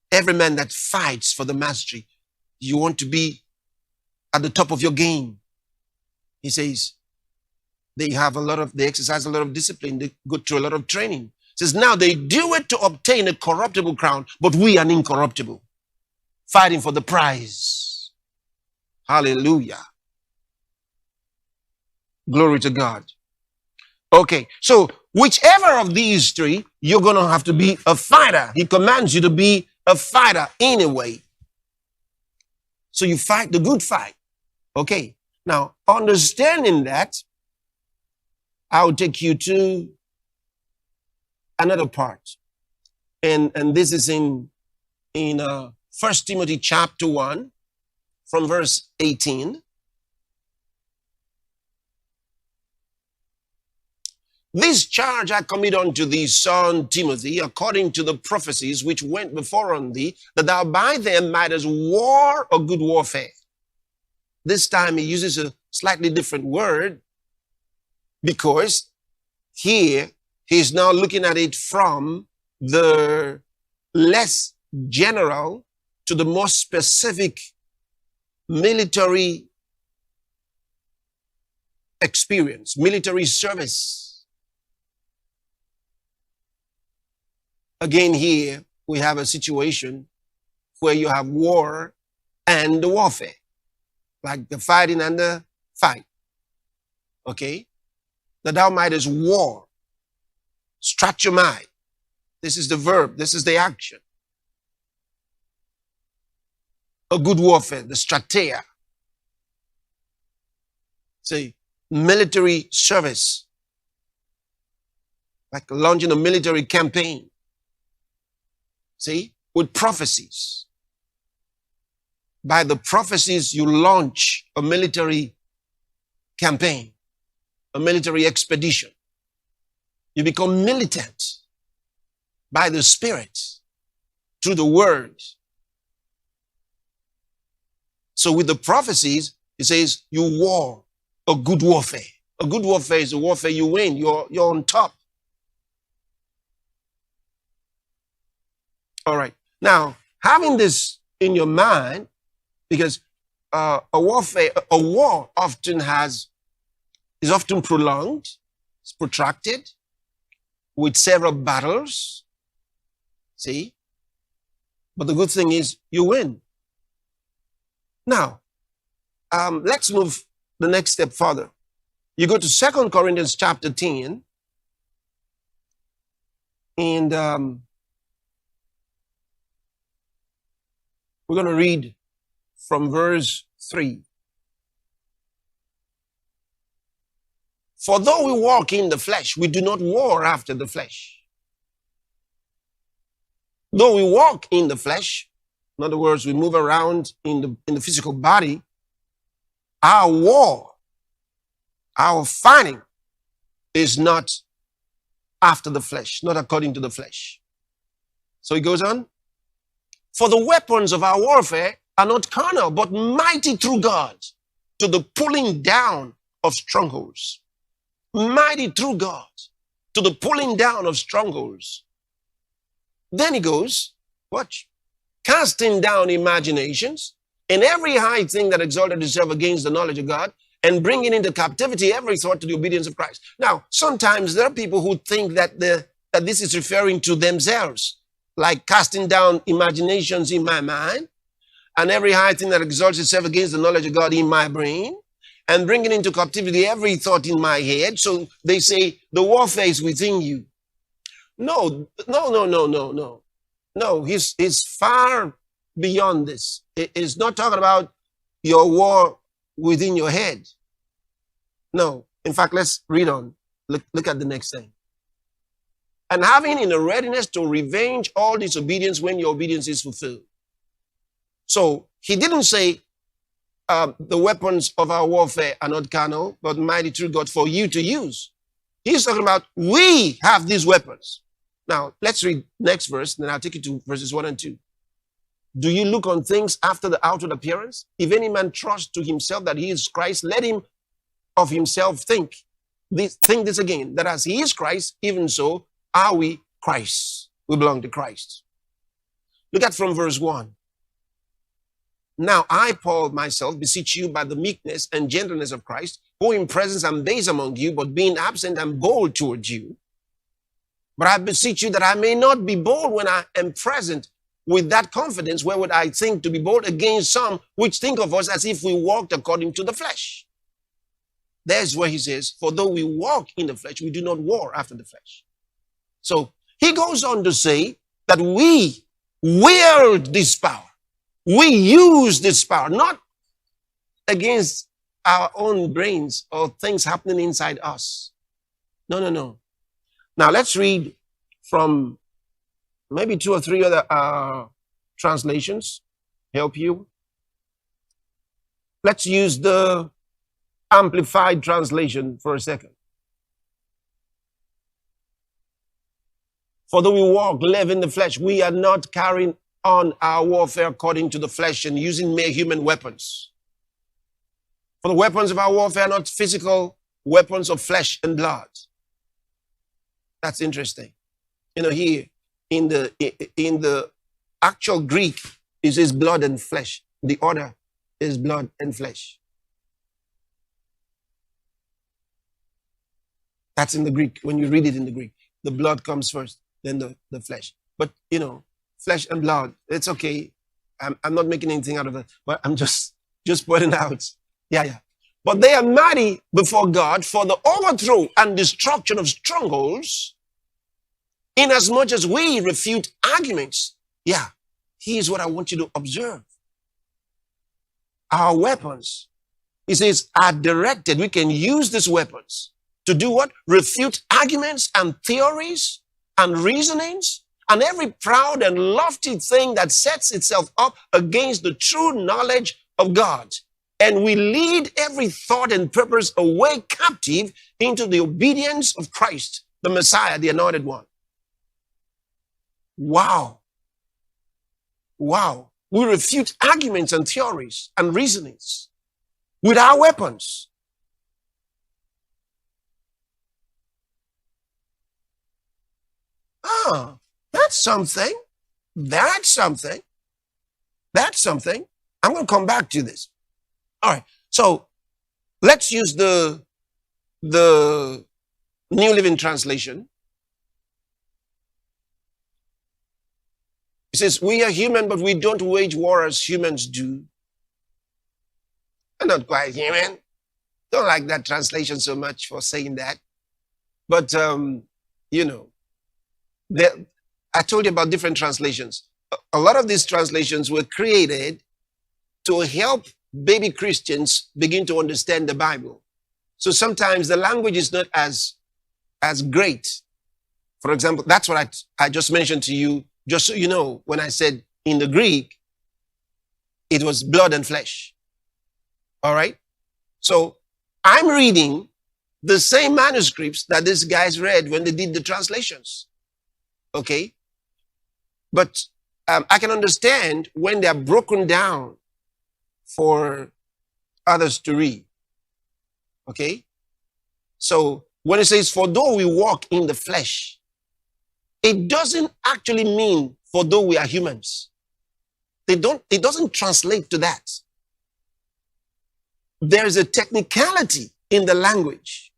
Every man that fights for the mastery, you want to be at the top of your game. He says, they exercise a lot of discipline, they go through a lot of training. He says, now they do it to obtain a corruptible crown, but we are incorruptible. Fighting for the prize. Hallelujah. Glory to God. Okay, so whichever of these three, you're going to have to be a fighter. He commands you to be a fighter anyway. So you fight the good fight. Okay, now understanding that, I'll take you to another part. And this is in 1 Timothy chapter 1 from verse 18. This charge I commit unto thee, son Timothy, according to the prophecies which went before on thee, that thou by them mightest war a good warfare. This time he uses a slightly different word, because here he's now looking at it from the less general to the more specific military experience, military service. Again, here we have a situation where you have war and the warfare, like the fighting and the fight. Okay? That thou mightest war. Stratumai. This is the verb. This is the action. A good warfare, the strateia. Say, military service. Like launching a military campaign. See? with prophecies. By the prophecies, you launch a military campaign, a military expedition. You become militant by the Spirit through the Word. So with the prophecies, it says you war a good warfare. A good warfare is a warfare you win. You're on top. All right. Now, having this in your mind, because a war often is often prolonged, it's protracted, with several battles. See? But the good thing is you win. Now, let's move the next step further. You go to 2 Corinthians chapter 10, and we're going to read from verse 3. For though we walk in the flesh, we do not war after the flesh. Though we walk in the flesh, in other words, we move around in the physical body, our war, our fighting is not after the flesh, not according to the flesh. So he goes on. For the weapons of our warfare are not carnal, but mighty through God to the pulling down of strongholds. Mighty through God to the pulling down of strongholds. Then he goes, watch, casting down imaginations and every high thing that exalted itself against the knowledge of God, and bringing into captivity every thought to the obedience of Christ. Now, sometimes there are people who think that this is referring to themselves, like casting down imaginations in my mind, and every high thing that exalts itself against the knowledge of God in my brain, and bringing into captivity every thought in my head. So they say the warfare is within you. No. No, he's far beyond this. It's not talking about your war within your head. No. In fact, let's read on. Look at the next thing. And having in a readiness to revenge all disobedience when your obedience is fulfilled. So he didn't say the weapons of our warfare are not carnal, but mighty through God for you to use. He's talking about we have these weapons. Now, let's read next verse, then I'll take you to verses 1 and 2. Do you look on things after the outward appearance? If any man trusts to himself that he is Christ, let him of himself think this again, that as he is Christ, even so are we Christ. We belong to Christ. Look at from verse 1. Now I, Paul, myself, beseech you by the meekness and gentleness of Christ, who in presence am base among you, but being absent am bold towards you. But I beseech you that I may not be bold when I am present with that confidence, wherewith I think to be bold against some which think of us as if we walked according to the flesh. There's where he says, for though we walk in the flesh, we do not war after the flesh. So he goes on to say that we wield this power. We use this power, not against our own brains or things happening inside us. No. Now let's read from maybe 2 or 3 other translations help you. Let's use the Amplified translation for a second. For though we walk, live in the flesh, we are not carrying on our warfare according to the flesh and using mere human weapons. For the weapons of our warfare are not physical weapons of flesh and blood. That's interesting. You know, here in the actual Greek, it says blood and flesh. The order is blood and flesh. That's in the Greek. When you read it in the Greek, the blood comes first, then the flesh. But, you know, flesh and blood, it's okay. I'm not making anything out of it, but I'm just pointing out. Yeah. But they are mighty before God for the overthrow and destruction of strongholds, inasmuch as we refute arguments. Yeah, here's what I want you to observe. Our weapons, he says, are directed. We can use these weapons to do what? Refute arguments and theories and reasonings and every proud and lofty thing that sets itself up against the true knowledge of God. And we lead every thought and purpose away captive into the obedience of Christ, the Messiah, the Anointed One. Wow. Wow. We refute arguments and theories and reasonings with our weapons. Ah, that's something. That's something. That's something. I'm going to come back to this. All right. So let's use the New Living Translation. It says, we are human, but we don't wage war as humans do. I'm not quite human. Don't like that translation so much for saying that. But, you know, I told you about different translations. A lot of these translations were created to help baby Christians begin to understand the Bible. So sometimes the language is not as great. For example, that's what I just mentioned to you, just so you know, when I said in the Greek, it was blood and flesh. All right? So I'm reading the same manuscripts that these guys read when they did the translations. Okay? But I can understand when they are broken down for others to read. Okay? So when it says, for though we walk in the flesh, it doesn't actually mean for though we are humans. It doesn't translate to that. There's a technicality in the language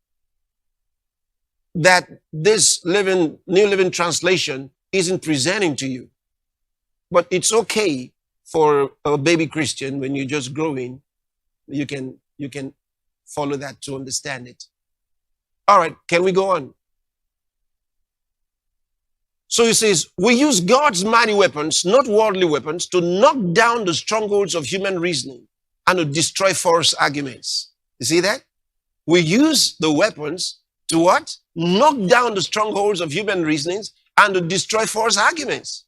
that this New Living Translation isn't presenting to you. But it's okay for a baby Christian, when you're just growing, you can follow that to understand it. All right, can we go on? So he says, we use God's mighty weapons, not worldly weapons, to knock down the strongholds of human reasoning and to destroy false arguments. You see that? We use the weapons to what? Knock down the strongholds of human reasonings and to destroy false arguments.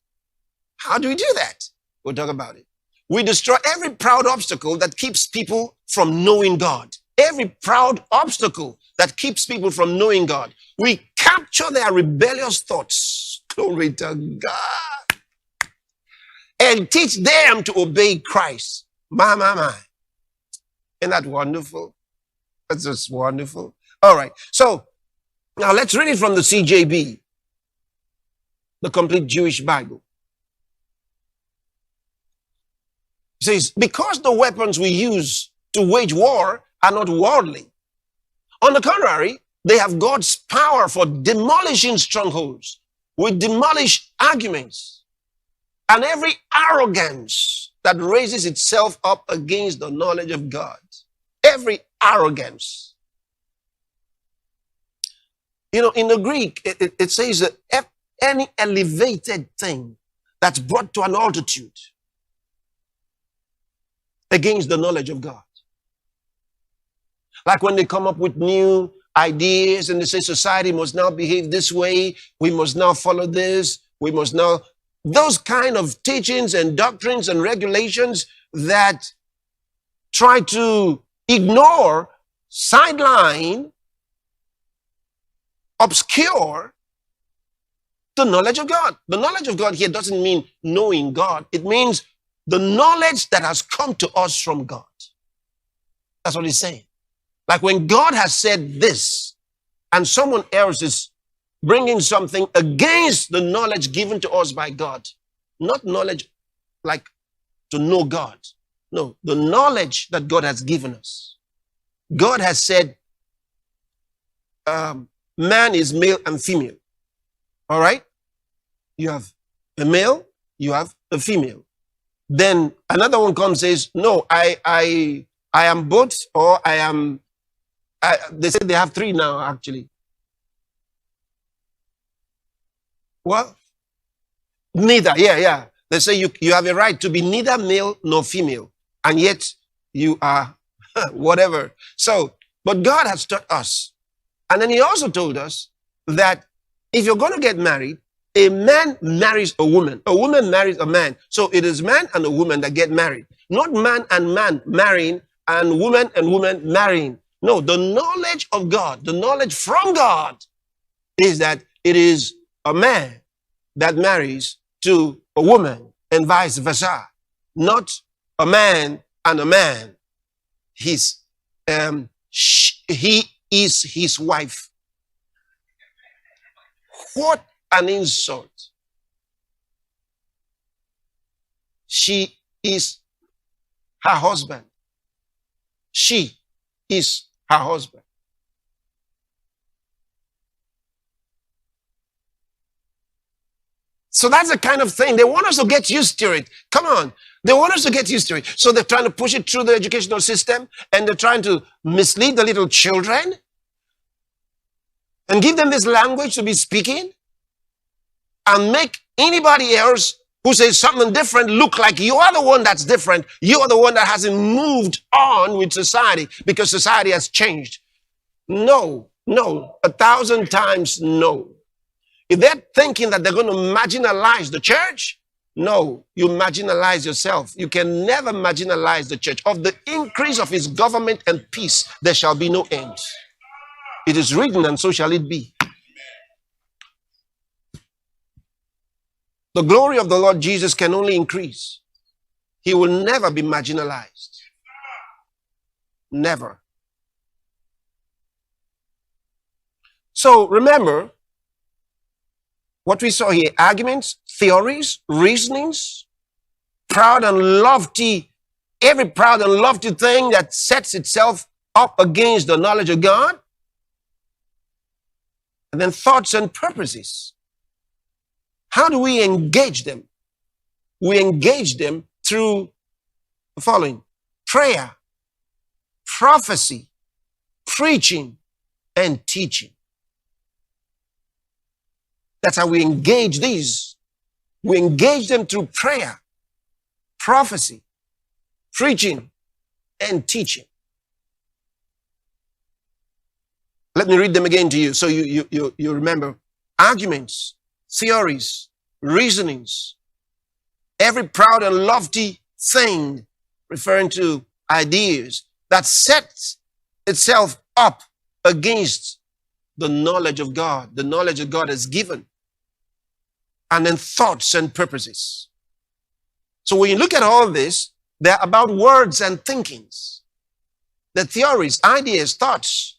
How do we do that? We'll talk about it. We destroy every proud obstacle that keeps people from knowing God. Every proud obstacle that keeps people from knowing God. We capture their rebellious thoughts. Glory to God. And teach them to obey Christ. My. Isn't that wonderful? That's just wonderful. All right. So now let's read it from the CJB, the Complete Jewish Bible. It says, because the weapons we use to wage war are not worldly. On the contrary, they have God's power for demolishing strongholds. We demolish arguments and every arrogance that raises itself up against the knowledge of God. Every arrogance. You know, in the Greek, it says that any elevated thing that's brought to an altitude against the knowledge of God. Like when they come up with new ideas and they say society must now behave this way, we must now follow this, we must now... Those kind of teachings and doctrines and regulations that try to ignore, sideline, obscure the knowledge of God. The knowledge of God here doesn't mean knowing God. It means the knowledge that has come to us from God. That's what he's saying. Like when God has said this, and someone else is bringing something against the knowledge given to us by God. Not knowledge like to know God. No, the knowledge that God has given us. God has said, man is male and female. All right? You have a male, you have a female. Then another one comes and says, no, I am both, or I am... they say they have three now, actually. Well, neither, yeah. They say you have a right to be neither male nor female, and yet you are whatever. So, but God has taught us. And then he also told us that if you're going to get married, A man marries a woman marries a man. So it is man and a woman that get married. Not man and man marrying and woman marrying. No, the knowledge of God, the knowledge from God is that it is a man that marries to a woman and vice versa. Not a man and a man. He is his wife. What an insult. She is her husband. She is her husband. So that's the kind of thing. They want us to get used to it. Come on. They want us to get used to it. So they're trying to push it through the educational system, and they're trying to mislead the little children and give them this language to be speaking and make anybody else who says something different look like you are the one that's different. You are the one that hasn't moved on with society because society has changed. No, 1,000 times no. If they're thinking that they're going to marginalize the church, no, you marginalize yourself. You can never marginalize the church. Of the increase of his government and peace, there shall be no end. It is written, and so shall it be. The glory of the Lord Jesus can only increase. He will never be marginalized. Never. So remember what we saw here: arguments, theories, reasonings, proud and lofty, every proud and lofty thing that sets itself up against the knowledge of God. And then thoughts and purposes. How do we engage them? We engage them through the following: prayer, prophecy, preaching, and teaching. That's how we engage these. We engage them through prayer, prophecy, preaching, and teaching. Let me read them again to you so you remember. Arguments, theories, reasonings, every proud and lofty thing, referring to ideas that sets itself up against the knowledge of God. The knowledge of God is given. And then thoughts and purposes. So when you look at all this, they're about words and thinkings. The theories, ideas, thoughts.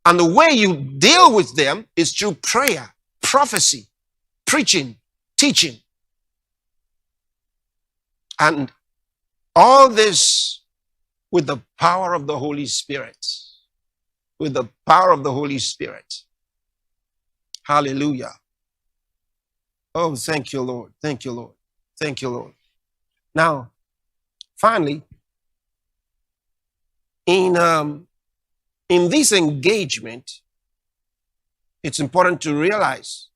And the way you deal with them is through prayer, prophecy, preaching, teaching. And all this with the power of the Holy Spirit. With the power of the Holy Spirit. Hallelujah. Oh, thank you, Lord. Thank you, Lord. Thank you, Lord. Now, finally, in this engagement, it's important to realize.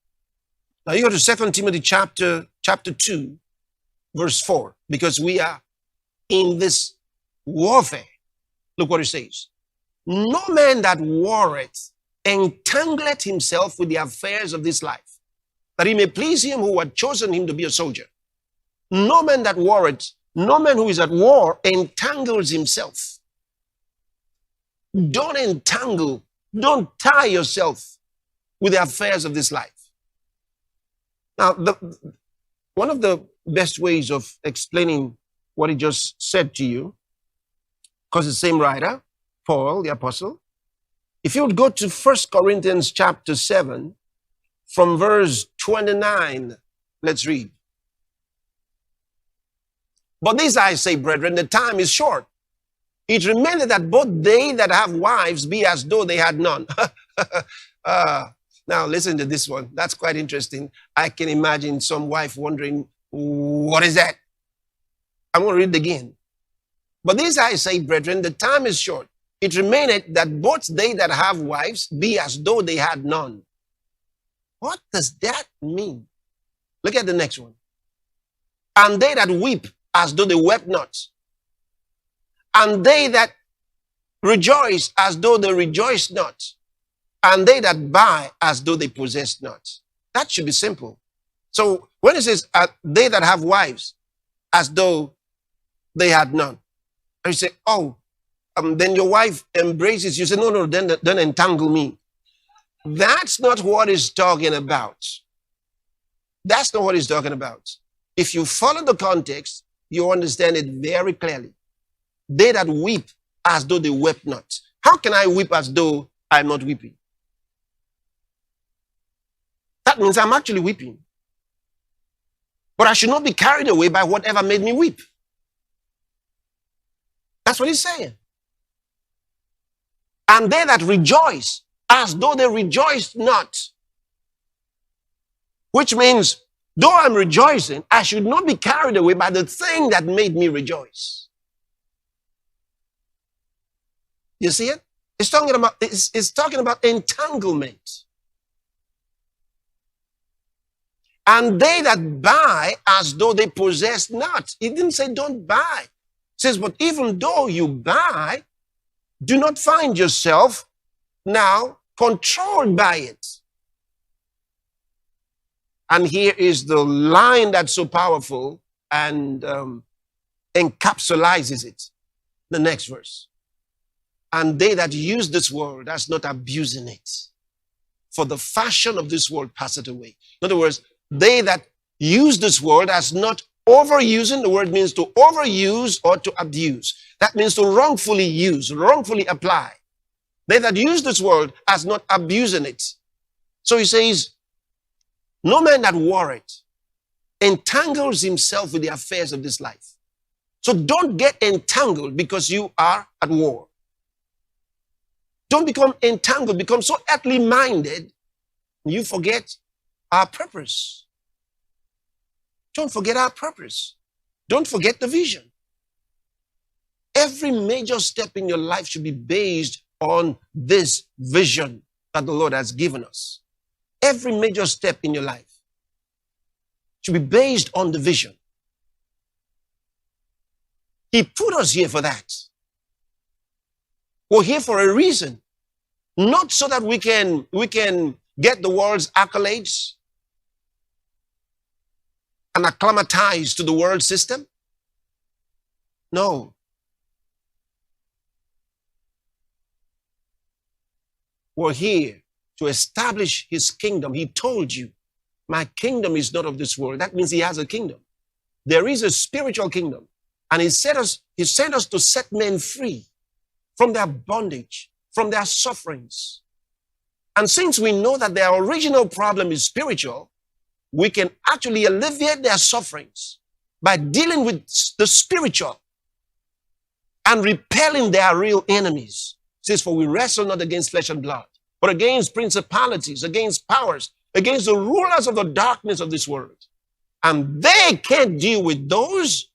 Now you go to 2 Timothy chapter 2, verse 4, because we are in this warfare. Look what it says. No man that warreth entangleth himself with the affairs of this life, that he may please him who had chosen him to be a soldier. No man that warreth, no man who is at war entangles himself. Don't entangle, don't tie yourself with the affairs of this life. Now, one of the best ways of explaining what he just said to you, because the same writer, Paul, the apostle, if you would go to 1 Corinthians chapter 7, from verse 29, let's read. But this I say, brethren, the time is short. It remaineth that both they that have wives be as though they had none. Now listen to this one. That's quite interesting. I can imagine some wife wondering, what is that? I'm going to read it again. But this I say, brethren, the time is short. It remaineth that both they that have wives be as though they had none. What does that mean? Look at the next one. And they that weep as though they wept not. And they that rejoice as though they rejoiced not. And they that buy as though they possessed not. That should be simple. So when it says, they that have wives, as though they had none. And you say, oh, then your wife embraces you. Say, no, then entangle me. That's not what he's talking about. That's not what he's talking about. If you follow the context, you understand it very clearly. They that weep as though they wept not. How can I weep as though I'm not weeping? That means I'm actually weeping. But I should not be carried away by whatever made me weep. That's what he's saying. And they that rejoice as though they rejoiced not. Which means, though I'm rejoicing, I should not be carried away by the thing that made me rejoice. You see it? It's talking about entanglement. And they that buy as though they possess not. He didn't say don't buy. He says, but even though you buy, do not find yourself now controlled by it. And here is the line that's so powerful and encapsulizes it. The next verse. And they that use this world as not abusing it. For the fashion of this world passeth away. In other words, they that use this word as not overusing. The word means to overuse or to abuse. That means to wrongfully use, wrongfully apply. They that use this word as not abusing it. So he says, no man that warreth entangles himself with the affairs of this life. So don't get entangled because you are at war. Don't become entangled, become so earthly minded, you forget our purpose. Don't forget our purpose. Don't forget the vision. Every major step in your life should be based on this vision that the Lord has given us. Every major step in your life should be based on the vision. He put us here for that. We're here for a reason. Not so that we can get the world's accolades and acclimatize to the world system. No. We're here to establish his kingdom. He told you, my kingdom is not of this world. That means he has a kingdom. There is a spiritual kingdom. And he sent us to set men free from their bondage, from their sufferings. And since we know that their original problem is spiritual, we can actually alleviate their sufferings by dealing with the spiritual and repelling their real enemies. It says, for we wrestle not against flesh and blood, but against principalities, against powers, against the rulers of the darkness of this world. And they can't deal with those.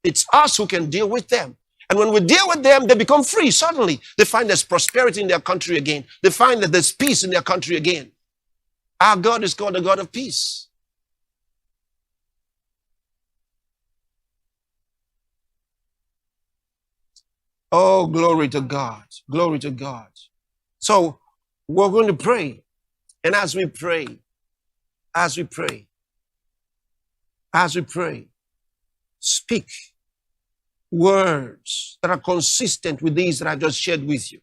It's us who can deal with them. And when we deal with them, they become free. Suddenly, they find there's prosperity in their country again. They find that there's peace in their country again. Our God is called the God of peace. Oh, glory to God. Glory to God. So, we're going to pray. And as we pray, speak words that are consistent with these that I just shared with you.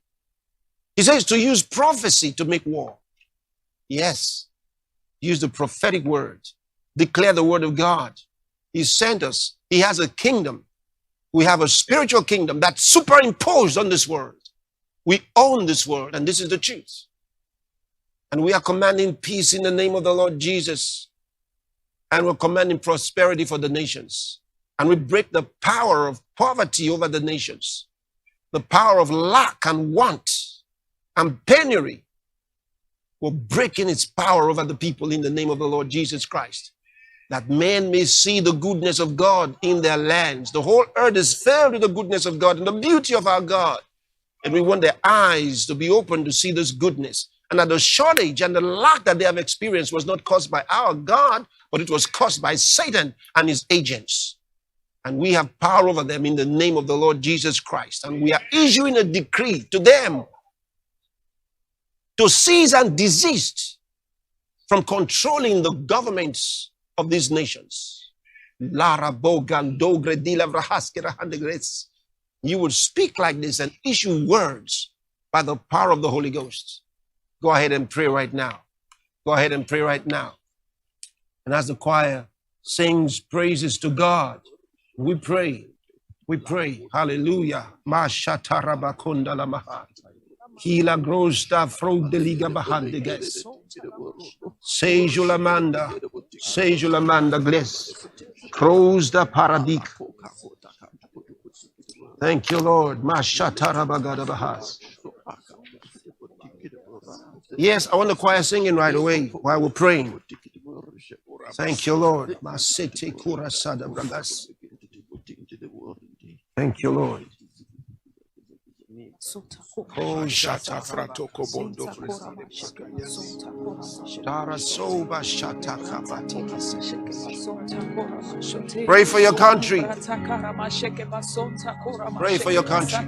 He says to use prophecy to make war. Yes. Use the prophetic word. Declare the word of God. He sent us. He has a kingdom. We have a spiritual kingdom that's superimposed on this world. We own this world, and this is the truth. And we are commanding peace in the name of the Lord Jesus. And we're commanding prosperity for the nations. And we break the power of poverty over the nations. The power of lack and want and penury. We're breaking its power over the people in the name of the Lord Jesus Christ. That men may see the goodness of God in their lands. The whole earth is filled with the goodness of God and the beauty of our God. And we want their eyes to be open to see this goodness. And that the shortage and the lack that they have experienced was not caused by our God, but it was caused by Satan and his agents. And we have power over them in the name of the Lord Jesus Christ. And we are issuing a decree to them to cease and desist from controlling the governments of these nations. Lara Bogan Dogre Dila Vrahaskira Handegres. You would speak like this and issue words by the power of the Holy Ghost. Go ahead and pray right now. Go ahead and pray right now. And as the choir sings praises to God, we pray. We pray. Hallelujah. Mashatarabakunda lamaha. Hila grosta frod de liga bahandeges. Sejulamanda. Sejulamanda gles. Crows da paradik. Thank you, Lord. Mashatarabagada bahas. Yes, I want the choir singing right away while we're praying. Thank you, Lord. Masete kurasada bragas. Thank you, Lord. Oh, shata frato kobondo. Tarasoba shata kabati. Pray for your country. Pray for your country.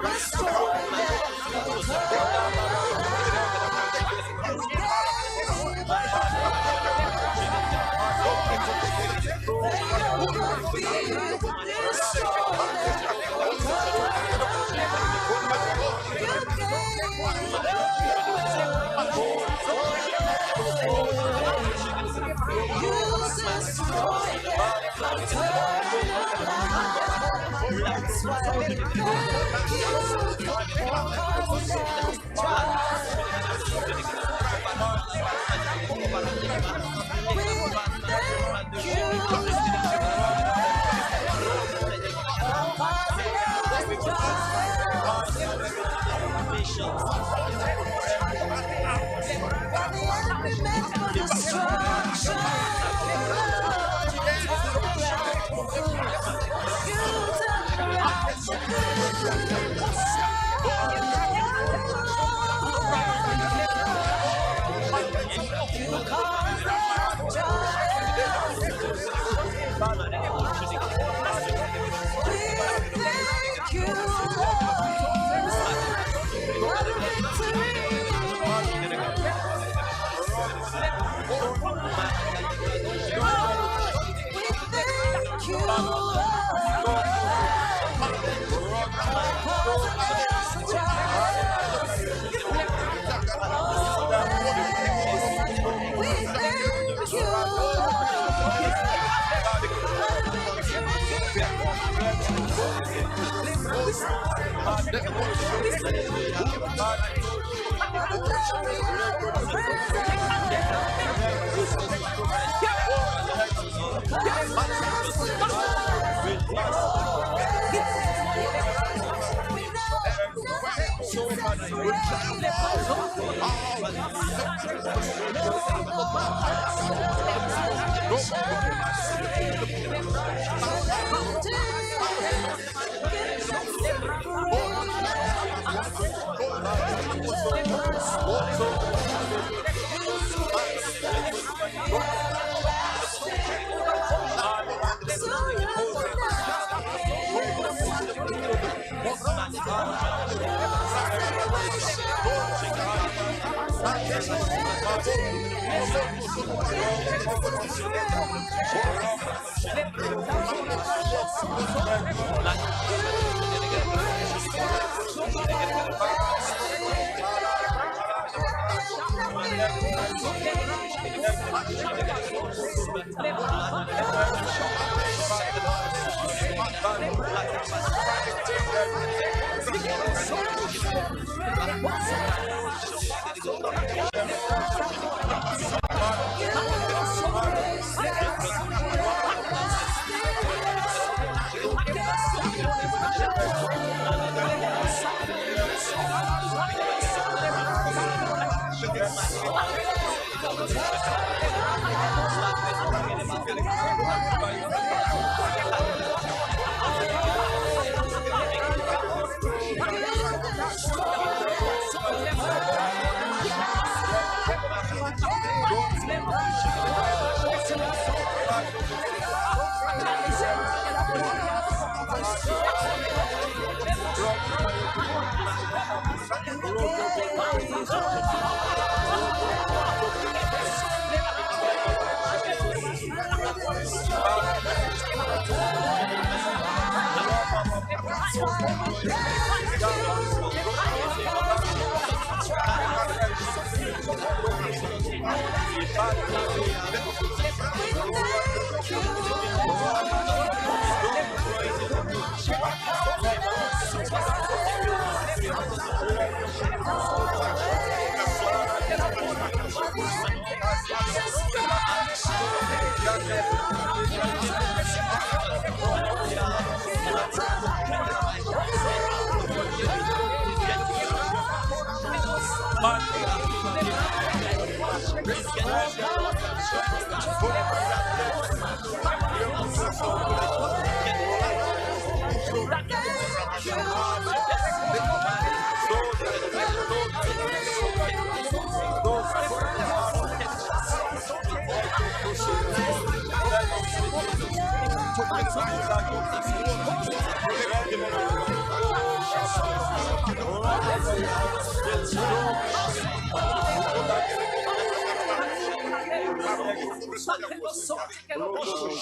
Restore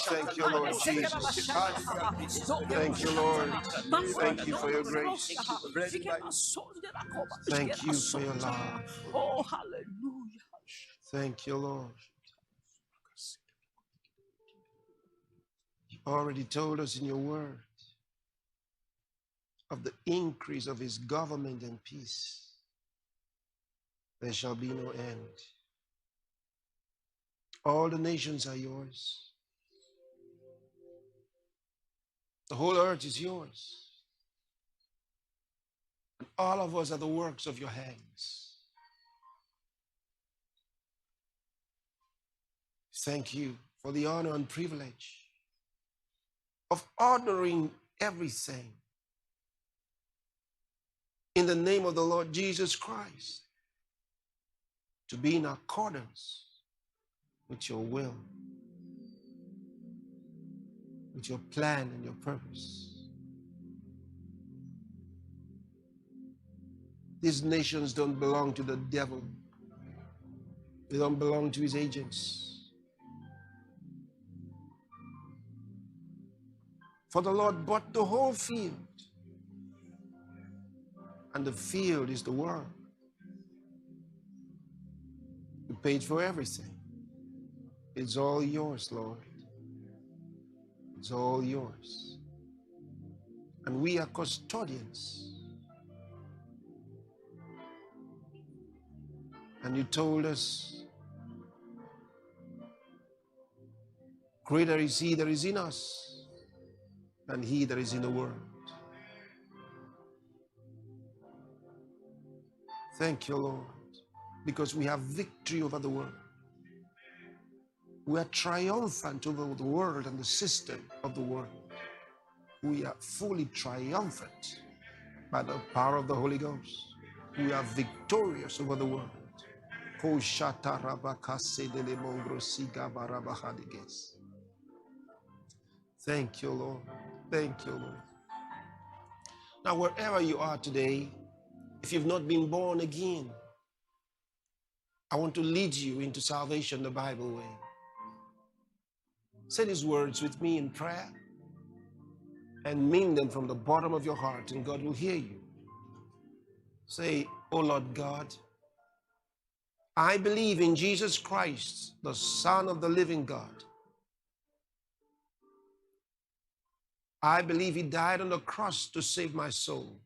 Thank you, Lord Jesus. Thank you, Lord. Thank you for your grace. Thank you for your love. Oh, hallelujah. Thank you, Lord. already told us in your word of the increase of his government and peace. There shall be no end. All the nations are yours. The whole earth is yours. And all of us are the works of your hands. Thank you for the honor and privilege of ordering everything in the name of the Lord Jesus Christ to be in accordance with your will, with your plan and your purpose. These nations don't belong to the devil. They don't belong to his agents. For the Lord bought the whole field, and the field is the world. You paid for everything. It's all yours, Lord. It's all yours. And we are custodians. And you told us, greater is he that is in us than he that is in the world. Thank you, Lord, because we have victory over the world. We are triumphant over the world and the system of the world. We are fully triumphant by the power of the Holy Ghost. We are victorious over the world. Thank you, Lord. Thank you, Lord. Now, wherever you are today, if you've not been born again, I want to lead you into salvation the Bible way. Say these words with me in prayer and mean them from the bottom of your heart, and God will hear you. Say, "Oh Lord God, I believe in Jesus Christ, the Son of the living God. I believe he died on the cross to save my soul.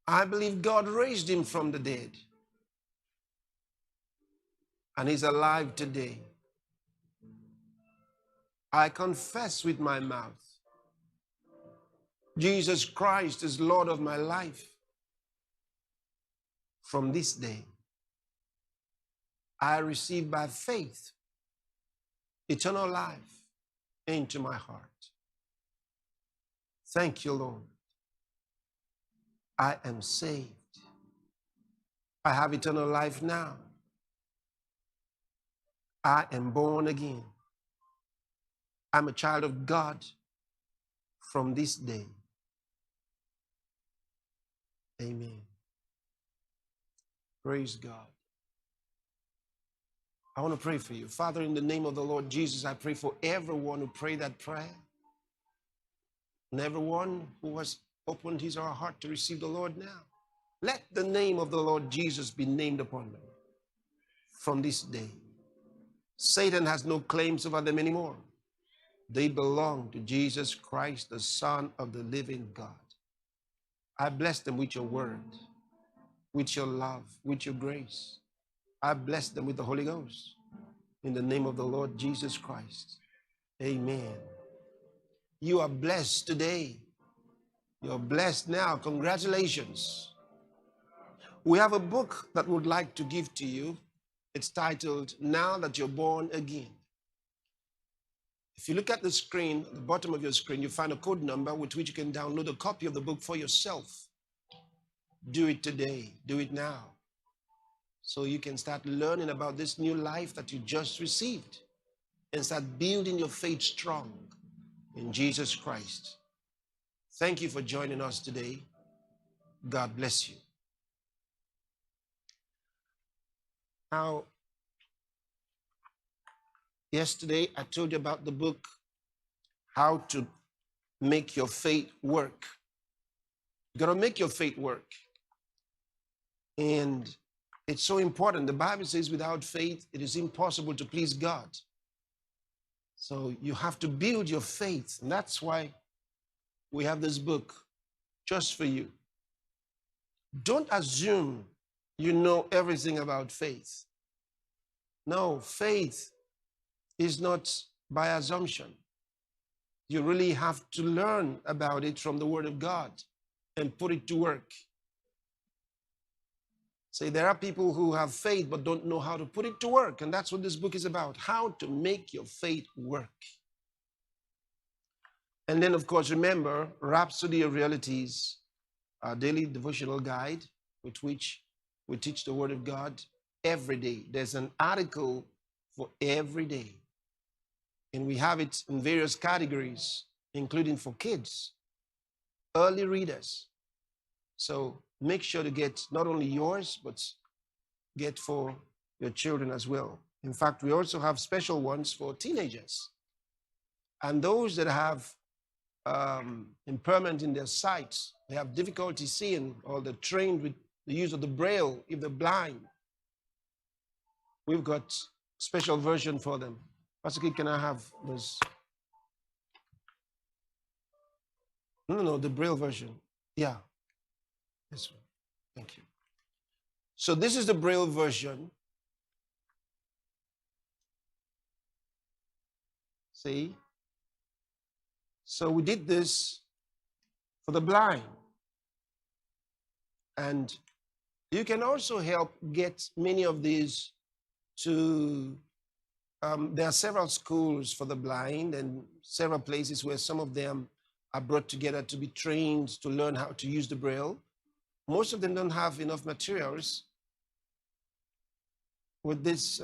I believe God raised him from the dead, and he's alive today. I confess with my mouth, Jesus Christ is Lord of my life. From this day, I receive by faith eternal life into my heart. Thank you, Lord. I am saved. I have eternal life now. I am born again. I'm a child of God from this day. Amen." Praise God. I want to pray for you. Father, in the name of the Lord Jesus, I pray for everyone who prayed that prayer, and everyone who has opened his or her heart to receive the Lord now. Let the name of the Lord Jesus be named upon them from this day. Satan has no claims over them anymore. They belong to Jesus Christ, the Son of the living God. I bless them with your word, with your love, with your grace. I bless them with the Holy Ghost. In the name of the Lord Jesus Christ. Amen. You are blessed today. You're blessed now. Congratulations. We have a book that we'd like to give to you. It's titled, Now That You're Born Again. If you look at the screen, at the bottom of your screen, you find a code number with which you can download a copy of the book for yourself. Do it today. Do it now. So you can start learning about this new life that you just received and start building your faith strong in Jesus Christ. Thank you for joining us today. God bless you. Now, yesterday I told you about the book, How to Make Your Faith Work. You got to make your faith work. And it's so important. The Bible says without faith, it is impossible to please God. So you have to build your faith. And that's why we have this book just for you. Don't assume you know everything about faith. No, faith is not by assumption. You really have to learn about it from the Word of God and put it to work. Say, there are people who have faith but don't know how to put it to work. And that's what this book is about, how to make your faith work. And then, of course, remember, Rhapsody of Realities, our daily devotional guide with which we teach the Word of God every day. There's an article for every day. And we have it in various categories, including for kids, early readers. So make sure to get not only yours, but get for your children as well. In fact, we also have special ones for teenagers and those that have impairment in their sight. They have difficulty seeing, or they're trained with the use of the braille if they're blind. We've got special version for them. Pastor Kid, can I have this? No, the braille version. Yeah, this one. Thank you. So this is the braille version. See? So we did this for the blind. And you can also help get many of these to, there are several schools for the blind and several places where some of them are brought together to be trained to learn how to use the braille. Most of them don't have enough materials with this,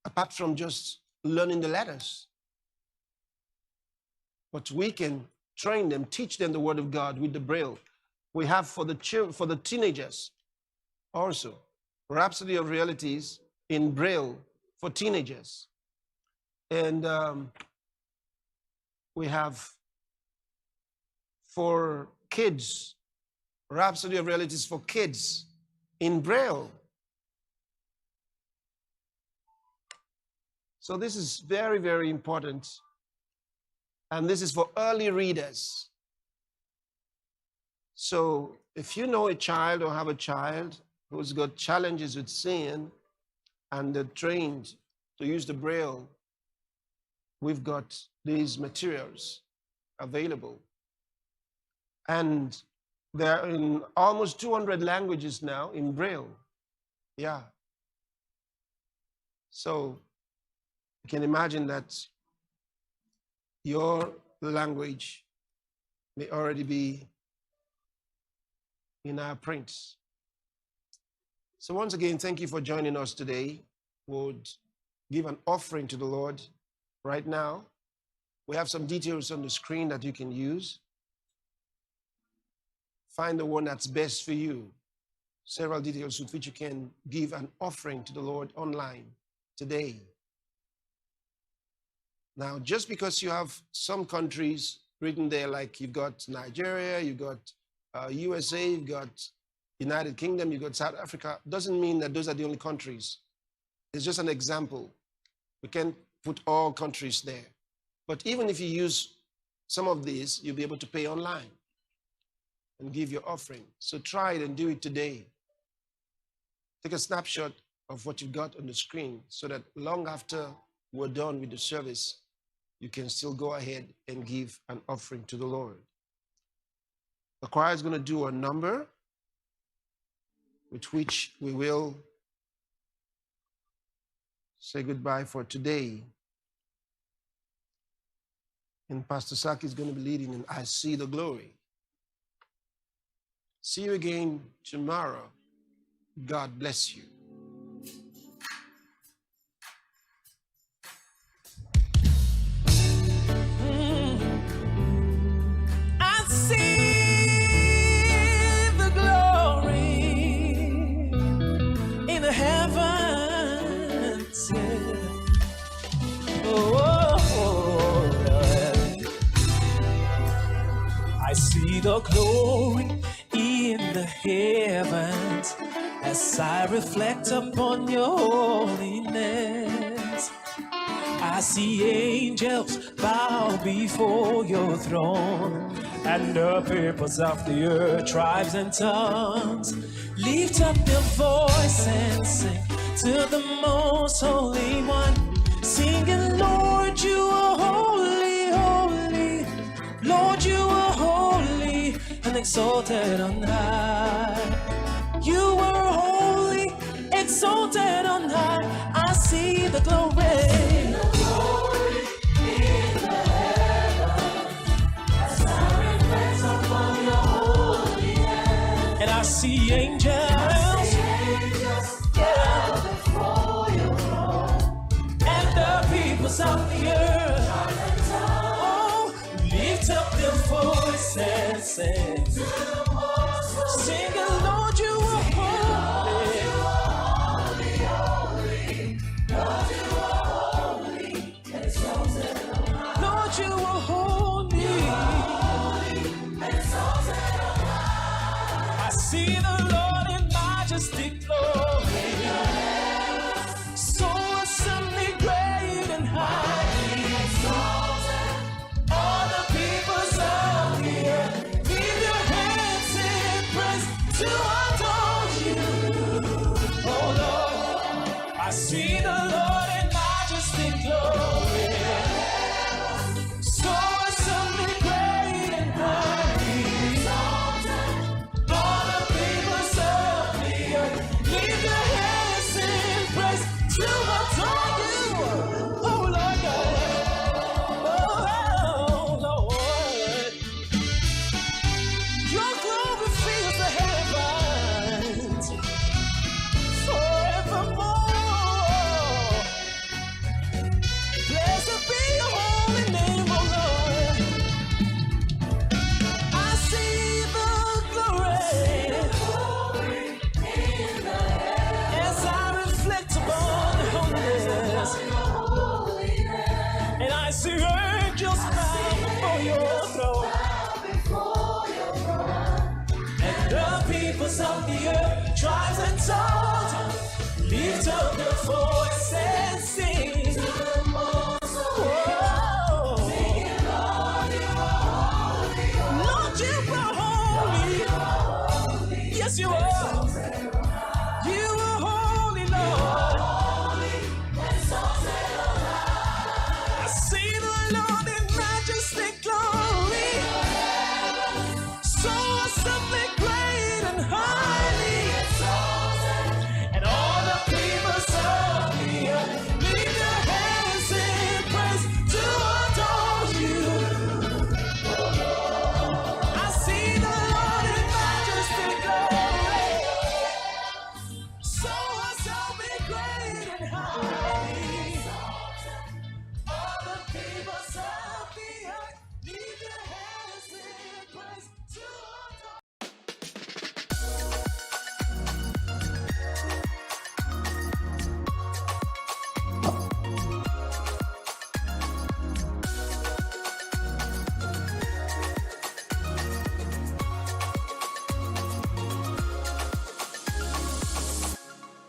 apart from just learning the letters. But we can train them, teach them the Word of God with the braille. We have for the children, for the teenagers also, Rhapsody of Realities in braille for teenagers. And we have for kids, Rhapsody of Realities for kids in braille. So this is very, very important. And this is for early readers. So if you know a child or have a child who's got challenges with seeing and they're trained to use the braille, we've got these materials available. And they're in almost 200 languages now in braille. Yeah. So you can imagine that your language may already be in our prints. So once again, thank you for joining us today. We'll give an offering to the Lord right now. We have some details on the screen that you can use. Find the one that's best for you. Several details with which you can give an offering to the Lord online today. Now, just because you have some countries written there, like you've got Nigeria, you've got USA, you've got United Kingdom, you've got South Africa, doesn't mean that those are the only countries. It's just an example. We can't put all countries there. But even if you use some of these, you'll be able to pay online and give your offering. So try it and do it today. Take a snapshot of what you've got on the screen so that long after we're done with the service, you can still go ahead and give an offering to the Lord. The choir is going to do a number with which we will say goodbye for today. And Pastor Saki is going to be leading in I See the Glory. See you again tomorrow. God bless you. I see the glory in the heavens. I see the glory in the heavens as I reflect upon your holiness. I see angels bow before your throne, and the peoples of the earth, tribes and tongues, lift up their voice and sing to the most holy one, singing, Lord, you are holy, holy. Lord, you are holy and exalted on high. You are holy, exalted on high. I see the glory. In the heavens, as I reflect upon your holiness. And I see angels. Before your throne. And the peoples of the earth. Oh, lift up their voices, singing, Lord, you are holy. Lord, you are holy. Lord, you are holy. I see the Lord in majestic glory, so awesomely great and high. All the peoples of the earth, leave your hands in praise to adore you. Oh Lord, I see the Lord in majestic glory, so awesomely great and mighty. All the peoples of the earth, leave your hands in praise to adore you. Oh Lord God. Your glory fills the heavens forevermore. Blessed be your holy name, oh Lord. I see the glory in the heavens as I reflect upon the holiness. And I see angels bow before your throne. And the peoples of the earth, tribes and tongues, lift up their voice.